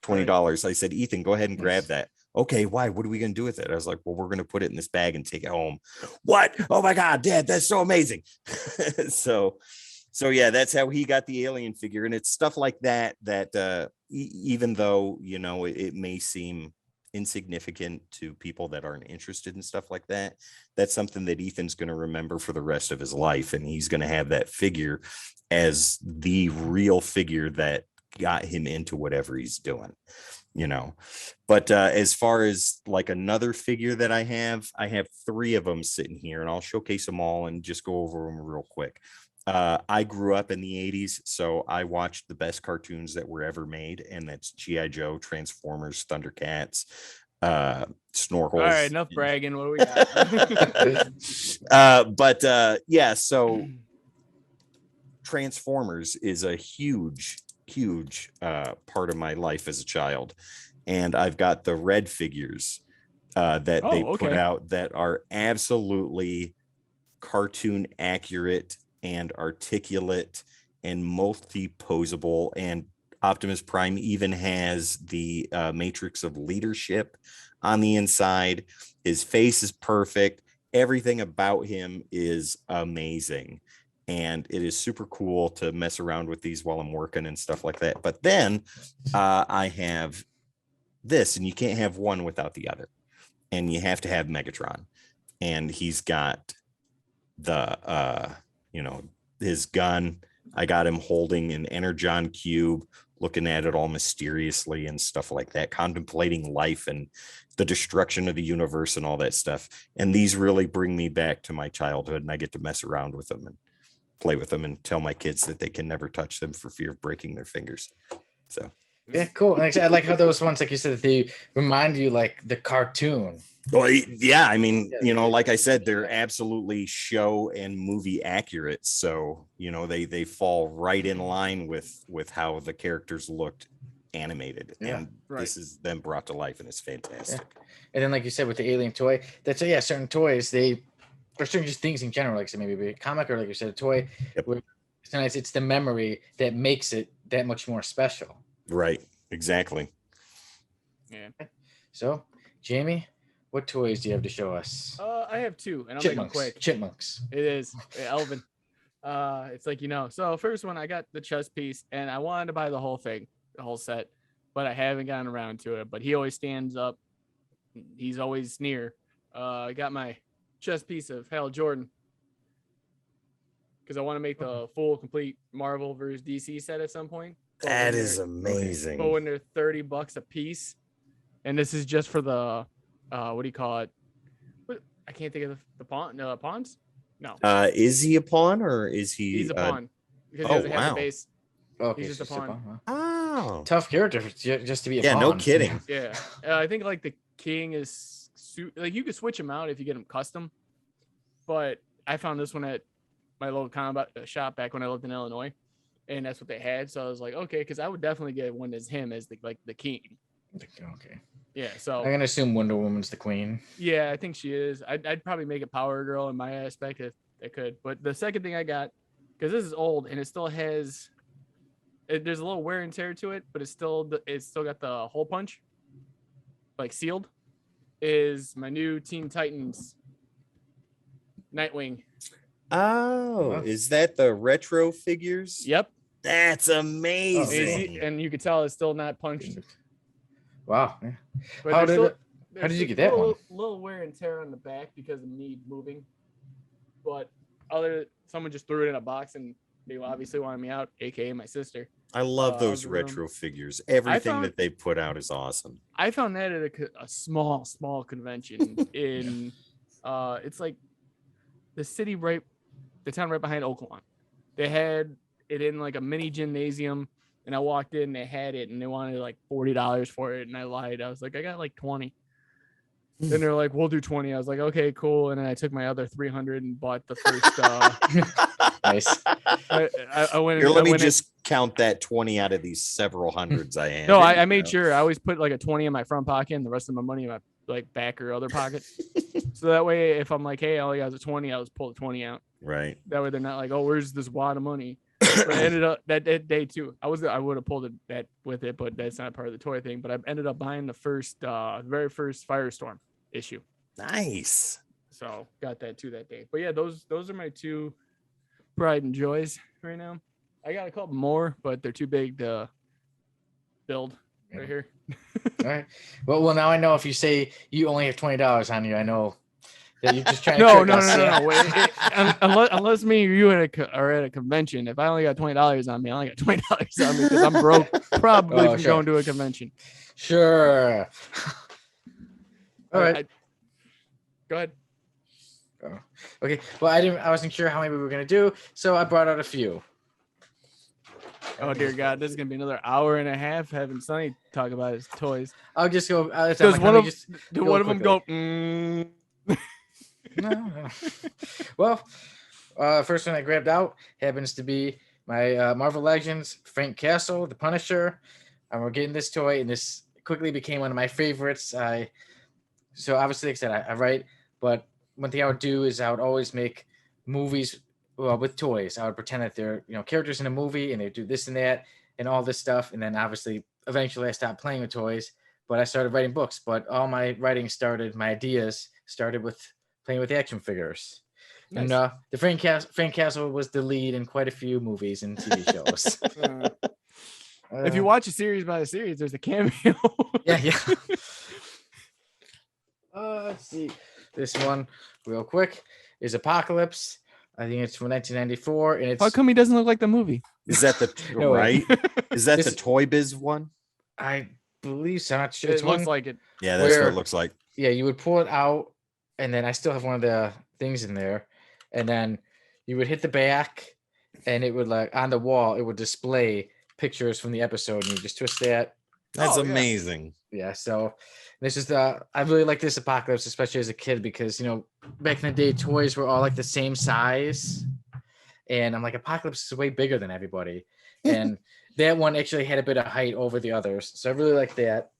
S3: $20. I said, Ethan, go ahead and grab that. Okay, why? What are we going to do with it? I was like, well, we're going to put it in this bag and take it home. What? Oh, my God, Dad, that's so amazing. So yeah, that's how he got the alien figure. And it's stuff like that even though, it may seem insignificant to people that aren't interested in stuff like that, that's something that Ethan's going to remember for the rest of his life. And he's going to have that figure as the real figure that got him into whatever he's doing, But as far as like another figure that I have 3 of them sitting here, and I'll showcase them all and just go over them real quick. I grew up in the 80s, so I watched the best cartoons that were ever made, and that's G.I. Joe, Transformers, Thundercats, Snorkels. All
S2: right, enough bragging. What do we got?
S3: Yeah, so Transformers is a huge part of my life as a child, and I've got the red figures that they put out that are absolutely cartoon accurate and articulate and multi-posable, and Optimus Prime even has the matrix of leadership on the inside. His face is perfect. Everything about him is amazing, and it is super cool to mess around with these while I'm working and stuff like that. But then I have this, and you can't have one without the other, and you have to have Megatron, and he's got the his gun. I got him holding an Energon cube, looking at it all mysteriously and stuff like that, contemplating life and the destruction of the universe and all that stuff. And these really bring me back to my childhood, and I get to mess around with them and play with them and tell my kids that they can never touch them for fear of breaking their fingers. So
S1: yeah, cool. And I like how those ones, like you said, that they remind you like the cartoon.
S3: Well, yeah, I mean, like I said, they're absolutely show and movie accurate. So, they fall right in line with how the characters looked animated. Yeah, and this is them brought to life, and it's fantastic.
S1: Yeah. And then, like you said, with the alien toy, that's certain toys, or certain just things in general, like so maybe a comic or like you said, a toy. Yep. Sometimes it's the memory that makes it that much more special.
S3: Right. Exactly.
S2: Yeah.
S1: So, Jamie, what toys do you have to show us?
S2: I have 2, and I'll
S1: make
S2: them quick.
S1: Chipmunks.
S2: It is Elvin. It's like So first one, I got the chess piece, and I wanted to buy the whole thing, the whole set, but I haven't gotten around to it. But he always stands up. He's always near. I got my chess piece of Hal Jordan because I want to make the full, complete Marvel versus DC set at some point.
S3: That is amazing.
S2: But when they're $30 a piece, and this is just for the what do you call it? I can't think of the pawn. Pawns? No.
S3: Is he a pawn or is he?
S2: He's a pawn because he doesn't have the base.
S1: Okay,
S2: he's just a pawn.
S1: Huh?
S3: Oh,
S1: tough character just to be a pawn.
S3: Yeah, no kidding.
S2: Yeah, I think like the king is like you could switch him out if you get him custom. but I found this one at my local comic shop back when I lived in Illinois, and that's what they had. So I was like, okay, because I would definitely get one as him as the king.
S1: Okay.
S2: Yeah, so
S1: I'm gonna assume Wonder Woman's the queen.
S2: Yeah, I think she is. I'd probably make a Power Girl in my aspect if I could. But the second thing I got, because this is old and it still has, there's a little wear and tear to it, but it's still got the hole punch, like sealed, is my new Teen Titans Nightwing.
S3: Oh, is that the retro figures?
S2: Yep.
S3: That's amazing.
S2: And you can tell it's still not punched.
S1: Wow.
S2: But
S1: how did you get that one?
S2: Little wear and tear on the back because of me moving. But someone just threw it in a box and they obviously wanted me out, aka my sister.
S3: I love those retro figures. Everything that they put out is awesome.
S2: I found that at a small convention in it's like the town right behind Oaklawn. They had it in like a mini gymnasium, and I walked in, they had it, and they wanted like $40 for it, and I lied. I was like, I got like 20. Then they're like, we'll do 20. I was like, okay, cool. And then I took my other 300 and bought the first.
S1: Nice.
S2: Let
S3: me just count that 20 out of these several hundreds I had.
S2: No, I made sure I always put like a 20 in my front pocket and the rest of my money in my like back or other pocket. So that way, if I'm like, hey, I only got a 20, I'll just pull the 20 out.
S3: Right.
S2: That way they're not like, oh, where's this wad of money? But I ended up that day too. I would have pulled that with it, but that's not part of the toy thing. But I ended up buying the very first Firestorm issue.
S3: Nice.
S2: So got that too that day. But yeah, those are my two pride and joys right now. I got a couple more, but they're too big to build right here.
S1: All right. Well, now I know if you say you only have $20 on you, I know that you're just trying to
S2: No. Wait, unless me or you are at a convention, if I only got $20 on me, I only got $20 on me because I'm broke probably from going to a convention.
S1: Sure. All right.
S2: Go ahead.
S1: Oh, okay. Well, I wasn't sure how many we were gonna do, so I brought out a few.
S2: Oh dear God, this is gonna be another hour and a half having Sonny talk about his toys.
S1: I'll just go.
S2: Does one of them go?
S1: No. Well, first one I grabbed out happens to be my Marvel Legends Frank Castle, the Punisher. And we're getting this toy, and this quickly became one of my favorites. So obviously, like I said, I write, but one thing I would do is I would always make movies with toys. I would pretend that they're characters in a movie, and they do this and that and all this stuff. And then obviously, eventually, I stopped playing with toys, but I started writing books. But all my writing my ideas started with playing with action figures. Nice. And the Frank Castle was the lead in quite a few movies and TV shows.
S2: If you watch a series by a series, there's a cameo.
S1: Yeah. Let's see. This one, real quick, is Apocalypse. I think it's from 1994, and it's.
S2: How come he doesn't look like the movie?
S3: Is that the right? Is that the Toy Biz one?
S1: I believe so. Not sure.
S2: It looks like it.
S3: Yeah, that's what it looks like.
S1: Yeah, you would pull it out, and then I still have one of the things in there, and then you would hit the back, and it would on the wall, it would display pictures from the episode, and you just twist that.
S3: That's amazing.
S1: Yeah, so this is I really like this Apocalypse, especially as a kid, because back in the day toys were all like the same size, and I'm like, Apocalypse is way bigger than everybody, and that one actually had a bit of height over the others, so I really like that.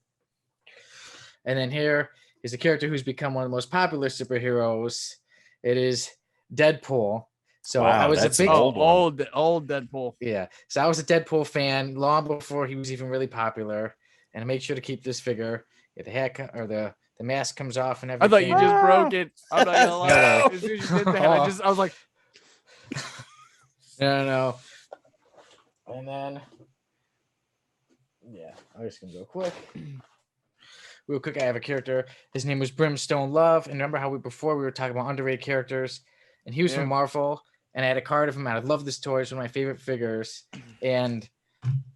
S1: And then here is a character who's become one of the most popular superheroes. It is Deadpool. So I was a big
S2: old Deadpool.
S1: Yeah, so I was a Deadpool fan long before he was even really popular. And I made sure to keep this figure. Yeah, the haircut or the mask comes off and everything.
S2: I thought you just broke it. I'm not gonna lie. As soon as you did that, I was like,
S1: no. And then, I'm just gonna go quick. Real quick, I have a character. His name was Brimstone Love. And remember how we were talking about underrated characters, and he was from Marvel. And I had a card of him. And I love this toy. It's one of my favorite figures. And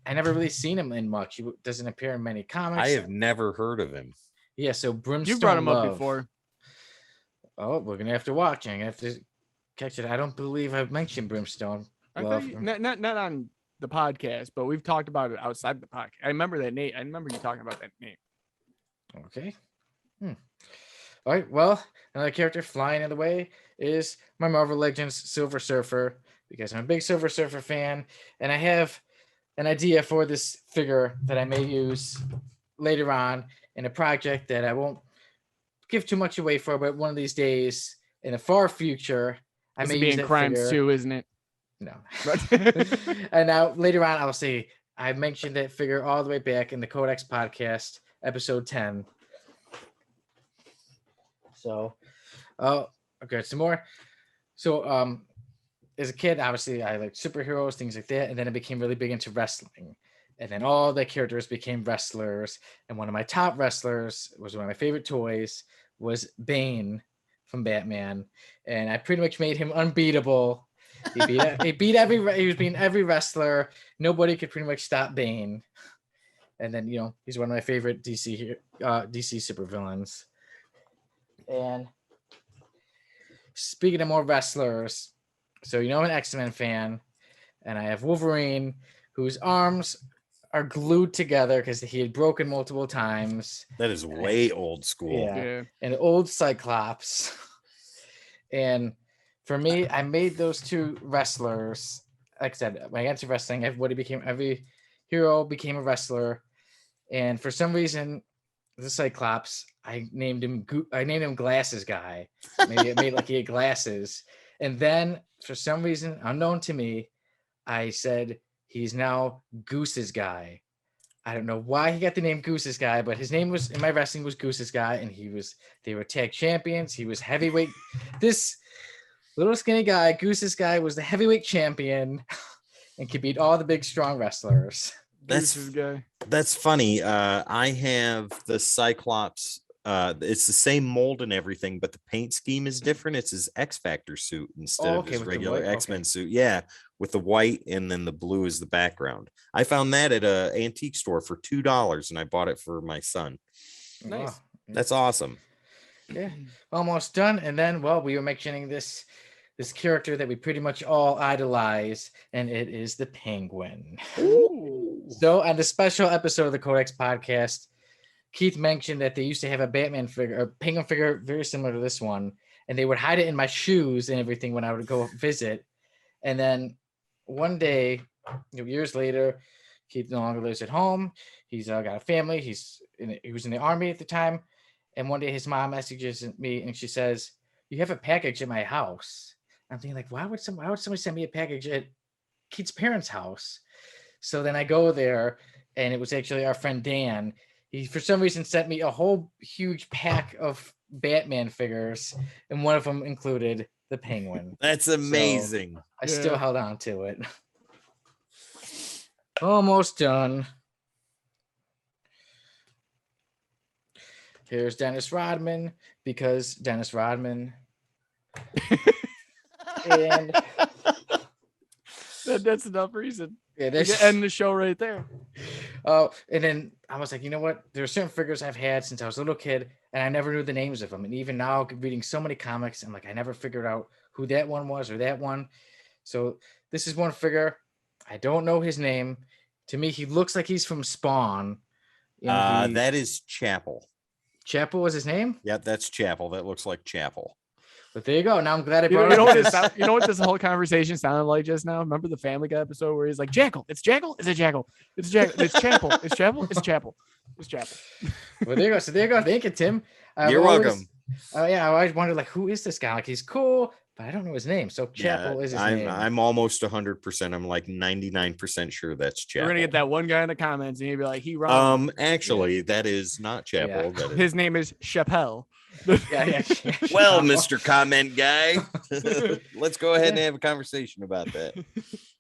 S1: I never really seen him in much. He doesn't appear in many comics.
S3: I have never heard of him.
S1: Yeah, so Brimstone
S2: You brought him
S1: Love.
S2: up before.
S1: Oh, we're going to have to watch. I'm going to have to catch it. I don't believe I've mentioned Brimstone Love.
S2: Not on the podcast, but we've talked about it outside the podcast. I remember that name. I remember you talking about that name.
S1: Okay. All right. Well, another character flying in the way is my Marvel Legends Silver Surfer, because I'm a big Silver Surfer fan, and I have an idea for this figure that I may use later on in a project that I won't give too much away for, but one of these days in the far future, I may use that
S2: Crimes
S1: figure.
S2: too, isn't it?
S1: No. And now later on, I'll say I mentioned that figure all the way back in the Codex podcast, episode 10. So, okay, some more. So, as a kid, obviously, I liked superheroes, things like that, and then I became really big into wrestling. And then all the characters became wrestlers. And one of my top wrestlers was one of my favorite toys was Bane from Batman. And I pretty much made him unbeatable. He was beating every wrestler. Nobody could pretty much stop Bane. And then, he's one of my favorite DC supervillains. And speaking of more wrestlers, so I'm an X-Men fan, and I have Wolverine, whose arms are glued together because he had broken multiple times.
S3: That is way old school.
S1: Yeah. And old Cyclops. And for me, I made those two wrestlers. Like I said, when I got into wrestling, every hero became a wrestler. And for some reason, the Cyclops, I named him Glasses Guy. Maybe it made like he had glasses. And then for some reason, unknown to me, I said he's now Goose's Guy. I don't know why he got the name Goose's Guy, but his name was in my wrestling was Goose's Guy, and they were tag champions. He was heavyweight. This little skinny guy, Goose's Guy, was the heavyweight champion and could beat all the big strong wrestlers.
S3: That's funny. I have the Cyclops. It's the same mold and everything, but the paint scheme is different. It's his X Factor suit instead of his regular X-Men suit. Yeah, with the white and then the blue is the background. I found that at an antique store for $2, and I bought it for my son.
S2: Nice.
S1: Wow.
S3: That's awesome.
S1: Yeah, almost done. And then, we were mentioning this character that we pretty much all idolize, and it is the Penguin.
S2: Ooh.
S1: So on the special episode of the Codex podcast, Keith mentioned that they used to have a Batman figure, a Penguin figure very similar to this one, and they would hide it in my shoes and everything when I would go visit. And then one day, years later, Keith no longer lives at home. He's got a family. He was in the army at the time. And one day his mom messages me and she says, "You have a package at my house." I'm thinking, like, why would somebody send me a package at Keith's parents' house? So then I go there, and it was actually our friend Dan. He, for some reason, sent me a whole huge pack of Batman figures, and one of them included the Penguin.
S3: That's amazing.
S1: So I still held on to it. Almost done. Here's Dennis Rodman, because Dennis Rodman. And
S2: that's enough reason.
S1: Yeah,
S2: we can end the show right there.
S1: Oh, and then I was like, you know what? There are certain figures I've had since I was a little kid, and I never knew the names of them. And even now, reading so many comics, I'm like, I never figured out who that one was or that one. So this is one figure. I don't know his name. To me, he looks like he's from Spawn.
S3: That is Chapel.
S1: Chapel was his name?
S3: Yeah, that's Chapel. That looks like Chapel.
S1: But there you go. Now I'm glad I brought
S2: you know what this whole conversation sounded like just now? Remember the Family Guy episode where he's like, Jackal, it's Jackal, is it Jackal? It's Jackal, it's Chapel, it's Chapel, it's Chapel, it's Chapel.
S1: Well, there you go. So there you go. Thank you, Tim.
S3: You're welcome.
S1: I always wondered, like, who is this guy? Like, he's cool, but I don't know his name. So Chapel is his name.
S3: I'm almost 100%. I'm like 99% sure that's Chapel.
S2: We're gonna get that one guy in the comments, and he'll be like, he wrong.
S3: Actually, that is not Chapel.
S1: Yeah.
S2: His name is Chappelle.
S1: Yeah.
S3: Well, Mr. Comment Guy, let's go ahead and have a conversation about that.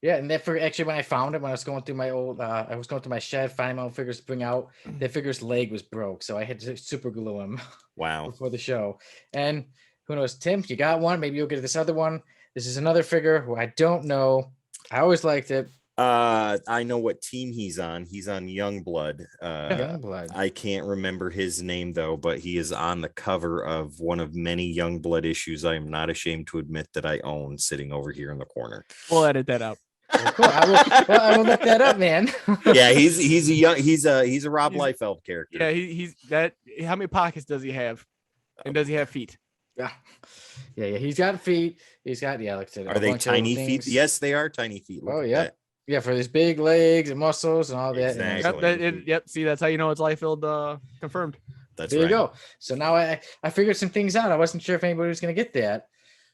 S1: Yeah, and that for actually when I found it, when I was going through my old, I was going through my shed, finding my own figures to bring out. That figure's leg was broke, so I had to super glue him.
S3: Wow.
S1: Before the show. And who knows, Tim, you got one? Maybe you'll get this other one. This is another figure who I don't know. I always liked it.
S3: I know what team he's on. He's on Youngblood.
S1: Youngblood.
S3: I can't remember his name though, but he is on the cover of one of many Youngblood issues I am not ashamed to admit that I own, sitting over here in the corner.
S2: We'll edit that out.
S1: Well, cool. I will look that up, man.
S3: Yeah, he's a Rob Liefeld character.
S2: Yeah, he's that. How many pockets does he have? And does he have feet?
S1: Yeah. He's got feet. He's got like I said,
S3: are they tiny feet? Yes, they are tiny feet. Look at
S1: yeah.
S3: that.
S1: Yeah, for his big legs and muscles and all that.
S3: Exactly.
S2: Yep. See, that's how you know it's Liefeld confirmed.
S3: That's
S1: there
S3: right.
S1: You go. So now I figured some things out. I wasn't sure if anybody was going to get that.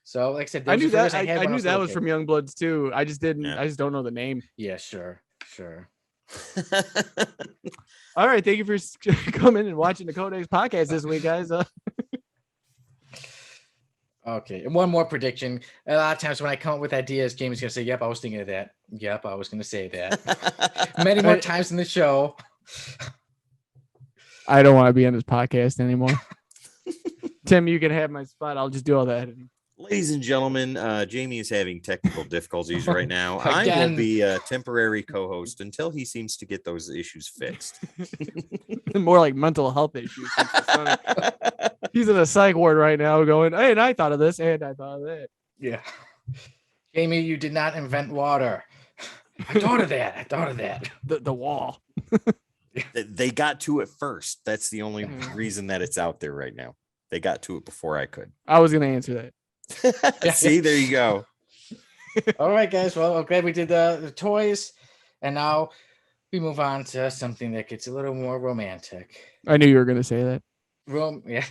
S1: So like I said,
S2: I knew that. I knew that was from Youngbloods too. I just didn't.
S3: Yeah.
S2: I just don't know the name.
S1: Yeah, sure.
S2: All right. Thank you for coming and watching the Codex podcast this week, guys.
S1: Okay, and one more prediction. A lot of times when I come up with ideas, Jamie's gonna say, "Yep, I was thinking of that. Yep, I was gonna say that." Many more times in the show.
S2: I don't want to be on this podcast anymore. Tim, you can have my spot. I'll just do all that.
S3: Ladies and gentlemen, Jamie is having technical difficulties right now. I will be a temporary co-host until he seems to get those issues fixed.
S2: More like mental health issues. He's in a psych ward right now going, hey, and I thought of this, and I thought of that.
S1: Yeah. Jamie, you did not invent water. I thought of that.
S2: The wall.
S3: They got to it first. That's the only reason that it's out there right now. They got to it before I could.
S2: I was going to answer that.
S3: See, there you go.
S1: All right, guys. Well, I'm glad we did the toys. And now we move on to something that gets a little more romantic.
S2: I knew you were going to say that.
S1: Yeah.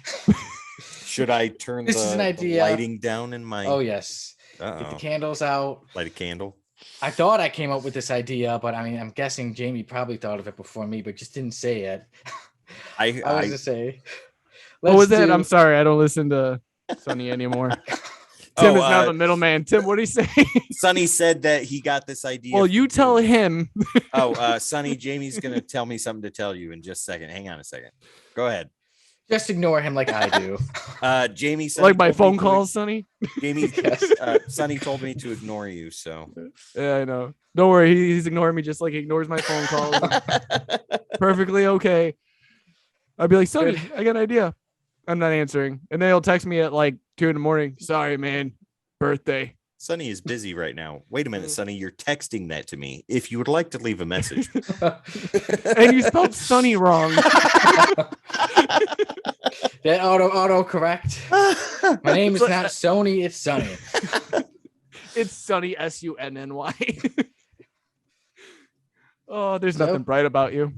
S3: Should I turn the lighting down in my...
S1: Oh, yes. Get the candles out.
S3: Light a candle.
S1: I thought I came up with this idea, but I mean, I'm guessing Jamie probably thought of it before me, but just didn't say it. I was going to say...
S2: What was that? I'm sorry. I don't listen to Sonny anymore. Tim is now the middleman. Tim, what did he say?
S3: Sonny said that he got this idea.
S2: Well, you tell him.
S3: Sonny, Jamie's going to tell me something to tell you in just a second. Hang on a second. Go ahead.
S1: Just ignore him like I do.
S3: Jamie,
S2: Sonny like my phone calls, Sonny.
S3: Jamie, Sonny told me to ignore you. So
S2: yeah, I know. Don't worry, he's ignoring me just like he ignores my phone calls. Perfectly okay. I'd be like, Sonny, I got an idea. I'm not answering, and then he'll text me at like 2 a.m. Sorry, man, birthday.
S3: Sonny is busy right now. Wait a minute, Sonny, you're texting that to me. If you would like to leave a message.
S2: And you spelled Sonny wrong.
S1: That auto correct. My name is not Sony, it's Sonny.
S2: It's Sonny, Sunny. Oh, there's nothing bright about you.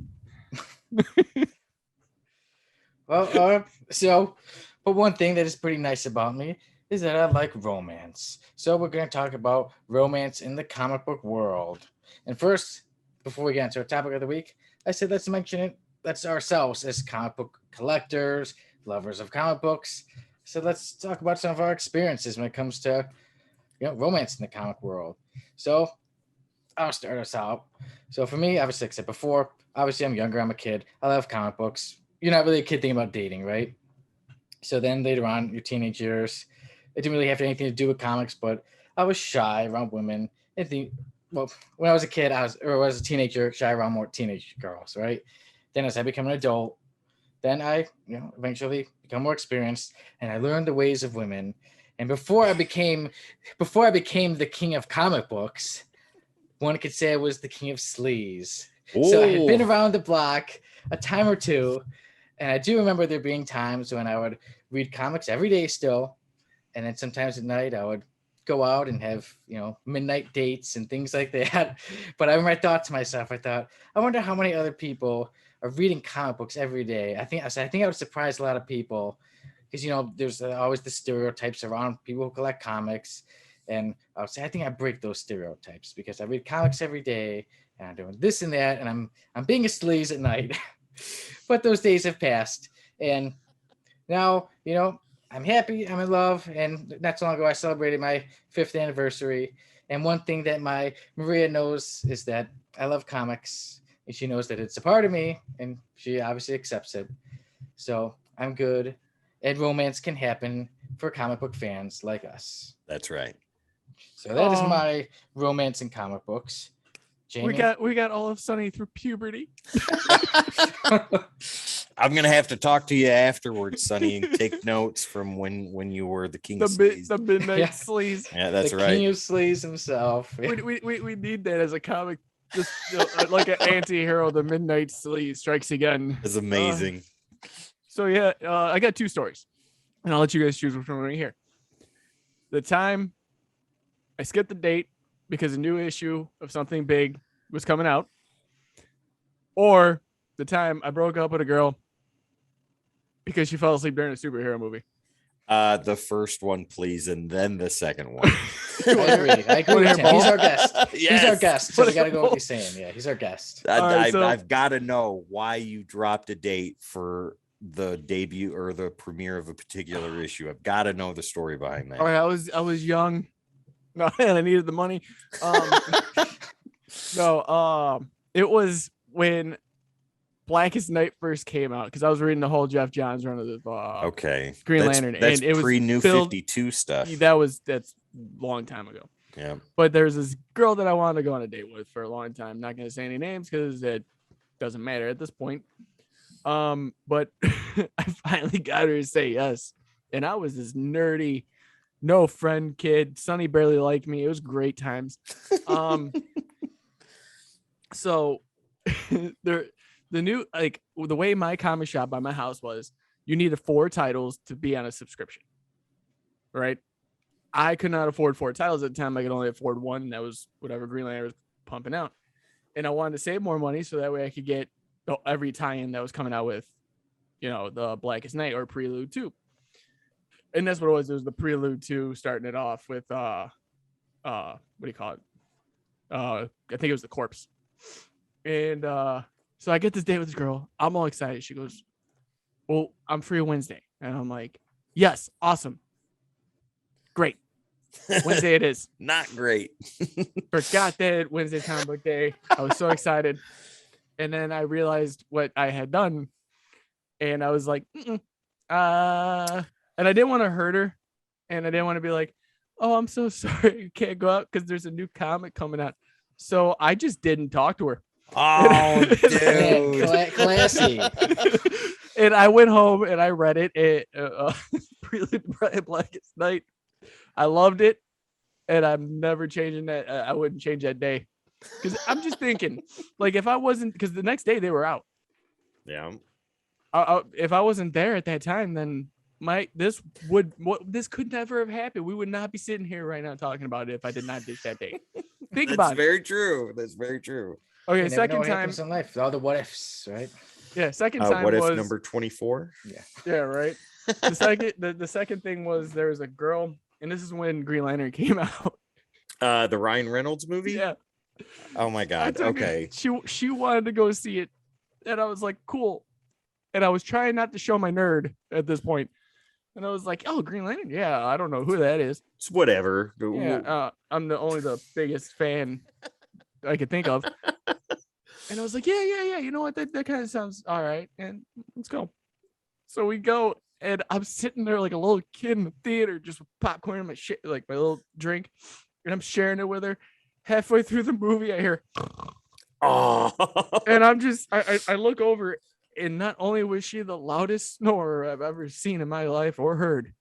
S1: Well, but one thing that is pretty nice about me is that I like romance. So we're going to talk about romance in the comic book world. And first, before we get into our topic of the week, I said let's mention it. That's ourselves as comic book collectors, lovers of comic books. So let's talk about some of our experiences when it comes to, romance in the comic world. So I'll start us out. So for me, obviously, like I said before, obviously I'm younger. I'm a kid. I love comic books. You're not really a kid thinking about dating, right? So then later on, your teenage years, it didn't really have anything to do with comics, but I was shy around women. When I was a kid, I was a teenager, shy around more teenage girls, right? Then as I become an adult, then I, eventually become more experienced, and I learned the ways of women. And before I became the king of comic books, one could say I was the king of sleaze. Ooh. So I had been around the block a time or two, and I do remember there being times when I would read comics every day still, and then sometimes at night I would go out and have, midnight dates and things like that. But I remember I thought to myself, I wonder how many other people are reading comic books every day. I think I would surprise a lot of people because, there's always the stereotypes around people who collect comics. And I would say, I think I break those stereotypes because I read comics every day and I'm doing this and that. And I'm being a sleaze at night. But those days have passed. And now, I'm happy, I'm in love, and not so long ago I celebrated my 5th anniversary. And one thing that my Maria knows is that I love comics, and she knows that it's a part of me, and she obviously accepts it. So I'm good, and romance can happen for comic book fans like us.
S3: That's right.
S1: So that is my romance in comic books. Jamie?
S2: We got all of Sonny through puberty.
S3: I'm gonna have to talk to you afterwards, Sonny, and take notes from when you were the king of sleaze.
S2: The midnight sleaze.
S3: Yeah, that's
S1: the
S3: right.
S1: King of sleaze himself.
S2: We need that as a comic, just like an anti-hero. The midnight sleaze strikes again.
S3: It's amazing.
S2: So yeah, I got 2 stories. and I'll let you guys choose which one right here. The time I skipped the date because a new issue of something big was coming out, or the time I broke up with a girl because she fell asleep during a superhero movie.
S3: The first one, please, and then the second one.
S1: I agree with him. He's our guest. Yes. He's our guest, so we got to go with what he's saying. Yeah, he's our guest.
S3: I've got to know why you dropped a date for the debut or the premiere of a particular issue. I've got to know the story behind that.
S2: All right, I was young, no, and I needed the money. It was when Blackest Night first came out, because I was reading the whole Jeff Johns run of the Green Lantern,
S3: that's
S2: and it was
S3: pre-New 52 stuff.
S2: That's a long time ago.
S3: Yeah,
S2: but there's this girl that I wanted to go on a date with for a long time. Not going to say any names because it doesn't matter at this point. But I finally got her to say yes, and I was this nerdy, no friend kid. Sonny barely liked me. It was great times. So the new, like, the way my comic shop by my house was, you needed 4 titles to be on a subscription, right? I could not afford 4 titles at the time. I could only afford 1, and that was whatever Green Lantern was pumping out. And I wanted to save more money so that way I could get every tie-in that was coming out with, the Blackest Night or Prelude 2. And that's what it was. It was the Prelude 2 starting it off with what do you call it? I think it was the Corpse. And so I get this date with this girl. I'm all excited. She goes, "Well, I'm free Wednesday." And I'm like, "Yes, awesome. Great. Wednesday it is."
S3: Not great.
S2: Forgot that Wednesday comic book day. I was so excited. And then I realized what I had done. And I was like, and I didn't want to hurt her. And I didn't want to be like, "Oh, I'm so sorry, you can't go out because there's a new comic coming out." So I just didn't talk to her.
S3: Oh, dude.
S1: Classy.
S2: And I went home and I read it. Prelude to Blackest Night. I loved it. And I'm never changing that. I wouldn't change that day. Because I'm just thinking, like, if I wasn't, because the next day they were out.
S3: Yeah.
S2: If I wasn't there at that time, then this could never have happened. We would not be sitting here right now talking about it if I did not ditch that day. Think about it.
S3: That's very true. That's very true.
S2: Okay, second time
S1: in life, all the what ifs, right?
S2: Yeah, second time
S3: what
S2: was
S3: if number 24?
S2: Yeah, right. The second thing was there was a girl, and this is when Green Lantern came out.
S3: The Ryan Reynolds movie?
S2: Yeah.
S3: Oh my god. Okay.
S2: She wanted to go see it, and I was like, cool. And I was trying not to show my nerd at this point. And I was like, "Oh, Green Lantern? Yeah, I don't know who that is."
S3: It's whatever.
S2: Yeah, I'm the biggest fan I could think of. And I was like, yeah. You know what? That kind of sounds all right. And let's go. So we go, and I'm sitting there like a little kid in the theater, just with popcorn in my shit, like my little drink, and I'm sharing it with her. Halfway through the movie, I hear,
S3: "Oh!"
S2: And I'm just, I look over. And not only was she the loudest snorer I've ever seen in my life or heard,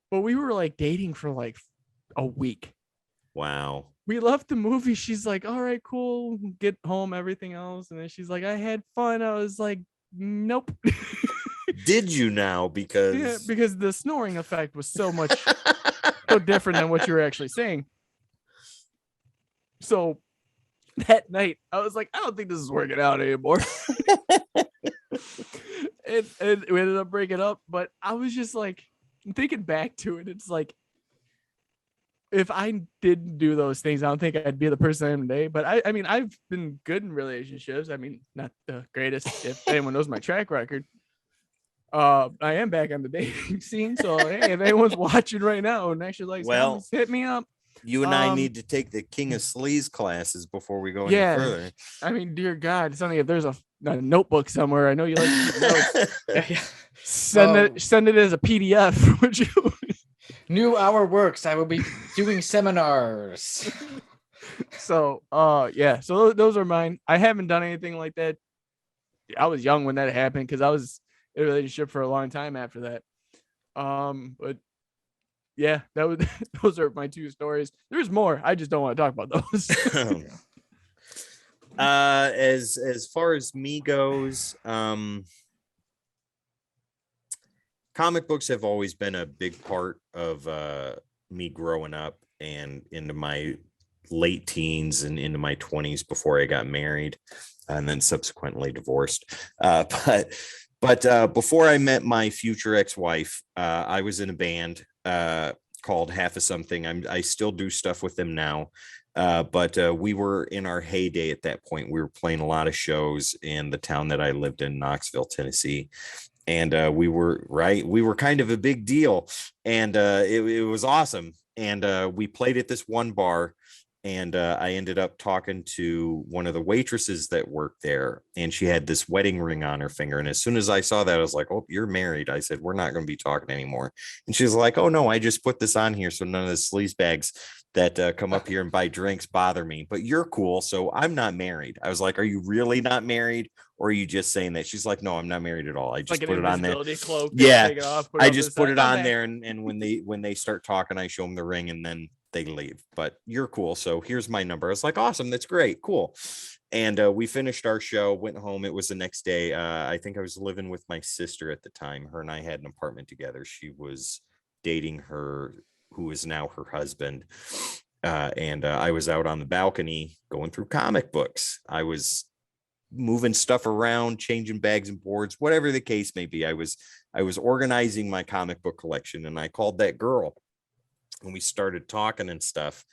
S2: but we were like dating for like a week.
S3: Wow.
S2: We left the movie. She's like, "All right, cool. Get home, everything else." And then she's like, "I had fun." I was like, "Nope."
S3: Did you now? Because
S2: the snoring effect was so different than what you were actually saying. So that night, I was like, "I don't think this is working out anymore." and we ended up breaking up. But I was just like, thinking back to it, it's like, if I didn't do those things, I don't think I'd be the person I am today. But I mean, I've been good in relationships. I mean, not the greatest, if anyone knows my track record. I am back on the dating scene. So hey, if anyone's watching right now and actually likes, hit me up.
S3: You and I need to take the King of Sleaze classes before we go any further.
S2: I mean, dear God, Sonny, if there's a notebook somewhere, I know you like notes. Send it as a PDF, would you?
S1: New hour works. I will be doing seminars.
S2: So, So those are mine. I haven't done anything like that. I was young when that happened because I was in a relationship for a long time after that. But yeah, those are my 2 stories. There's more. I just don't want to talk about those.
S3: As far as me goes, comic books have always been a big part of me growing up and into my late teens and into my 20s before I got married and then subsequently divorced. But before I met my future ex-wife, I was in a band called Half of Something. I still do stuff with them now. But we were in our heyday at that point. We were playing a lot of shows in the town that I lived in, Knoxville, Tennessee. And we were kind of a big deal. And it was awesome. And we played at this one bar. And I ended up talking to one of the waitresses that worked there. And she had this wedding ring on her finger. And as soon as I saw that, I was like, oh, you're married. I said, we're not going to be talking anymore. And she's like, oh, no, I just put this on here so none of the sleaze bags that come up here and buy drinks bother me. But you're cool. So I'm not married. I was like, are you really not married? Or are you just saying that? She's like, no, I'm not married at all. I just put it on there.
S2: Cloak,
S3: yeah. I
S2: just
S3: put it on there. And when they start talking, I show them the ring and then they leave. But you're cool. So here's my number. I was like, awesome. That's great. Cool. And we finished our show, went home. It was the next day. I think I was living with my sister at the time. Her and I had an apartment together. She was dating her, who is now her husband. And I was out on the balcony going through comic books. I was moving stuff around, changing bags and boards, whatever the case may be. I was organizing my comic book collection, and I called that girl and we started talking and stuff.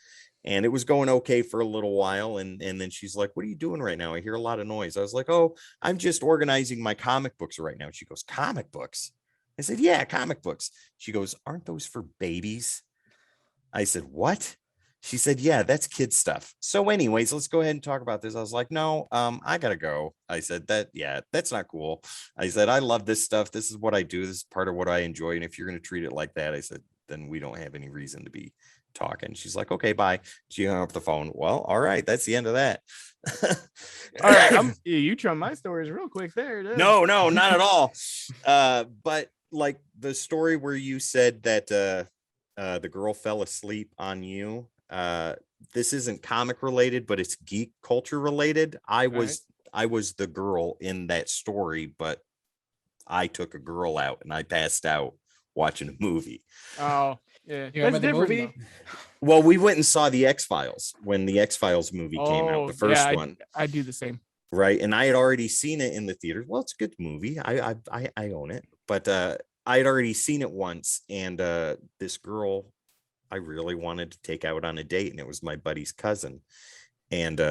S3: And it was going okay for a little while. And then she's like, what are you doing right now? I hear a lot of noise. I was like, oh, I'm just organizing my comic books right now. She goes, comic books? I said, yeah, comic books. She goes, aren't those for babies? I said, what? She said, yeah, that's kid stuff. So anyways, let's go ahead and talk about this. I was like, no, I gotta go. I said that's not cool. I said, I love this stuff. This is what I do. This is part of what I enjoy. And if you're going to treat it like that, I said, then we don't have any reason to be talking. She's like, okay, bye. She hung up the phone. Well, all right. That's the end of that.
S2: All right. You trumped my stories real quick there. Dude.
S3: No, not at all. But like the story where you said that the girl fell asleep on you. This isn't comic related, but it's geek culture related. I was the girl in that story, but I took a girl out and I passed out watching a movie.
S2: Oh, yeah.
S1: You remember the movie?
S2: Though.
S3: Well, we went and saw the X-Files when the X-Files movie came out, the first one.
S2: I do the same.
S3: Right. And I had already seen it in the theater. Well, it's a good movie. I own it. But I had already seen it once. And this girl I really wanted to take out on a date, and it was my buddy's cousin. And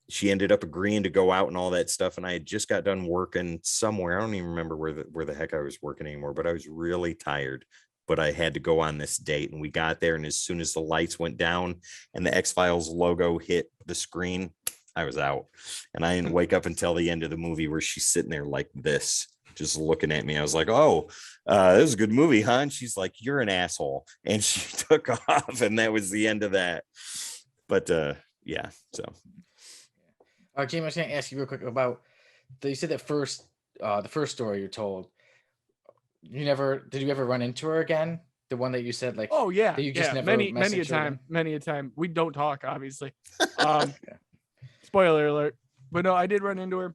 S3: she ended up agreeing to go out and all that stuff. And I had just got done working somewhere. I don't even remember where the heck I was working anymore, but I was really tired. But I had to go on this date, and we got there. And as soon as the lights went down and the X-Files logo hit the screen, I was out. And I didn't wake up until the end of the movie, where she's sitting there like this, just looking at me. I was like, oh, this is a good movie, huh? And she's like, you're an asshole. And she took off, and that was the end of that. But yeah, so.
S1: Jamie, I was going to ask you real quick about, you said that the first story you told, did you ever run into her again? The one that you said, like,
S2: oh yeah,
S1: you just never
S2: many a time. We don't talk, obviously. Spoiler alert. But no, I did run into her.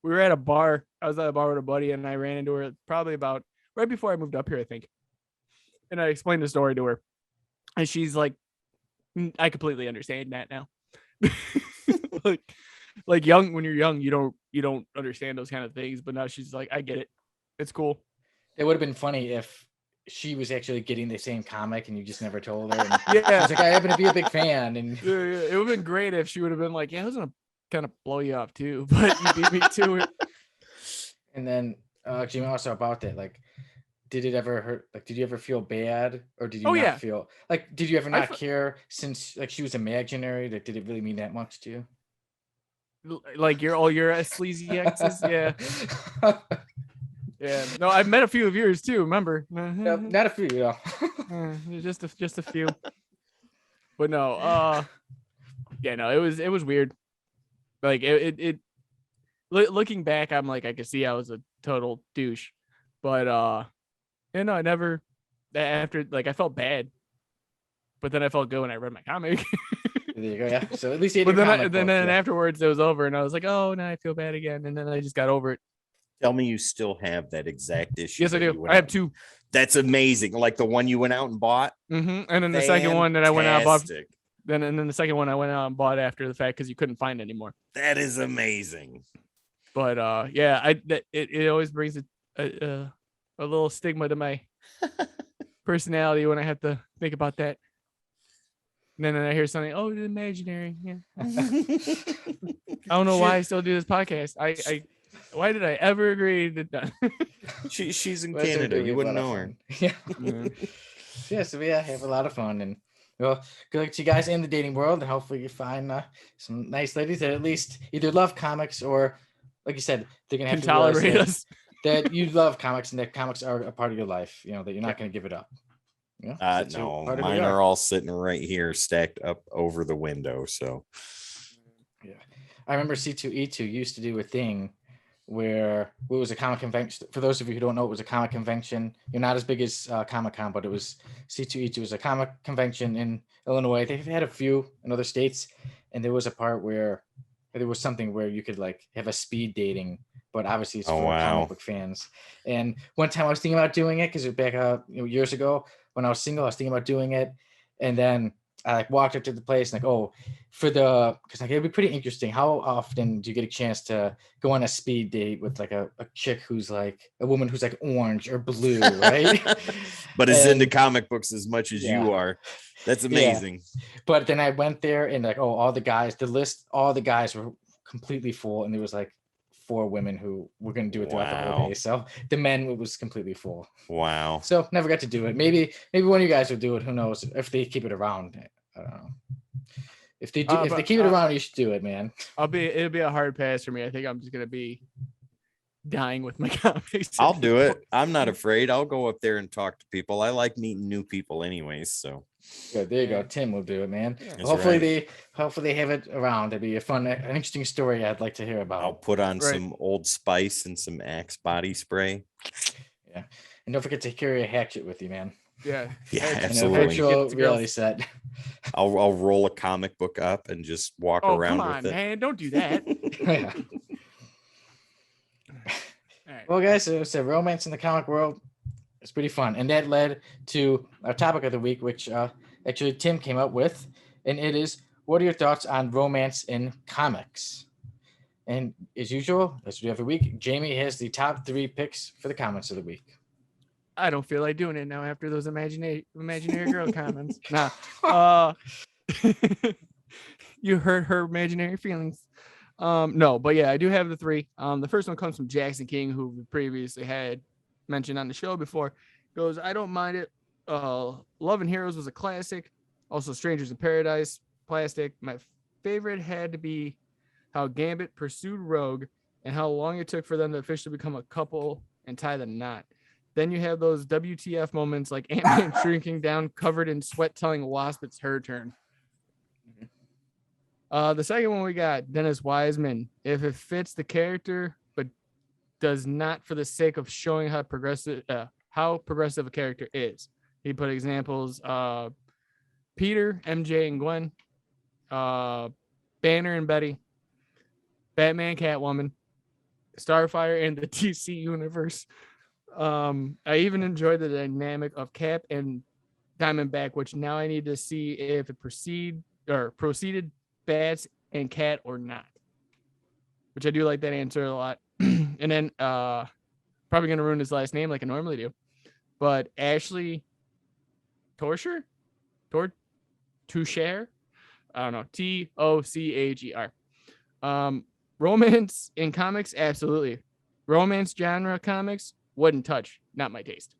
S2: We were at a bar. I was at a bar with a buddy, and I ran into her probably about right before I moved up here, I think. And I explained the story to her, and she's like, I completely understand that now. like young, when you're young, you don't understand those kind of things. But now she's like, I get it. It's cool.
S1: It would have been funny if she was actually getting the same comic and you just never told her. And
S2: yeah,
S1: she's like, I happen to be a big fan. And
S2: yeah, it would have been great if she would have been like, yeah, I was gonna kind of blow you off too, but you beat me to it.
S1: And then Jimmy, also about that, like, did it ever hurt? Like, did you ever feel bad, or did you not feel like? Did you ever not care since like she was imaginary? Like, did it really mean that much to you?
S2: Like all your sleazy exes, yeah. Yeah, no, I've met a few of yours too. Remember?
S1: No, not a few,
S2: just a few. But no, yeah, no, it was weird. Like it looking back, I'm like, I could see I was a total douche, but yeah, no, I never. After, like, I felt bad, but then I felt good when I read my comic.
S1: There you go. Yeah. So at least you.
S2: But then afterwards, it was over, and I was like, oh, now I feel bad again, and then I just got over it.
S3: Tell me you still have that exact issue.
S2: Yes, I do. I have 2.
S3: That's amazing. Like the one you went out and bought.
S2: And then the second one that I went out and bought. And then the second one I went out and bought after the fact because you couldn't find it anymore.
S3: That is amazing.
S2: But it always brings a little stigma to my personality when I have to think about that. And then I hear something, oh, it's imaginary. Yeah. I don't know why I still do this podcast. Why did I ever agree to that?
S3: She's in Canada. You wouldn't know her.
S1: Yeah. Yeah, so we have a lot of fun, and well, good luck to you guys in the dating world, and hopefully you find some nice ladies that at least either love comics or, like you said, they're gonna have to
S2: tolerate us.
S1: That you love comics and that comics are a part of your life. You know that you're not gonna give it up. Yeah,
S3: no, mine are all sitting right here, stacked up over the window. So,
S1: yeah, I remember C2E2 used to do a thing where it was a comic convention. For those of you who don't know, it was a comic convention. You're not as big as Comic-Con, but it was C2E2 was a comic convention in Illinois. They've had a few in other states, and there was a part where there was something where you could like have a speed dating, but obviously it's for comic book fans. And one time I was thinking about doing it because it was back years ago when I was single. I was thinking about doing it, and then I like walked up to the place and like, because like it'd be pretty interesting. How often do you get a chance to go on a speed date with like a chick who's like a woman who's like orange or blue, right?
S3: But is into comic books as much as you are. That's amazing.
S1: Yeah. But then I went there and like, all the guys were completely full, and there was like 4 women who were going to do it throughout the whole day. So the men was completely full.
S3: Wow.
S1: So never got to do it. Maybe one of you guys will do it. Who knows if they keep it around? I don't know. If they do, if they keep it around, you should do it, man.
S2: It'll be a hard pass for me. I think I'm just going to be dying with my comics.
S3: I'll do it. I'm not afraid. I'll go up there and talk to people. I like meeting new people anyways. So
S1: good. There you go. Tim will do it, man. Yeah, hopefully they have it around. It'd be an interesting story I'd like to hear about.
S3: I'll put on some Old Spice and some Axe body spray.
S1: Yeah. And don't forget to carry a hatchet with you, man.
S2: Yeah.
S3: Absolutely.
S1: Virtual reality set.
S3: I'll roll a comic book up and just walk around with it.
S2: Man, don't do that.
S1: Yeah. Right. Well, guys, it's a romance in the comic world. It's pretty fun, and that led to our topic of the week, which actually Tim came up with, and it is: what are your thoughts on romance in comics? And as usual, as we do every week, Jamie has the top 3 picks for the comments of the week.
S2: I don't feel like doing it now after those imaginary girl comments. Nah. You hurt her imaginary feelings. No, but yeah, I do have the 3. The first one comes from Jackson King, who we previously had mentioned on the show before. Goes, I don't mind it. Love and Heroes was a classic. Also, Strangers in Paradise, plastic. My favorite had to be how Gambit pursued Rogue and how long it took for them to officially become a couple and tie the knot. Then you have those WTF moments like Ant-Man shrinking down, covered in sweat, telling Wasp it's her turn. The second one we got, Dennis Wiseman. If it fits the character, but does not for the sake of showing how progressive a character is. He put examples, Peter, MJ, and Gwen, Banner and Betty, Batman, Catwoman, Starfire, and the DC universe. I even enjoyed the dynamic of Cap and Diamondback, which now I need to see if it proceeded Bats and Cat or not, which I do like that answer a lot. And then probably gonna ruin his last name like I normally do, but Ashley Toucher, I don't know, Tocagr. Romance in comics, absolutely. Romance genre comics, wouldn't touch, not my taste.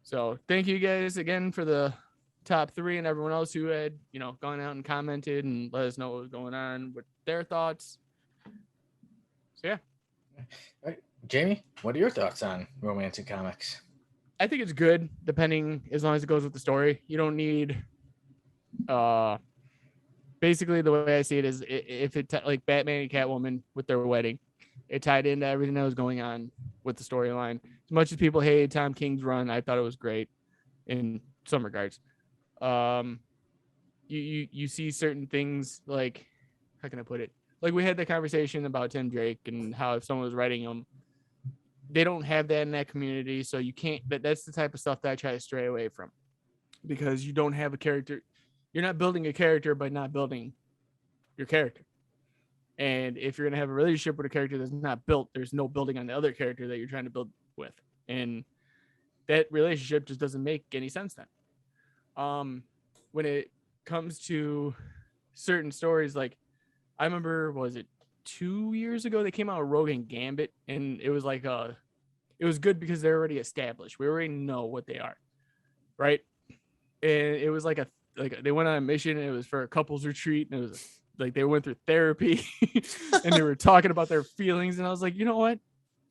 S2: So thank you guys again for the top 3 and everyone else who had, gone out and commented and let us know what was going on with their thoughts. So yeah.
S1: All right. Jamie, what are your thoughts on romance in comics?
S2: I think it's good, depending, as long as it goes with the story. You don't need, basically the way I see it is if it like Batman and Catwoman with their wedding, it tied into everything that was going on with the storyline. As much as people hated Tom King's run, I thought it was great in some regards. You see certain things like, how can I put it? like we had the conversation about Tim Drake and how if someone was writing him, they don't have that in that community. So you can't, that's the type of stuff that I try to stray away from, because you don't have a character. You're not building a character by not building your character. And if you're going to have a relationship with a character that's not built, there's no building on the other character that you're trying to build with. And that relationship just doesn't make any sense then. When it comes to certain stories, like I remember, was it 2 years ago, they came out with Rogue and Gambit, and it was like it was good because they're already established. We already know what they are, right? And it was like they went on a mission, and it was for a couples retreat, and it was like they went through therapy and they were talking about their feelings. And I was like, you know what?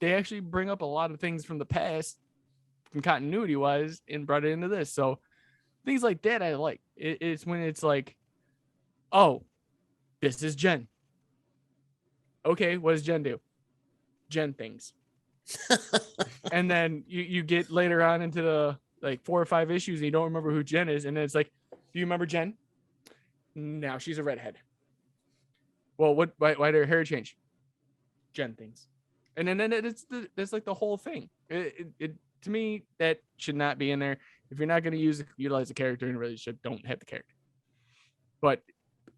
S2: They actually bring up a lot of things from the past, from continuity wise, and brought it into this. So things like that I like. It's when it's like, oh, this is Jen. Okay, what does Jen do? Jen things. And then you get later on into the like 4 or 5 issues and you don't remember who Jen is. And then it's like, do you remember Jen? Now she's a redhead. Well, why did her hair change? Jen things. And then it's like the whole thing. It to me, that should not be in there. If you're not going to utilize the character in a relationship, don't have the character. But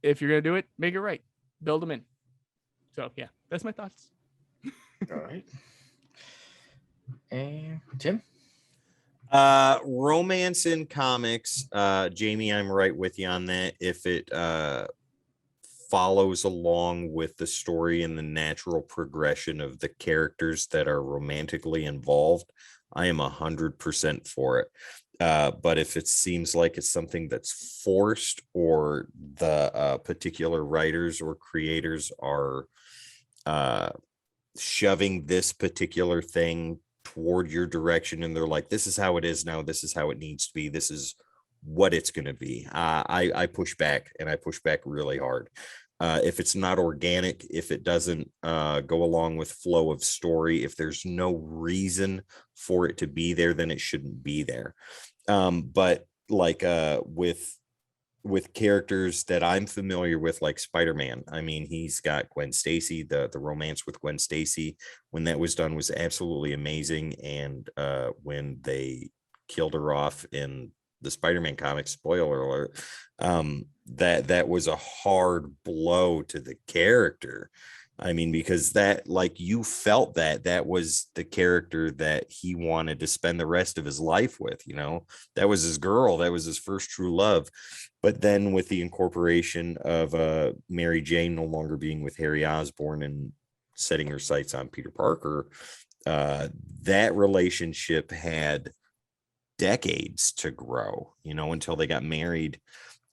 S2: if you're going to do it, make it right. Build them in. So yeah, that's my thoughts.
S1: All right. And Tim?
S3: Romance in comics. Jamie, I'm right with you on that. If it follows along with the story and the natural progression of the characters that are romantically involved, I am 100% for it. But if it seems like it's something that's forced, or the particular writers or creators are shoving this particular thing toward your direction, and they're like, this is how it is now, this is how it needs to be, this is what it's going to be, I push back, and I push back really hard. If it's not organic, if it doesn't go along with flow of story, if there's no reason for it to be there, then it shouldn't be there. But like with characters that I'm familiar with, like Spider-Man, I mean, he's got Gwen Stacy. The romance with Gwen Stacy, when that was done, was absolutely amazing. And when they killed her off in the Spider-Man comics, spoiler alert, that was a hard blow to the character. I mean, because that, like, you felt that was the character that he wanted to spend the rest of his life with, you know, that was his girl, that was his first true love. But then with the incorporation of Mary Jane no longer being with Harry Osborn and setting her sights on Peter Parker, that relationship had decades to grow, you know, until they got married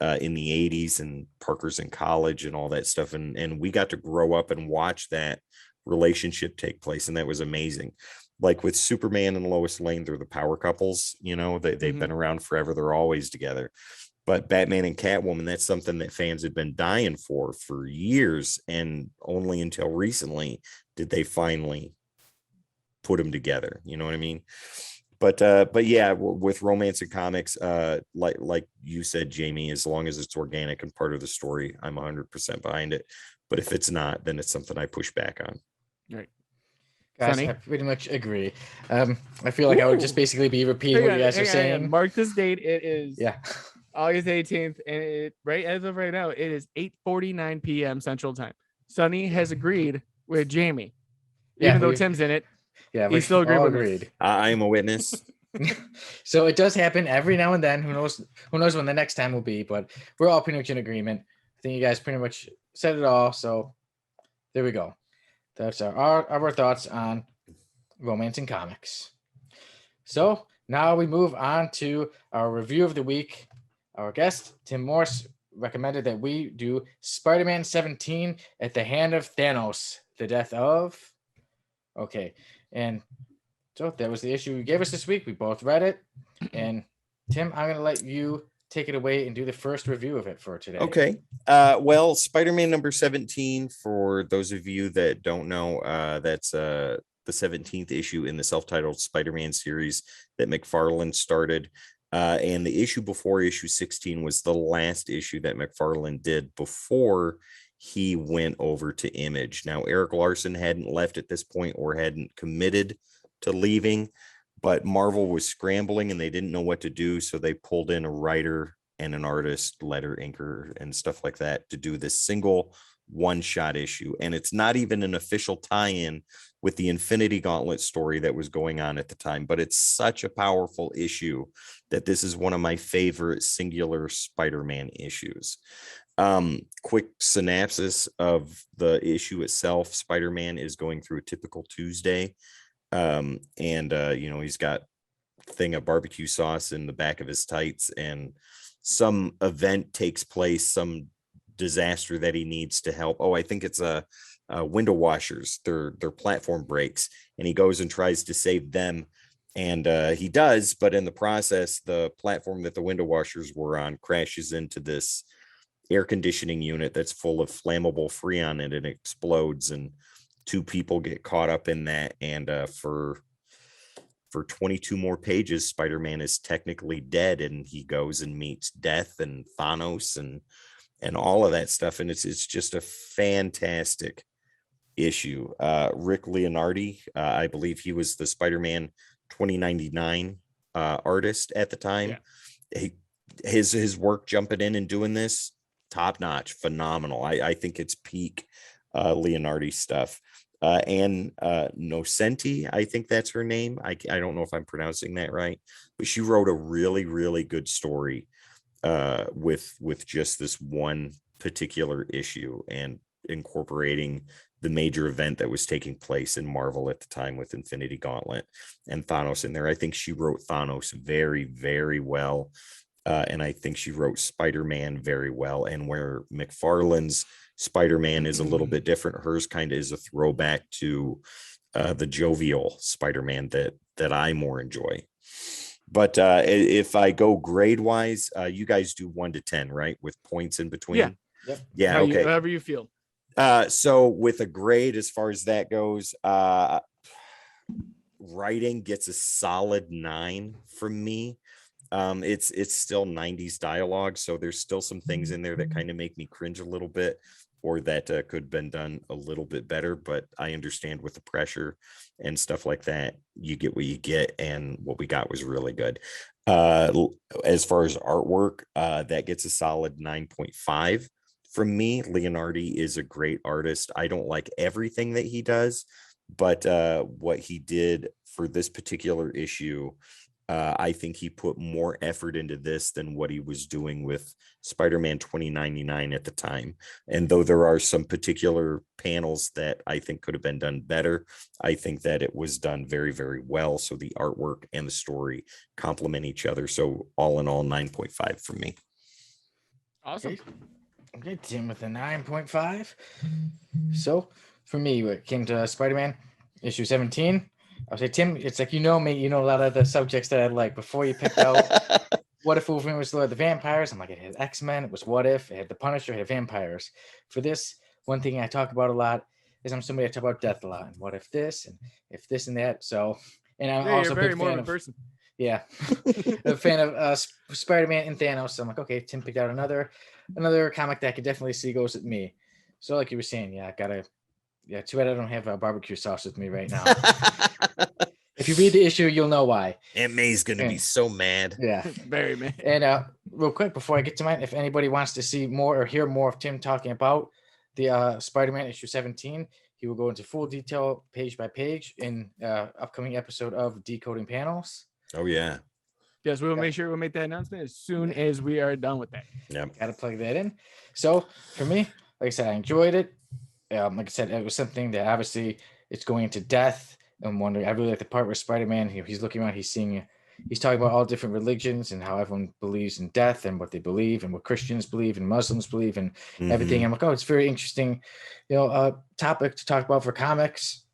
S3: in the 80s, and Parker's in college and all that stuff. And we got to grow up and watch that relationship take place. And that was amazing. Like with Superman and Lois Lane, they're the power couples, you know, they've been around forever. They're always together. But Batman and Catwoman, that's something that fans had been dying for years. And only until recently did they finally put them together. You know what I mean? But yeah, with romance in comics, like you said, Jamie, as long as it's organic and part of the story, I'm 100% behind it. But if it's not, then it's something I push back on.
S2: Right.
S1: Guys,
S2: Sonny?
S1: I pretty much agree. I feel like I would just basically be repeating what you guys are saying.
S2: Mark this date. It is
S1: yeah,
S2: August 18th, and it right as of right now, it is 8:49 p.m. Central Time. Sonny has agreed with Jamie, even though Tim's in it.
S1: Yeah,
S2: we still agreed.
S3: I am a witness.
S1: So it does happen every now and then. Who knows when the next time will be, but we're all pretty much in agreement. I think you guys pretty much said it all. So there we go. That's our thoughts on romance in comics. So now we move on to our review of the week. Our guest, Tim Morse, recommended that we do Spider-Man 17 at the hand of Thanos, the death of... Okay. And so that was the issue you gave us this week. We both read it. And Tim, I'm going to let you take it away and do the first review of it for today.
S3: Okay. Well, Spider-Man number 17, for those of you that don't know, that's the 17th issue in the self-titled Spider-Man series that McFarlane started. And the issue before issue 16 was the last issue that McFarlane did before he went over to Image. Now, Eric Larson hadn't left at this point or hadn't committed to leaving, but Marvel was scrambling and they didn't know what to do. So they pulled in a writer and an artist, letter inker, and stuff like that to do this single one-shot issue. And it's not even an official tie-in with the Infinity Gauntlet story that was going on at the time, but it's such a powerful issue that this is one of my favorite singular Spider-Man issues. Quick synopsis of the issue itself. Spider-Man is going through a typical Tuesday. He's got a thing of barbecue sauce in the back of his tights, and some event takes place, some disaster that he needs to help. I think it's window washers. Their platform breaks, and he goes and tries to save them. And he does, but in the process, the platform that the window washers were on crashes into this air conditioning unit that's full of flammable freon, and it explodes, and 2 people get caught up in that. And for 22 more pages, Spider-Man is technically dead, and he goes and meets Death and Thanos and all of that stuff. And it's just a fantastic issue. Rick Leonardi, I believe he was the Spider-Man 2099 artist at the time. Yeah. His work jumping in and doing this, top notch, phenomenal. I think it's peak Leonardi stuff. And Nocenti, I think that's her name. I don't know if I'm pronouncing that right, but she wrote a really, really good story with just this one particular issue and incorporating the major event that was taking place in Marvel at the time with Infinity Gauntlet and Thanos in there. I think she wrote Thanos very, very well. And I think she wrote Spider-Man very well. And where McFarlane's Spider-Man is a little bit different, hers kind of is a throwback to the jovial Spider-Man that I more enjoy. But if I go grade wise, you guys do 1 to 10, right? With points in between.
S2: Yeah.
S1: Yep.
S3: Yeah. Okay.
S2: However you feel.
S3: So with a grade, as far as that goes, writing gets a solid 9 from me. It's still 90s dialogue, so there's still some things in there that kind of make me cringe a little bit, or that could have been done a little bit better. But I understand with the pressure and stuff like that, you get what you get, and what we got was really good. As far as artwork, that gets a solid 9.5 from me. Leonardi is a great artist. I don't like everything that he does, but what he did for this particular issue, I think he put more effort into this than what he was doing with Spider-Man 2099 at the time. And though there are some particular panels that I think could have been done better, I think that it was done very, very well. So the artwork and the story complement each other. So all in all, 9.5 for me.
S2: Awesome.
S1: Okay, Tim with a 9.5. So for me, when it came to Spider-Man issue 17, I would say, Tim, it's like, you know me, you know a lot of the subjects that I like. Before you picked out What If Wolverine was Lord of the Vampires, I'm like, it had X-Men, it was What If, it had the Punisher, it had vampires. For this, one thing I talk about a lot is I'm somebody I talk about death a lot, and what if this, and if this and that. So, and I'm also a big fan of person. Yeah, a fan of Spider-Man and Thanos. So I'm like, okay, Tim picked out another comic that I could definitely see goes with me. So like you were saying, too bad I don't have barbecue sauce with me right now. If you read the issue, you'll know why.
S3: Aunt May's going to be so mad.
S1: Yeah.
S2: Very mad.
S1: And real quick, before I get to mine, if anybody wants to see more or hear more of Tim talking about the Spider-Man issue 17, he will go into full detail page by page in upcoming episode of Decoding Panels.
S3: Oh, yeah.
S2: Yes, we will make sure we'll make that announcement as soon as we are done with that.
S3: Yeah.
S1: Got to plug that in. So for me, like I said, I enjoyed it. Like I said, it was something that obviously it's going into death. I'm wondering, I really like the part where Spider-Man, he's looking around, he's talking about all different religions and how everyone believes in death and what they believe and what Christians believe and Muslims believe and everything. I'm like, it's very interesting, topic to talk about for comics.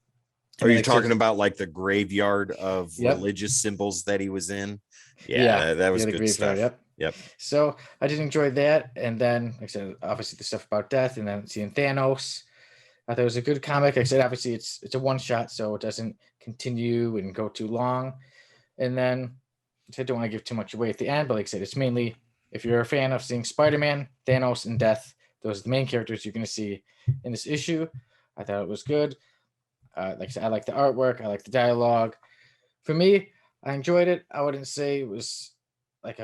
S3: Are you talking about like the graveyard of religious symbols that he was in? Yeah, that was good stuff. Yep.
S1: So I did enjoy that. And then, like I said, obviously the stuff about death and then seeing Thanos. I thought it was a good comic. Like I said, obviously it's a one shot, so it doesn't continue and go too long. And then I don't want to give too much away at the end, but like I said, it's mainly if you're a fan of seeing Spider-Man, Thanos, and Death, Those are the main characters you're going to see in this issue. I thought it was good. Like I said, I like the artwork. I like the dialogue. For me, I enjoyed it. I wouldn't say it was like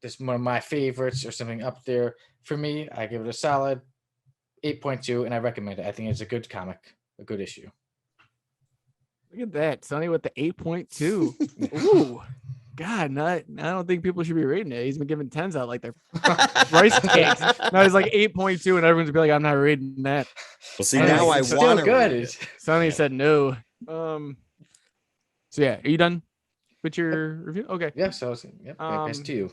S1: this one of my favorites or something up there. For me, I give it a solid 8.2, and I recommend it. I think it's a good comic, a good issue.
S2: Look at that, Sonny with the 8.2. Ooh, God, I don't think people should be rating it. He's been giving 10s out like they're rice cakes. Now he's like 8.2, and everyone's be like, I'm not rating that.
S3: Well, see, now I want to read it.
S2: Sonny said no. So yeah, are you done with your review? Okay.
S1: Yeah. So pass to you.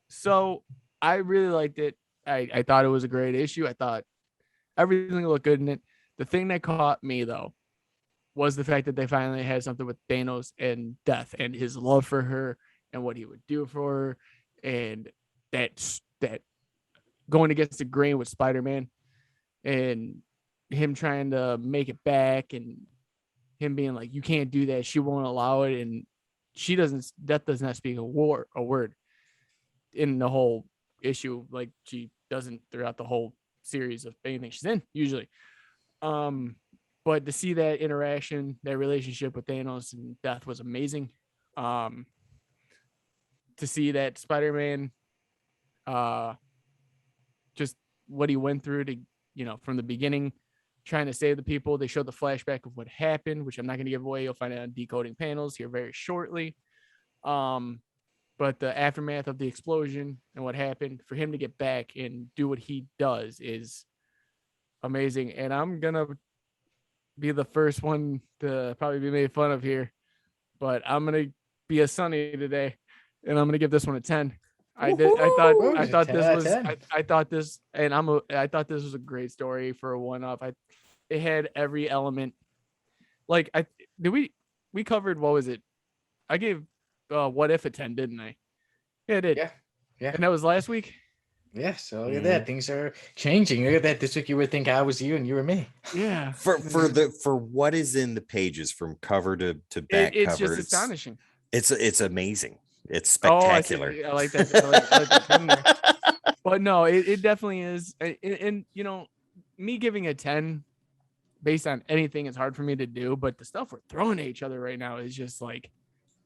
S2: So I really liked it. I thought it was a great issue. I thought everything looked good in it. The thing that caught me though was the fact that they finally had something with Thanos and Death and his love for her and what he would do for her, and that going against the grain with Spider-Man and him trying to make it back and him being like, you can't do that. She won't allow it. And Death does not speak a word in the whole issue. Like she doesn't throughout the whole series of anything she's in usually. But to see that interaction, that relationship with Thanos and Death was amazing. To see that Spider-Man, just what he went through to, from the beginning, trying to save the people. They showed the flashback of what happened, which I'm not going to give away. You'll find it on Decoding Panels here very shortly. But the aftermath of the explosion and what happened, for him to get back and do what he does is amazing. And I'm going to be the first one to probably be made fun of here, but I'm going to be a Sonny today, and I'm going to give this one a 10. I thought this was a great story for a one-off. It had every element. Like we covered, what was it? I gave What If a 10, didn't I? Yeah, I did.
S1: Yeah.
S2: And that was last week.
S1: Yeah, so look at that. Things are changing. Look at that. This week you would think I was you and you were me.
S2: Yeah.
S3: For what is in the pages from cover to back
S2: it's
S3: cover,
S2: just astonishing.
S3: It's amazing. It's spectacular.
S2: I like that. I like that. But no, it definitely is. And me giving a 10 based on anything is hard for me to do, but the stuff we're throwing at each other right now is just like,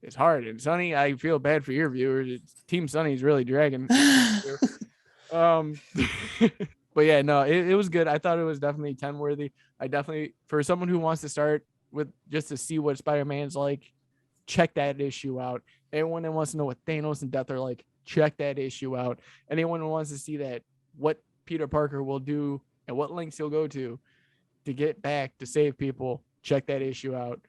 S2: it's hard. And Sonny, I feel bad for your viewers. Team Sonny's really dragging. But yeah, no, it was good. I thought it was definitely 10 worthy. I definitely, for someone who wants to start with just to see what Spider-Man's like, check that issue out. Anyone that wants to know what Thanos and Death are like, check that issue out. Anyone who wants to see that, what Peter Parker will do and what lengths he'll go to get back to save people, check that issue out.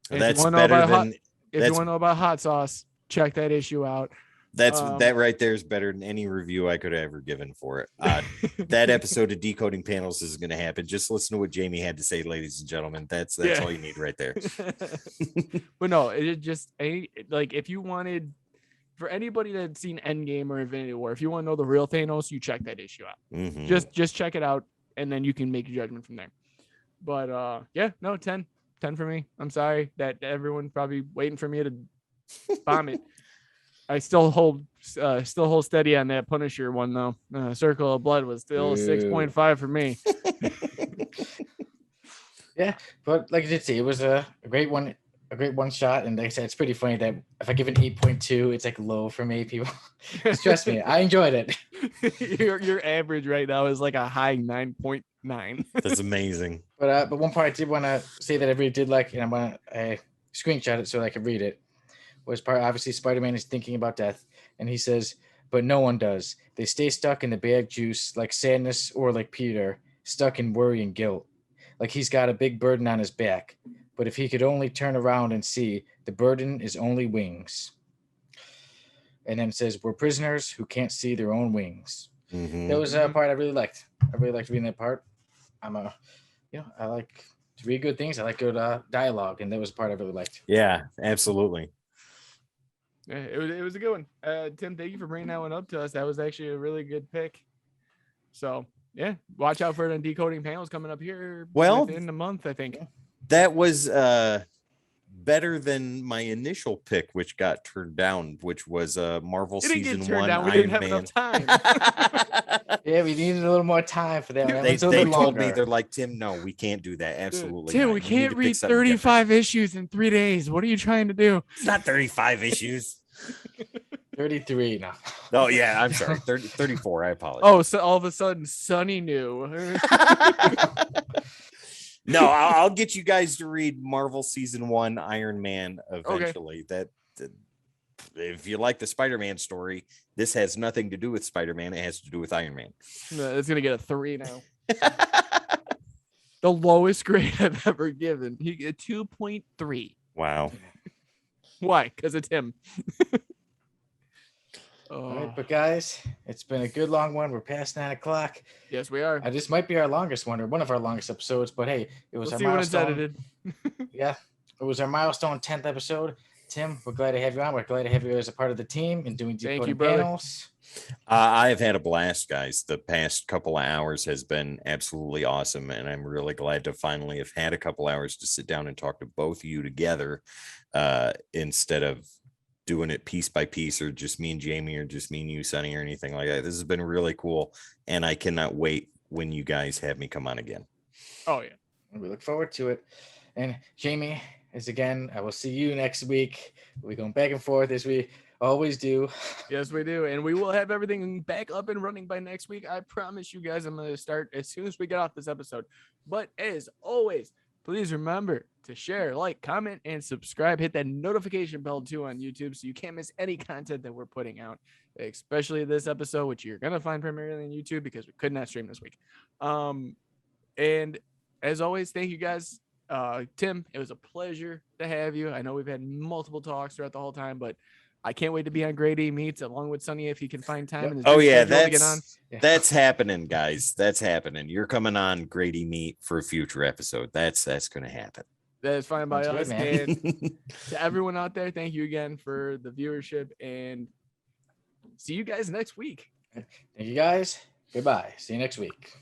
S3: That's better than.
S2: If you want to know about hot sauce, check that issue out.
S3: That right there is better than any review I could have ever given for it. That episode of Decoding Panels is going to happen. Just listen to what Jamie had to say, ladies and gentlemen. That's all you need right there.
S2: But no, it just like, if you wanted, for anybody that's seen Endgame or Infinity War, if you want to know the real Thanos, you check that issue out.
S3: Mm-hmm.
S2: Just check it out, and then you can make your judgment from there. But 10 for me. I'm sorry that everyone's probably waiting for me to bomb it. I still hold steady on that Punisher one though. Circle of Blood was still 6.5 for me.
S1: Yeah, but like I did say, it was a great one shot, and like I said, it's pretty funny that if I give an 8.2, it's like low for me. People, trust me, I enjoyed it.
S2: Your average right now is like a high 9.9.
S3: That's amazing.
S1: But one part I did want to say that I really did like, and I'm gonna screenshot it so that I can read it. Was part obviously Spider-Man is thinking about death, and he says, but no one does. They stay stuck in the bad juice, like sadness, or like Peter, stuck in worry and guilt. Like he's got a big burden on his back. But if he could only turn around and see, the burden is only wings. And then it says, we're prisoners who can't see their own wings.
S3: Mm-hmm.
S1: That was a part I really liked. I really liked reading that part. I like to read good things. I like good dialogue, and that was a part I really liked.
S3: Yeah, absolutely.
S2: Yeah, it was a good one. Tim, thank you for bringing that one up to us. That was actually a really good pick. So yeah, watch out for it on Decoding Panels coming up here within a month, I think.
S3: That was better than my initial pick, which got turned down, which was Marvel Season 1
S2: down. We didn't have enough time.
S1: Yeah, we needed a little more time for that.
S3: They told me, they're like, Tim, no, we can't do that. Absolutely
S2: Tim,
S3: not.
S2: we can't read 35 issues in 3 days. What are you trying to do?
S3: It's not 35 issues.
S1: 33 now.
S3: Oh, yeah, I'm sorry. 34. I apologize.
S2: Oh, so all of a sudden, Sonny knew.
S3: No, I'll get you guys to read Marvel Season 1 Iron Man eventually. Okay. That if you like the Spider-Man story, this has nothing to do with Spider-Man. It has to do with Iron Man.
S2: No, it's gonna get a 3 now. The lowest grade I've ever given. He get 2.3.
S3: Wow.
S2: Why? Because it's him.
S1: All right, but guys, it's been a good long one. We're past 9 o'clock.
S2: Yes, we are.
S1: This might be our longest one, or one of our longest episodes. But hey, it was
S2: our
S1: milestone.
S2: When it's edited.
S1: Yeah, it was our milestone 10th episode. Tim, we're glad to have you on. We're glad to have you as a part of the team and doing Decoding Panels.
S3: I have had a blast, guys. The past couple of hours has been absolutely awesome, and I'm really glad to finally have had a couple hours to sit down and talk to both of you together instead of doing it piece by piece, or just me and Jamie, or just me and you, Sonny, or anything like that. This has been really cool, and I cannot wait when you guys have me come on again.
S2: Oh yeah,
S1: we look forward to it. And Jamie, as again, I will see you next week. We're going back and forth as we always do.
S2: Yes, we do, and we will have everything back up and running by next week. I promise you guys. I'm going to start as soon as we get off this episode. But as always, please remember to share, like, comment, and subscribe. Hit that notification bell too on YouTube so you can't miss any content that we're putting out, especially this episode, which you're going to find primarily on YouTube because we could not stream this week. And as always, thank you guys. Tim, it was a pleasure to have you. I know we've had multiple talks throughout the whole time, but I can't wait to be on Grady Meets along with Sonny if he can find time.
S3: Yep. Oh yeah, that's happening, guys. That's happening. You're coming on Grady Meet for a future episode. That's going to happen.
S2: That is fine by us. And to everyone out there, thank you again for the viewership, and see you guys next week.
S1: Thank you guys. Goodbye. See you next week.